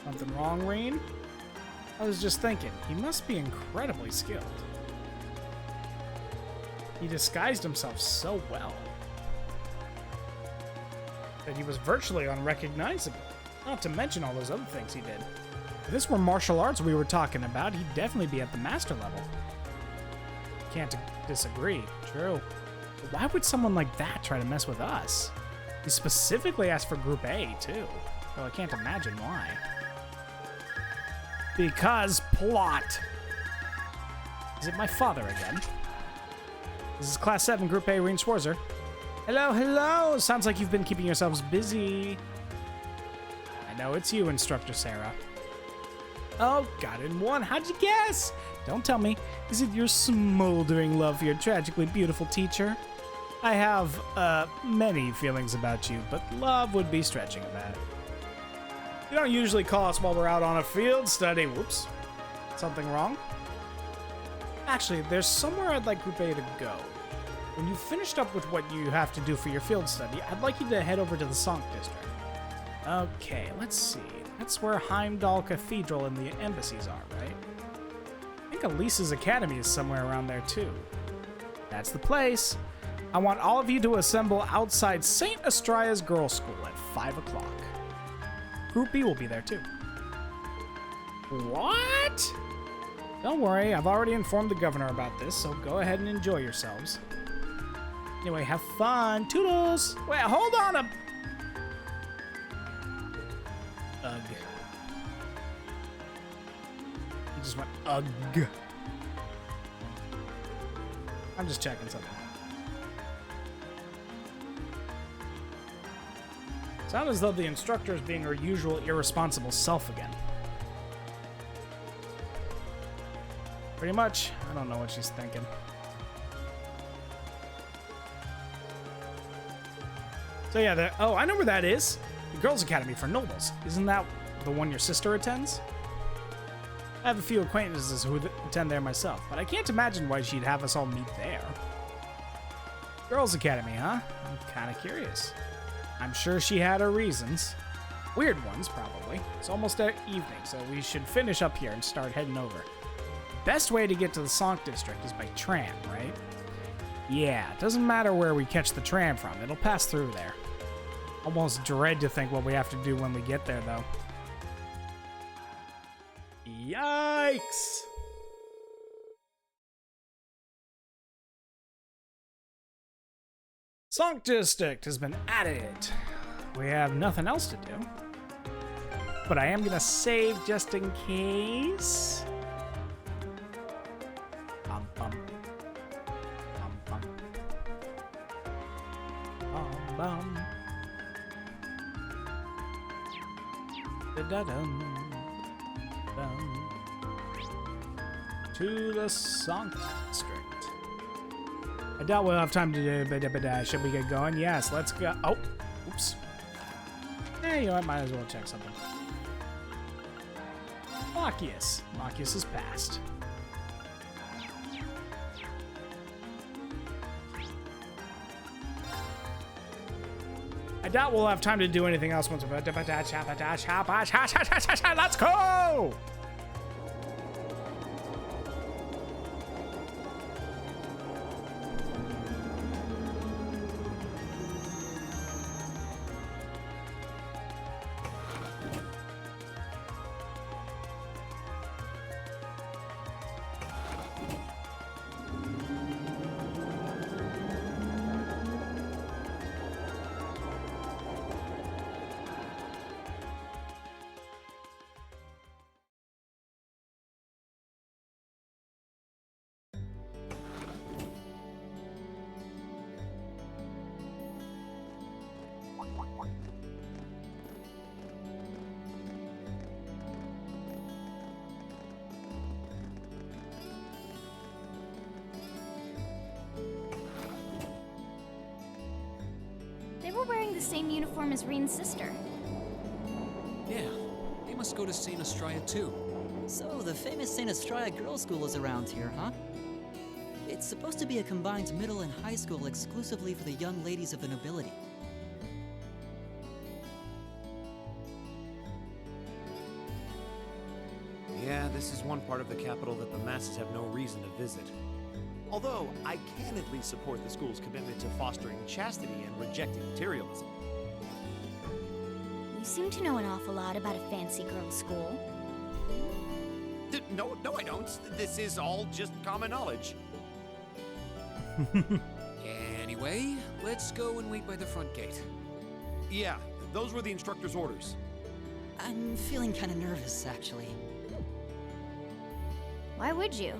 Something wrong, Reen? I was just thinking, he must be incredibly skilled. He disguised himself so well that he was virtually unrecognizable, not to mention all those other things he did. If this were martial arts we were talking about, he'd definitely be at the master level. Can't disagree. True. But why would someone like that try to mess with us? He specifically asked for Group A, too. Though I can't imagine why. Because plot. Is it my father again? This is Class 7, Group A, Reen Schwarzer. Hello, hello! Sounds like you've been keeping yourselves busy. I know it's you, Instructor Sarah. Oh, got in one. How'd you guess? Don't tell me. Is it your smoldering love for your tragically beautiful teacher? I have, many feelings about you, but love would be stretching that. You don't usually call us while we're out on a field study. Whoops. Something wrong? Actually, there's somewhere I'd like Group A to go. When you've finished up with what you have to do for your field study, I'd like you to head over to the Sonk District. Okay, let's see. That's where Heimdallr Cathedral and the embassies are, right? I think Elise's Academy is somewhere around there, too. That's the place. I want all of you to assemble outside St. Astraea's Girls' School at 5 o'clock. Group B will be there, too. What? Don't worry, I've already informed the governor about this, so go ahead and enjoy yourselves. Anyway, have fun. Toodles! Wait, hold on a... Ugh. He just went, ugh. I'm just checking something. Sounds as though the instructor is being her usual irresponsible self again. Pretty much. I don't know what she's thinking. So yeah, oh, I know where that is. The Girls' Academy for Nobles. Isn't that the one your sister attends? I have a few acquaintances who attend there myself, but I can't imagine why she'd have us all meet there. Girls' Academy, huh? I'm kind of curious. I'm sure she had her reasons. Weird ones, probably. It's almost evening, so we should finish up here and start heading over. Best way to get to the Sonk District is by tram, right? Yeah, it doesn't matter where we catch the tram from. It'll pass through there. Almost dread to think what we have to do when we get there, though. Yikes! Sonk District has been added. We have nothing else to do. But I am gonna save just in case. Bum, bum. Bum, bum. Bum, bum. Da-da-dum. Dum. To the Sonk District. I doubt we'll have time to do it, should we get going? Yes, let's go. Oh, oops. You know what? Might as well check something. Machias. Machias is passed. I doubt we'll have time to do anything else once we're... Let's go! They were wearing the same uniform as Reen's sister. Yeah, they must go to St. Astraea too. So the famous St. Astraea Girls' School is around here, huh? It's supposed to be a combined middle and high school exclusively for the young ladies of the nobility. Yeah, this is one part of the capital that the masses have no reason to visit. Although, I can at least support the school's commitment to fostering chastity and rejecting materialism. You seem to know an awful lot about a fancy girls' school. No, I don't. This is all just common knowledge. Anyway, let's go and wait by the front gate. Yeah, those were the instructor's orders. I'm feeling kind of nervous, actually. Why would you?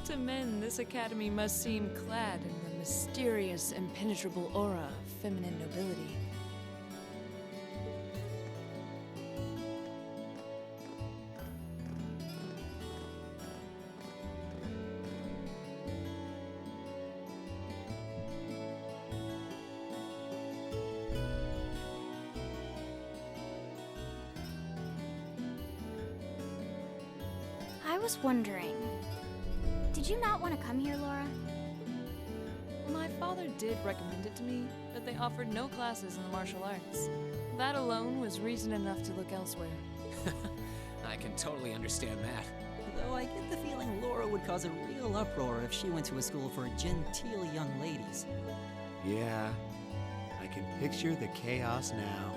To men, this academy must seem clad in the mysterious, impenetrable aura of feminine nobility. I was wondering, did you not want to come here, Laura? My father did recommend it to me, but they offered no classes in the martial arts. That alone was reason enough to look elsewhere. I can totally understand that. Though I get the feeling Laura would cause a real uproar if she went to a school for genteel young ladies. Yeah, I can picture the chaos now.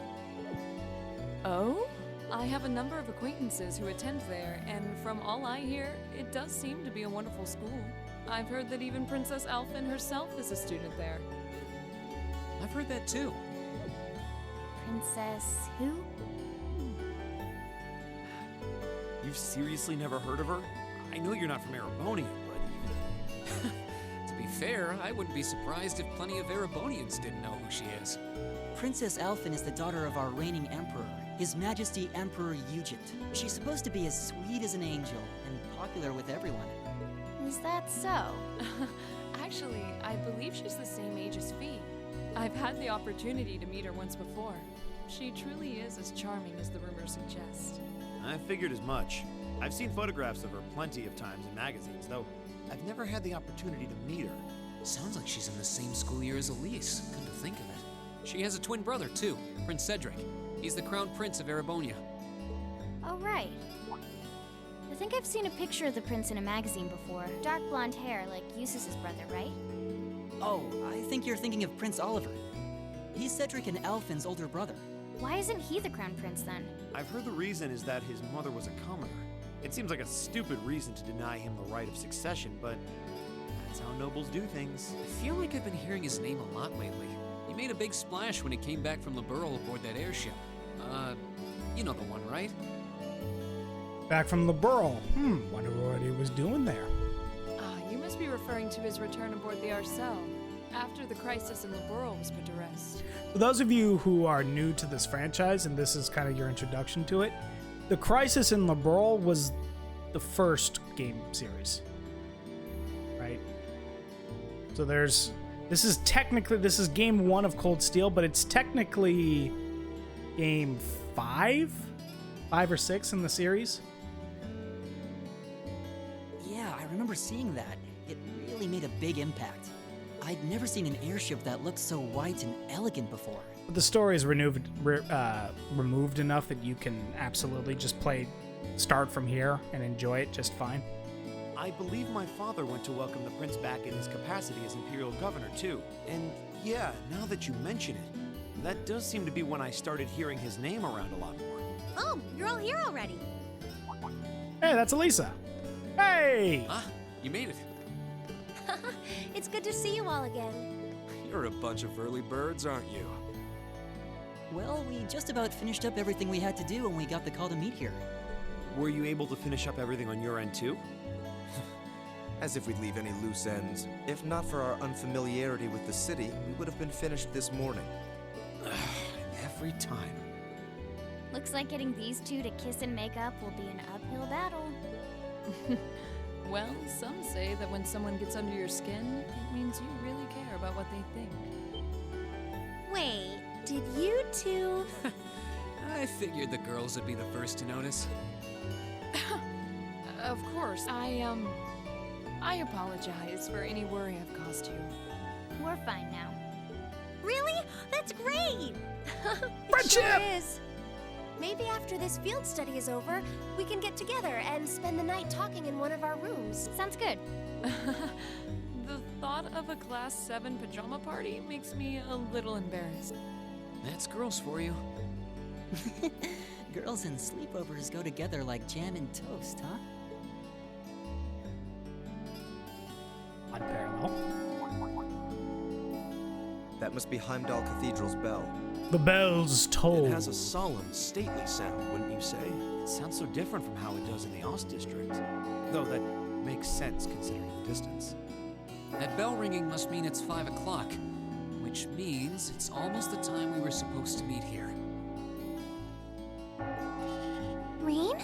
Oh? I have a number of acquaintances who attend there, and from all I hear, it does seem to be a wonderful school. I've heard that even Princess Alphen herself is a student there. I've heard that too. Princess who? You've seriously never heard of her? I know you're not from Erebonia, but... To be fair, I wouldn't be surprised if plenty of Erebonians didn't know who she is. Princess Alphen is the daughter of our reigning emperor, His Majesty Emperor Eugit. She's supposed to be as sweet as an angel and popular with everyone. Is that so? Actually, I believe she's the same age as Fee. I've had the opportunity to meet her once before. She truly is as charming as the rumors suggest. I figured as much. I've seen photographs of her plenty of times in magazines, though I've never had the opportunity to meet her. Sounds like she's in the same school year as Elise, come to think of it. She has a twin brother, too, Prince Cedric. He's the crown prince of Erebonia. Oh, right. I think I've seen a picture of the prince in a magazine before. Dark blonde hair, like Eustace's brother, right? Oh, I think you're thinking of Prince Oliver. He's Cedric and Alphen's older brother. Why isn't he the crown prince then? I've heard the reason is that his mother was a commoner. It seems like a stupid reason to deny him the right of succession, but that's how nobles do things. I feel like I've been hearing his name a lot lately. He made a big splash when he came back from Liberl aboard that airship. You know the one, right? Back from the Burl. Wonder what he was doing there. You must be referring to his return aboard the Arcel, after the crisis in Liberl was put to rest. For those of you who are new to this franchise, and this is kind of your introduction to it, the Crisis in Liberl was the first game series, right? So this is game 1 of Cold Steel, but it's technically game 5 or 6 in the series. Yeah, I remember seeing that. It really made a big impact. I'd never seen an airship that looked so white and elegant before. But the story is removed enough that you can absolutely just start from here and enjoy it just fine. I believe my father went to welcome the prince back in his capacity as imperial governor, too. And yeah, now that you mention it, that does seem to be when I started hearing his name around a lot more. Oh, you're all here already. Hey, that's Elisa. Hey! Ah, you made it. It's good to see you all again. You're a bunch of early birds, aren't you? Well, we just about finished up everything we had to do when we got the call to meet here. Were you able to finish up everything on your end, too? As if we'd leave any loose ends. If not for our unfamiliarity with the city, we would have been finished this morning. Every time. Looks like getting these two to kiss and make up will be an uphill battle. Well, some say that when someone gets under your skin, it means you really care about what they think. Wait, did you two? I figured the girls would be the first to notice. Of course, I apologize for any worry I've caused you. We're fine now. Really? That's great! Friendship! It sure is. Maybe after this field study is over, we can get together and spend the night talking in one of our rooms. Sounds good. The thought of a Class 7 pajama party makes me a little embarrassed. That's girls for you. Girls and sleepovers go together like jam and toast, huh? Odd parallel. That must be Heimdall Cathedral's bell. The bells toll. It has a solemn, stately sound, wouldn't you say? It sounds so different from how it does in the Ost district. Though that makes sense considering the distance. That bell ringing must mean it's 5 o'clock, which means it's almost the time we were supposed to meet here. Rean?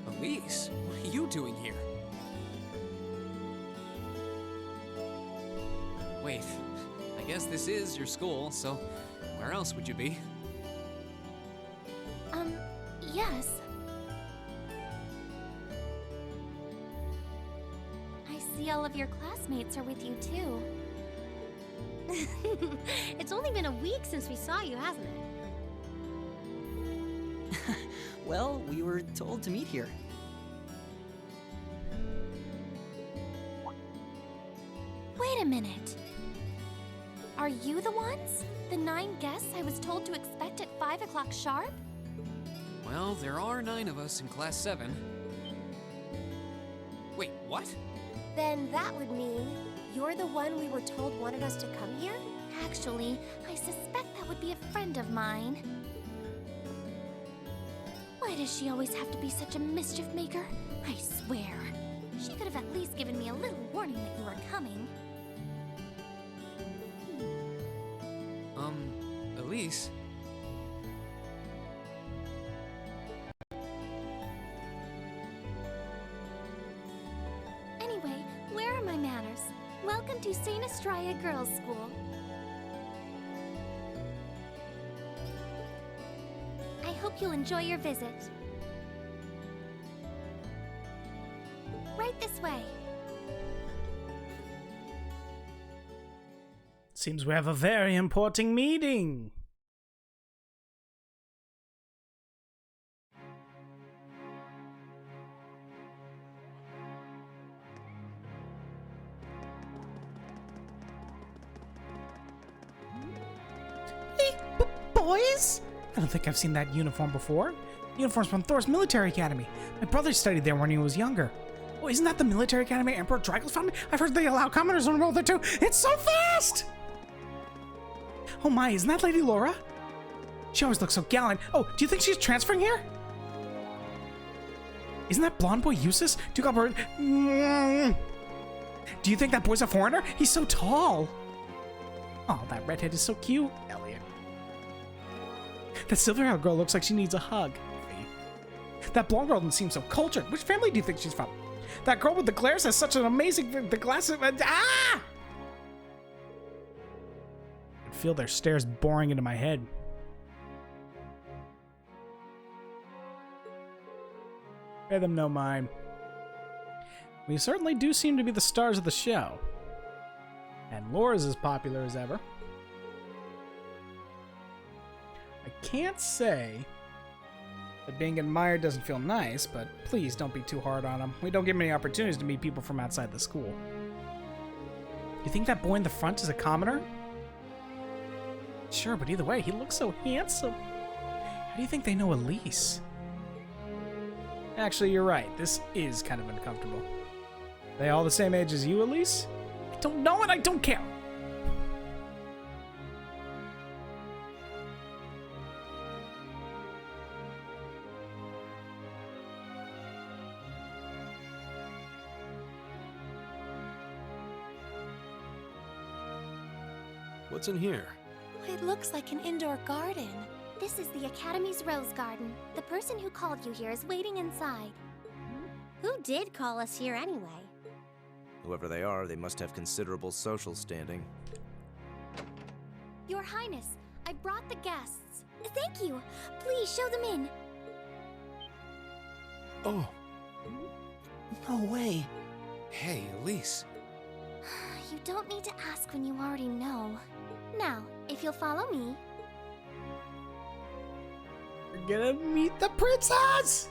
Elise, what are you doing here? Wait, I guess this is your school, so where else would you be? Yes. I see all of your classmates are with you, too. It's only been a week since we saw you, hasn't it? Well, we were told to meet here. Wait a minute. Are you the ones? The 9 guests I was told to expect at 5 o'clock sharp? Well, there are 9 of us in Class 7. Wait, what? Then that would mean you're the one we were told wanted us to come here? Actually, I suspect that would be a friend of mine. Why does she always have to be such a mischief maker? I swear. She could have at least given me a little warning that you were coming. Elise? Anyway, where are my manners? Welcome to St. Estrella Girls' School. I hope you'll enjoy your visit. Right this way. Seems we have a very important meeting. Hey, boys! I don't think I've seen that uniform before. Uniform's from Thor's military academy. My brother studied there when he was younger. Oh, isn't that the military academy Emperor Drago's founded? I've heard they allow commoners on roll there too. It's so fast! Oh my, isn't that Lady Laura? She always looks so gallant. Oh, do you think she's transferring here? Isn't that blonde boy Eustace? Do you think that boy's a foreigner? He's so tall. Oh, that redhead is so cute. Elliot. That silver-haired girl looks like she needs a hug. That blonde girl doesn't seem so cultured. Which family do you think she's from? That girl with the glares has such an amazing... The glasses... I can feel their stares boring into my head. Pay them no mind. We certainly do seem to be the stars of the show. And Laura's as popular as ever. I can't say that being admired doesn't feel nice, but please don't be too hard on him. We don't get many opportunities to meet people from outside the school. You think that boy in the front is a commoner? Sure, but either way, he looks so handsome. How do you think they know Elise? Actually, you're right. This is kind of uncomfortable. Are they all the same age as you, Elise? I don't know and I don't care. What's in here? It looks like an indoor garden. This is the Academy's Rose Garden. The person who called you here is waiting inside. Who did call us here anyway? Whoever they are, they must have considerable social standing. Your Highness, I brought the guests. Thank you. Please show them in. Oh, No way. Hey, Elise. You don't need to ask when you already know. Now, if you'll follow me. We're gonna meet the princess!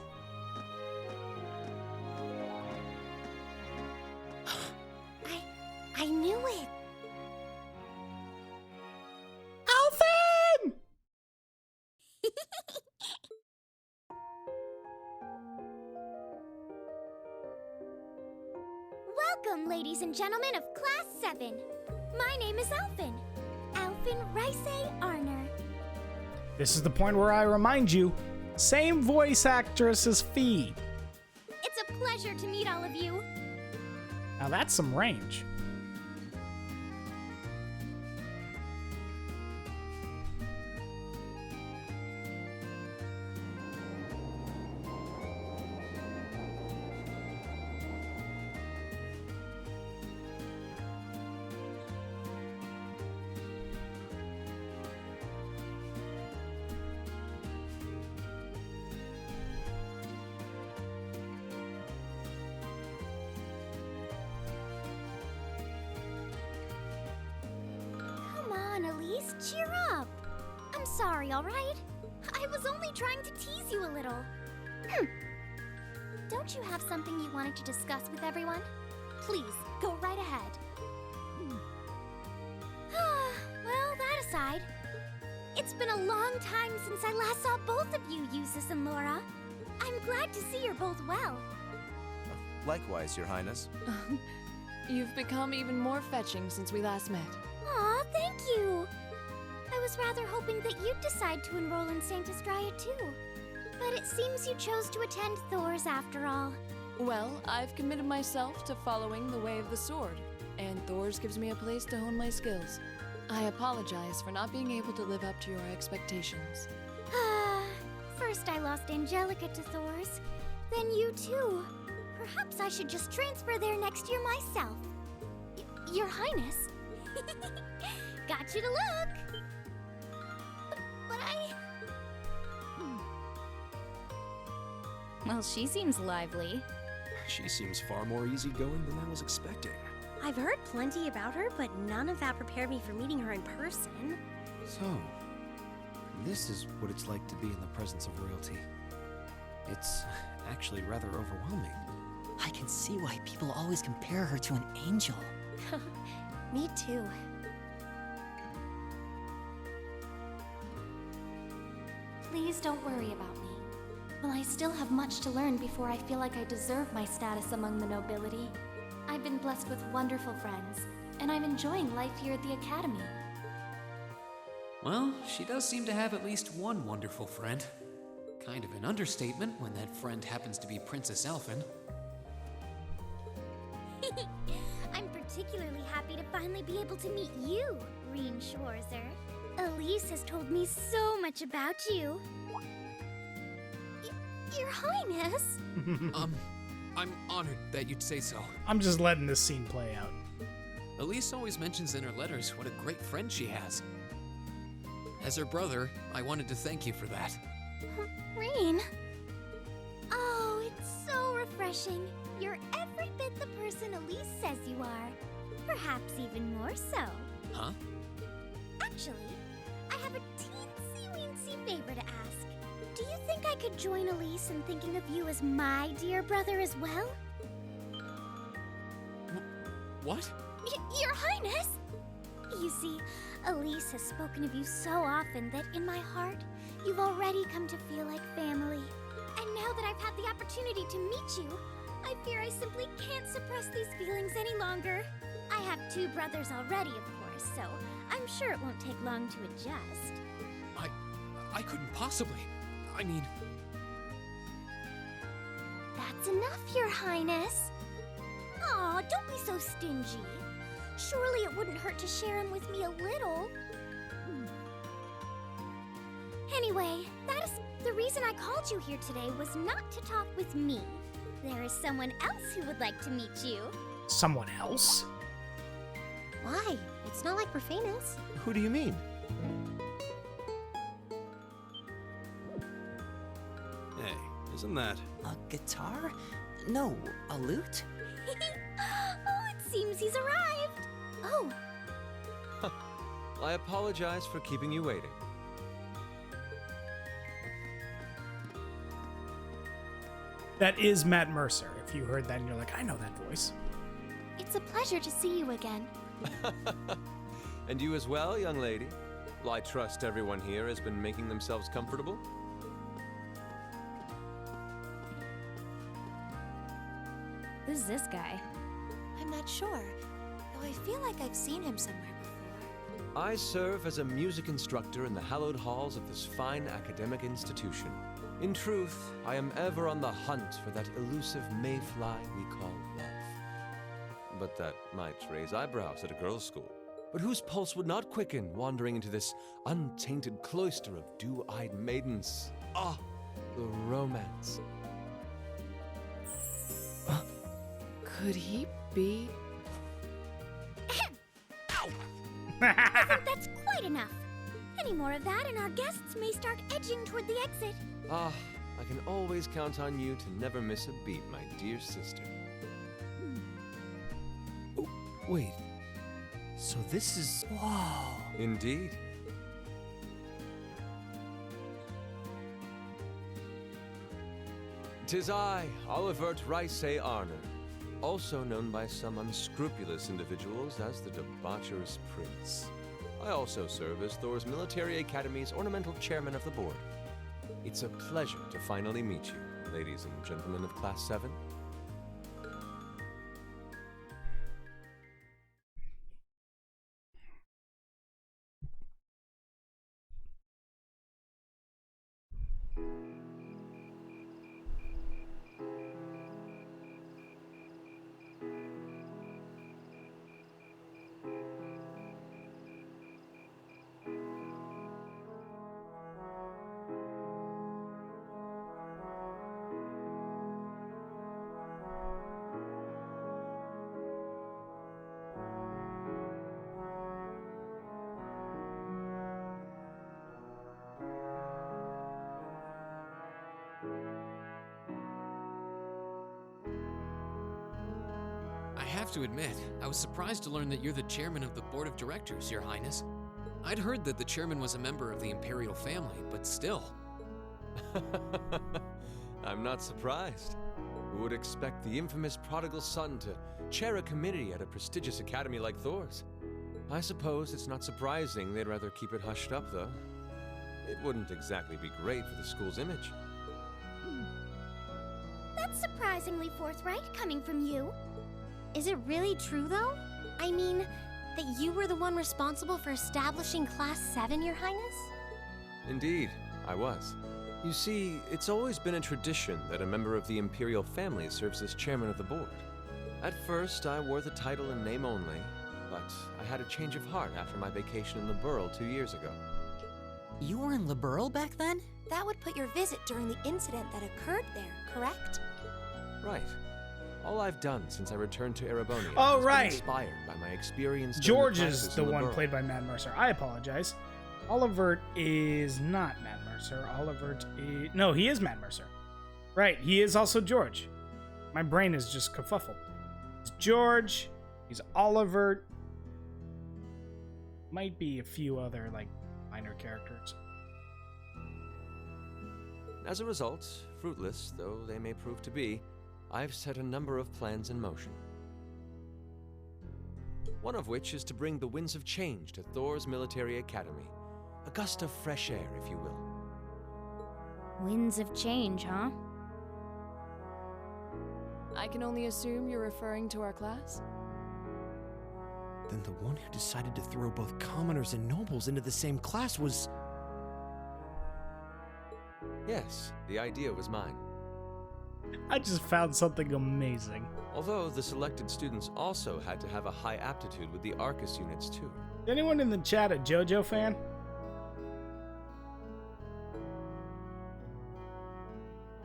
I knew it! Alvin! Welcome, ladies and gentlemen of Class 7. My name is Alphen. Alphen Rice Arner. This is the point where I remind you, same voice actress as Fee. It's a pleasure to meet all of you. Now that's some range. Elise, cheer up! I'm sorry, alright? I was only trying to tease you a little. Don't you have something you wanted to discuss with everyone? Please, go right ahead. Well, that aside, it's been a long time since I last saw both of you, Eustace and Laura. I'm glad to see you're both well. Likewise, Your Highness. You've become even more fetching since we last met. Aw, thank you! I was rather hoping that you'd decide to enroll in Sanctus Dryad too. But it seems you chose to attend Thor's after all. Well, I've committed myself to following the way of the sword, and Thor's gives me a place to hone my skills. I apologize for not being able to live up to your expectations. First I lost Angelica to Thor's, then you too. Perhaps I should just transfer there next year myself. Your Highness? Got you to look! But Well, she seems lively. She seems far more easygoing than I was expecting. I've heard plenty about her, but none of that prepared me for meeting her in person. So, this is what it's like to be in the presence of royalty. It's actually rather overwhelming. I can see why people always compare her to an angel. Me too. Please don't worry about me. Well, I still have much to learn before I feel like I deserve my status among the nobility. I've been blessed with wonderful friends, and I'm enjoying life here at the Academy. Well, she does seem to have at least one wonderful friend. Kind of an understatement when that friend happens to be Princess Elfin. I'm particularly happy to finally be able to meet you, Reen Schwarzer. Elise has told me so much about you. Your Highness? I'm honored that you'd say so. I'm just letting this scene play out. Elise always mentions in her letters what a great friend she has. As her brother, I wanted to thank you for that. Reen? Oh, it's so refreshing. You're every bit the person Elise says you are. Perhaps even more so. Huh? Actually, I have a teensy-weensy favor to ask. Do you think I could join Elise in thinking of you as my dear brother as well? What? Your Highness! You see, Elise has spoken of you so often that in my heart, you've already come to feel like family. And now that I've had the opportunity to meet you, I fear I simply can't suppress these feelings any longer. I have 2 brothers already, of course, so I'm sure it won't take long to adjust. I couldn't possibly. I mean... That's enough, Your Highness. Aw, don't be so stingy. Surely it wouldn't hurt to share him with me a little. Anyway, that is the reason I called you here today was not to talk with me. There is someone else who would like to meet you. Someone else? Why? It's not like we're famous. Who do you mean? Hey, isn't that... A guitar? No, a lute? Oh, it seems he's arrived. Oh. I apologize for keeping you waiting. That is Matt Mercer. If you heard that and you're like, I know that voice. It's a pleasure to see you again. And you as well, young lady. Well, I trust everyone here has been making themselves comfortable. Who's this guy? I'm not sure, though I feel like I've seen him somewhere before. I serve as a music instructor in the hallowed halls of this fine academic institution. In truth, I am ever on the hunt for that elusive mayfly we call love. But that might raise eyebrows at a girls' school. But whose pulse would not quicken wandering into this untainted cloister of dew-eyed maidens? Ah, the romance. Could he be? I think that's quite enough. Any more of that, and our guests may start edging toward the exit. Ah, I can always count on you to never miss a beat, my dear sister. Oh, wait. So this is... Wow. Indeed. Tis I, Olivert Rice Arner, also known by some unscrupulous individuals as the Debaucherous Prince. I also serve as Thor's Military Academy's ornamental chairman of the board. It's a pleasure to finally meet you, ladies and gentlemen of Class 7. I have to admit, I was surprised to learn that you're the chairman of the board of directors, Your Highness. I'd heard that the chairman was a member of the imperial family, but still. I'm not surprised. Who would expect the infamous prodigal son to chair a committee at a prestigious academy like Thor's? I suppose it's not surprising they'd rather keep it hushed up, though. It wouldn't exactly be great for the school's image. That's surprisingly forthright coming from you. Is it really true, though? I mean, that you were the one responsible for establishing Class 7, Your Highness? Indeed, I was. You see, it's always been a tradition that a member of the imperial family serves as chairman of the board. At first, I wore the title in name only, but I had a change of heart after my vacation in Liberl 2 years ago. You were in Liberl back then? That would put your visit during the incident that occurred there, correct? Right. All I've done since I returned to Erebonia Oh, has right. been inspired by my experience. George during is classes the in one Liberl. played by Matt Mercer. I apologize. Olivert is not Matt Mercer. Olivert is... No, he is Matt Mercer. Right, he is also George. My brain is just kerfuffled. He's George. He's Olivert. Might be a few other, like, minor characters. As a result, fruitless though they may prove to be, I've set a number of plans in motion. One of which is to bring the winds of change to Thor's Military Academy. A gust of fresh air, if you will. Winds of change, huh? I can only assume you're referring to our class? Then the one who decided to throw both commoners and nobles into the same class was... Yes, the idea was mine. I just found something amazing. Although the selected students also had to have a high aptitude with the Arcus units too. Is anyone in the chat a JoJo fan?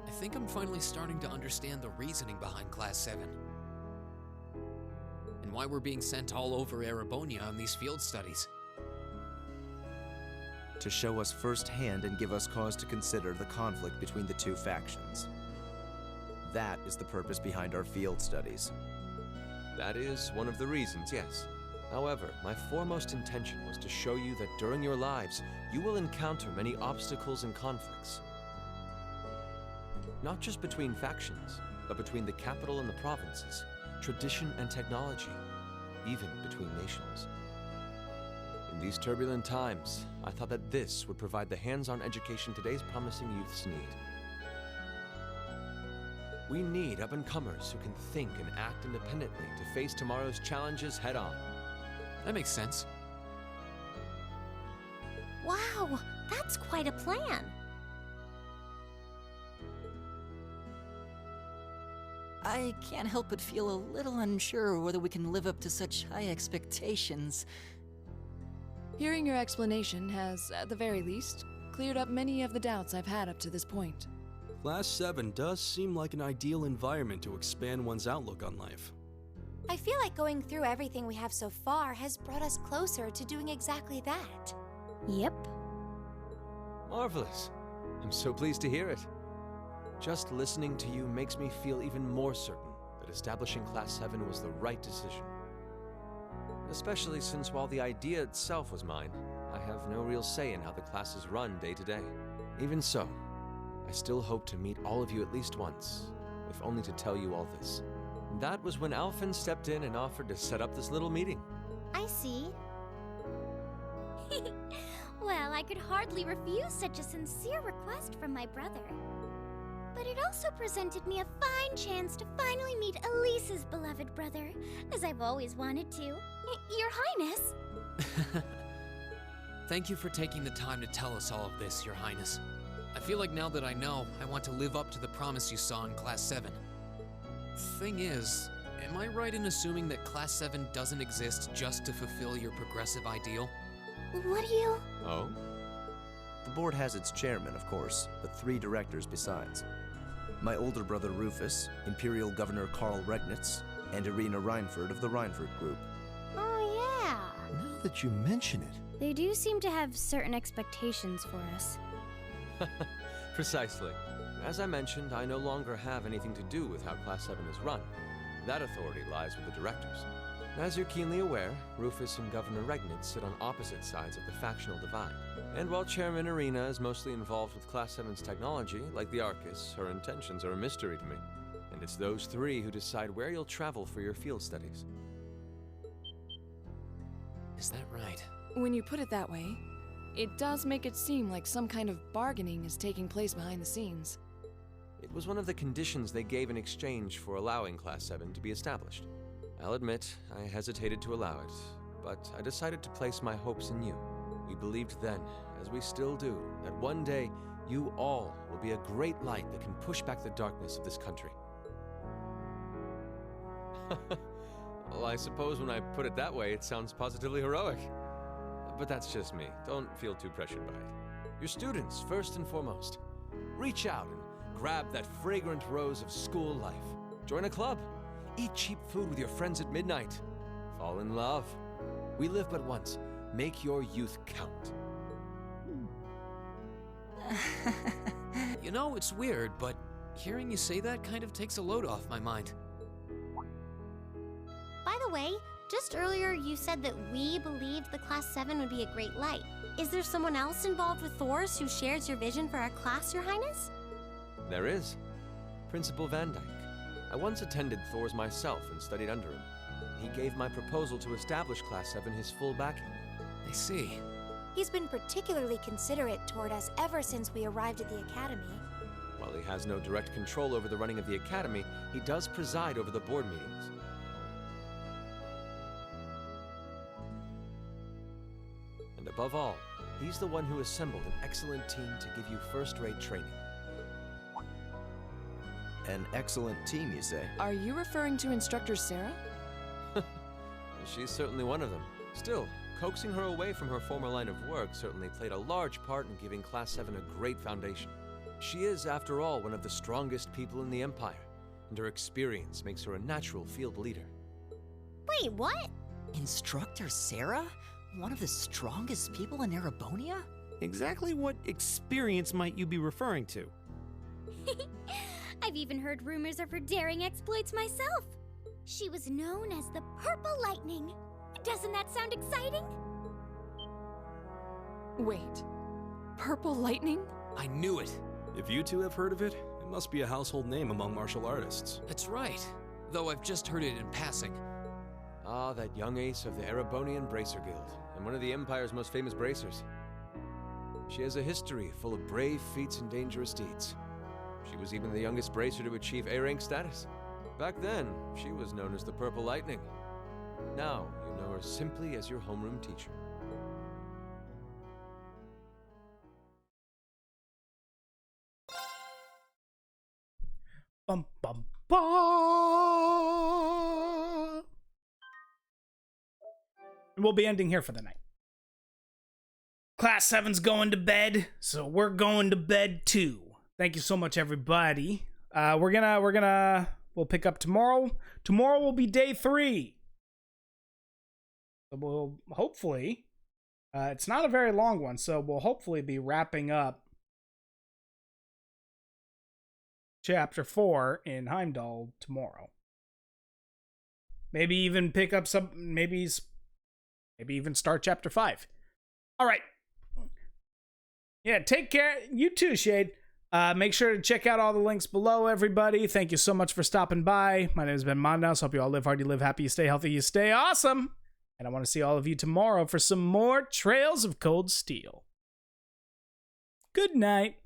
I think I'm finally starting to understand the reasoning behind Class 7. And why we're being sent all over Erebonia on these field studies. To show us firsthand and give us cause to consider the conflict between the two factions. That is the purpose behind our field studies. That is one of the reasons, yes. However, my foremost intention was to show you that during your lives, you will encounter many obstacles and conflicts. Not just between factions, but between the capital and the provinces, tradition and technology, even between nations. In these turbulent times, I thought that this would provide the hands-on education today's promising youths need. We need up-and-comers who can think and act independently to face tomorrow's challenges head-on. That makes sense. Wow, that's quite a plan. I can't help but feel a little unsure whether we can live up to such high expectations. Hearing your explanation has, at the very least, cleared up many of the doubts I've had up to this point. Class 7 does seem like an ideal environment to expand one's outlook on life. I feel like going through everything we have so far has brought us closer to doing exactly that. Yep. Marvelous. I'm so pleased to hear it. Just listening to you makes me feel even more certain that establishing Class 7 was the right decision. Especially since while the idea itself was mine, I have no real say in how the classes run day to day. Even so, I still hope to meet all of you at least once, if only to tell you all this. That was when Alphen stepped in and offered to set up this little meeting. I see. Well, I could hardly refuse such a sincere request from my brother. But it also presented me a fine chance to finally meet Elise's beloved brother, as I've always wanted to. Your Highness! Thank you for taking the time to tell us all of this, Your Highness. I feel like now that I know, I want to live up to the promise you saw in Class 7. Thing is, am I right in assuming that Class 7 doesn't exist just to fulfill your progressive ideal? What do you... Oh? The board has its chairman, of course, but 3 directors besides. My older brother Rufus, Imperial Governor Karl Regnitz, and Irina Reinford of the Reinford Group. Oh, yeah. Now that you mention it, They do seem to have certain expectations for us. Precisely. As I mentioned, I no longer have anything to do with how Class 7 is run. That authority lies with the directors. As you're keenly aware, Rufus and Governor Regnitz sit on opposite sides of the factional divide. And while Chairman Irina is mostly involved with Class 7's technology, like the Arcus, her intentions are a mystery to me. And it's those 3 who decide where you'll travel for your field studies. Is that right? When you put it that way, it does make it seem like some kind of bargaining is taking place behind the scenes. It was one of the conditions they gave in exchange for allowing Class 7 to be established. I'll admit, I hesitated to allow it, but I decided to place my hopes in you. We believed then, as we still do, that one day you all will be a great light that can push back the darkness of this country. Well, I suppose when I put it that way, it sounds positively heroic. But that's just me. Don't feel too pressured by it. Your students, first and foremost. Reach out and grab that fragrant rose of school life. Join a club. Eat cheap food with your friends at midnight. Fall in love. We live but once. Make your youth count. You know, it's weird, but hearing you say that kind of takes a load off my mind. By the way, just earlier you said that we believed the Class 7 would be a great light. Is there someone else involved with Thor's who shares your vision for our class, Your Highness? There is. Principal Van Dyke. I once attended Thor's myself and studied under him. He gave my proposal to establish Class 7 his full backing. I see. He's been particularly considerate toward us ever since we arrived at the Academy. While he has no direct control over the running of the Academy, he does preside over the board meetings. And above all, he's the one who assembled an excellent team to give you first-rate training. An excellent team, you say? Are you referring to Instructor Sarah? She's certainly one of them. Still, coaxing her away from her former line of work certainly played a large part in giving Class 7 a great foundation. She is, after all, one of the strongest people in the Empire, and her experience makes her a natural field leader. Wait, what? Instructor Sarah? One of the strongest people in Erebonia? Exactly what experience might you be referring to? I've even heard rumors of her daring exploits myself. She was known as the Purple Lightning. Doesn't that sound exciting? Wait, Purple Lightning? I knew it. if you 2 have heard of it, it must be a household name among martial artists. That's right. Though I've just heard it in passing. Ah, that young ace of the Erebonian Bracer Guild, and one of the Empire's most famous bracers. She has a history full of brave feats and dangerous deeds. She was even the youngest bracer to achieve A rank status. Back then, she was known as the Purple Lightning. Now, you know her simply as your homeroom teacher. Bum, bum, bum. And we'll be ending here for the night. Class 7's going to bed, so we're going to bed too. Thank you so much, everybody. We'll pick up tomorrow. Tomorrow will be day 3. So we'll hopefully, it's not a very long one, so we'll hopefully be wrapping up Chapter 4 in Heimdallr tomorrow. Maybe even pick up some, maybe even start Chapter 5. All right. Yeah, take care. You too, Shade. Make sure to check out all the links below, everybody. Thank you so much for stopping by. My name has been Mondouse. Hope you all live hard, you live happy, you stay healthy, you stay awesome. And I want to see all of you tomorrow for some more Trails of Cold Steel. Good night.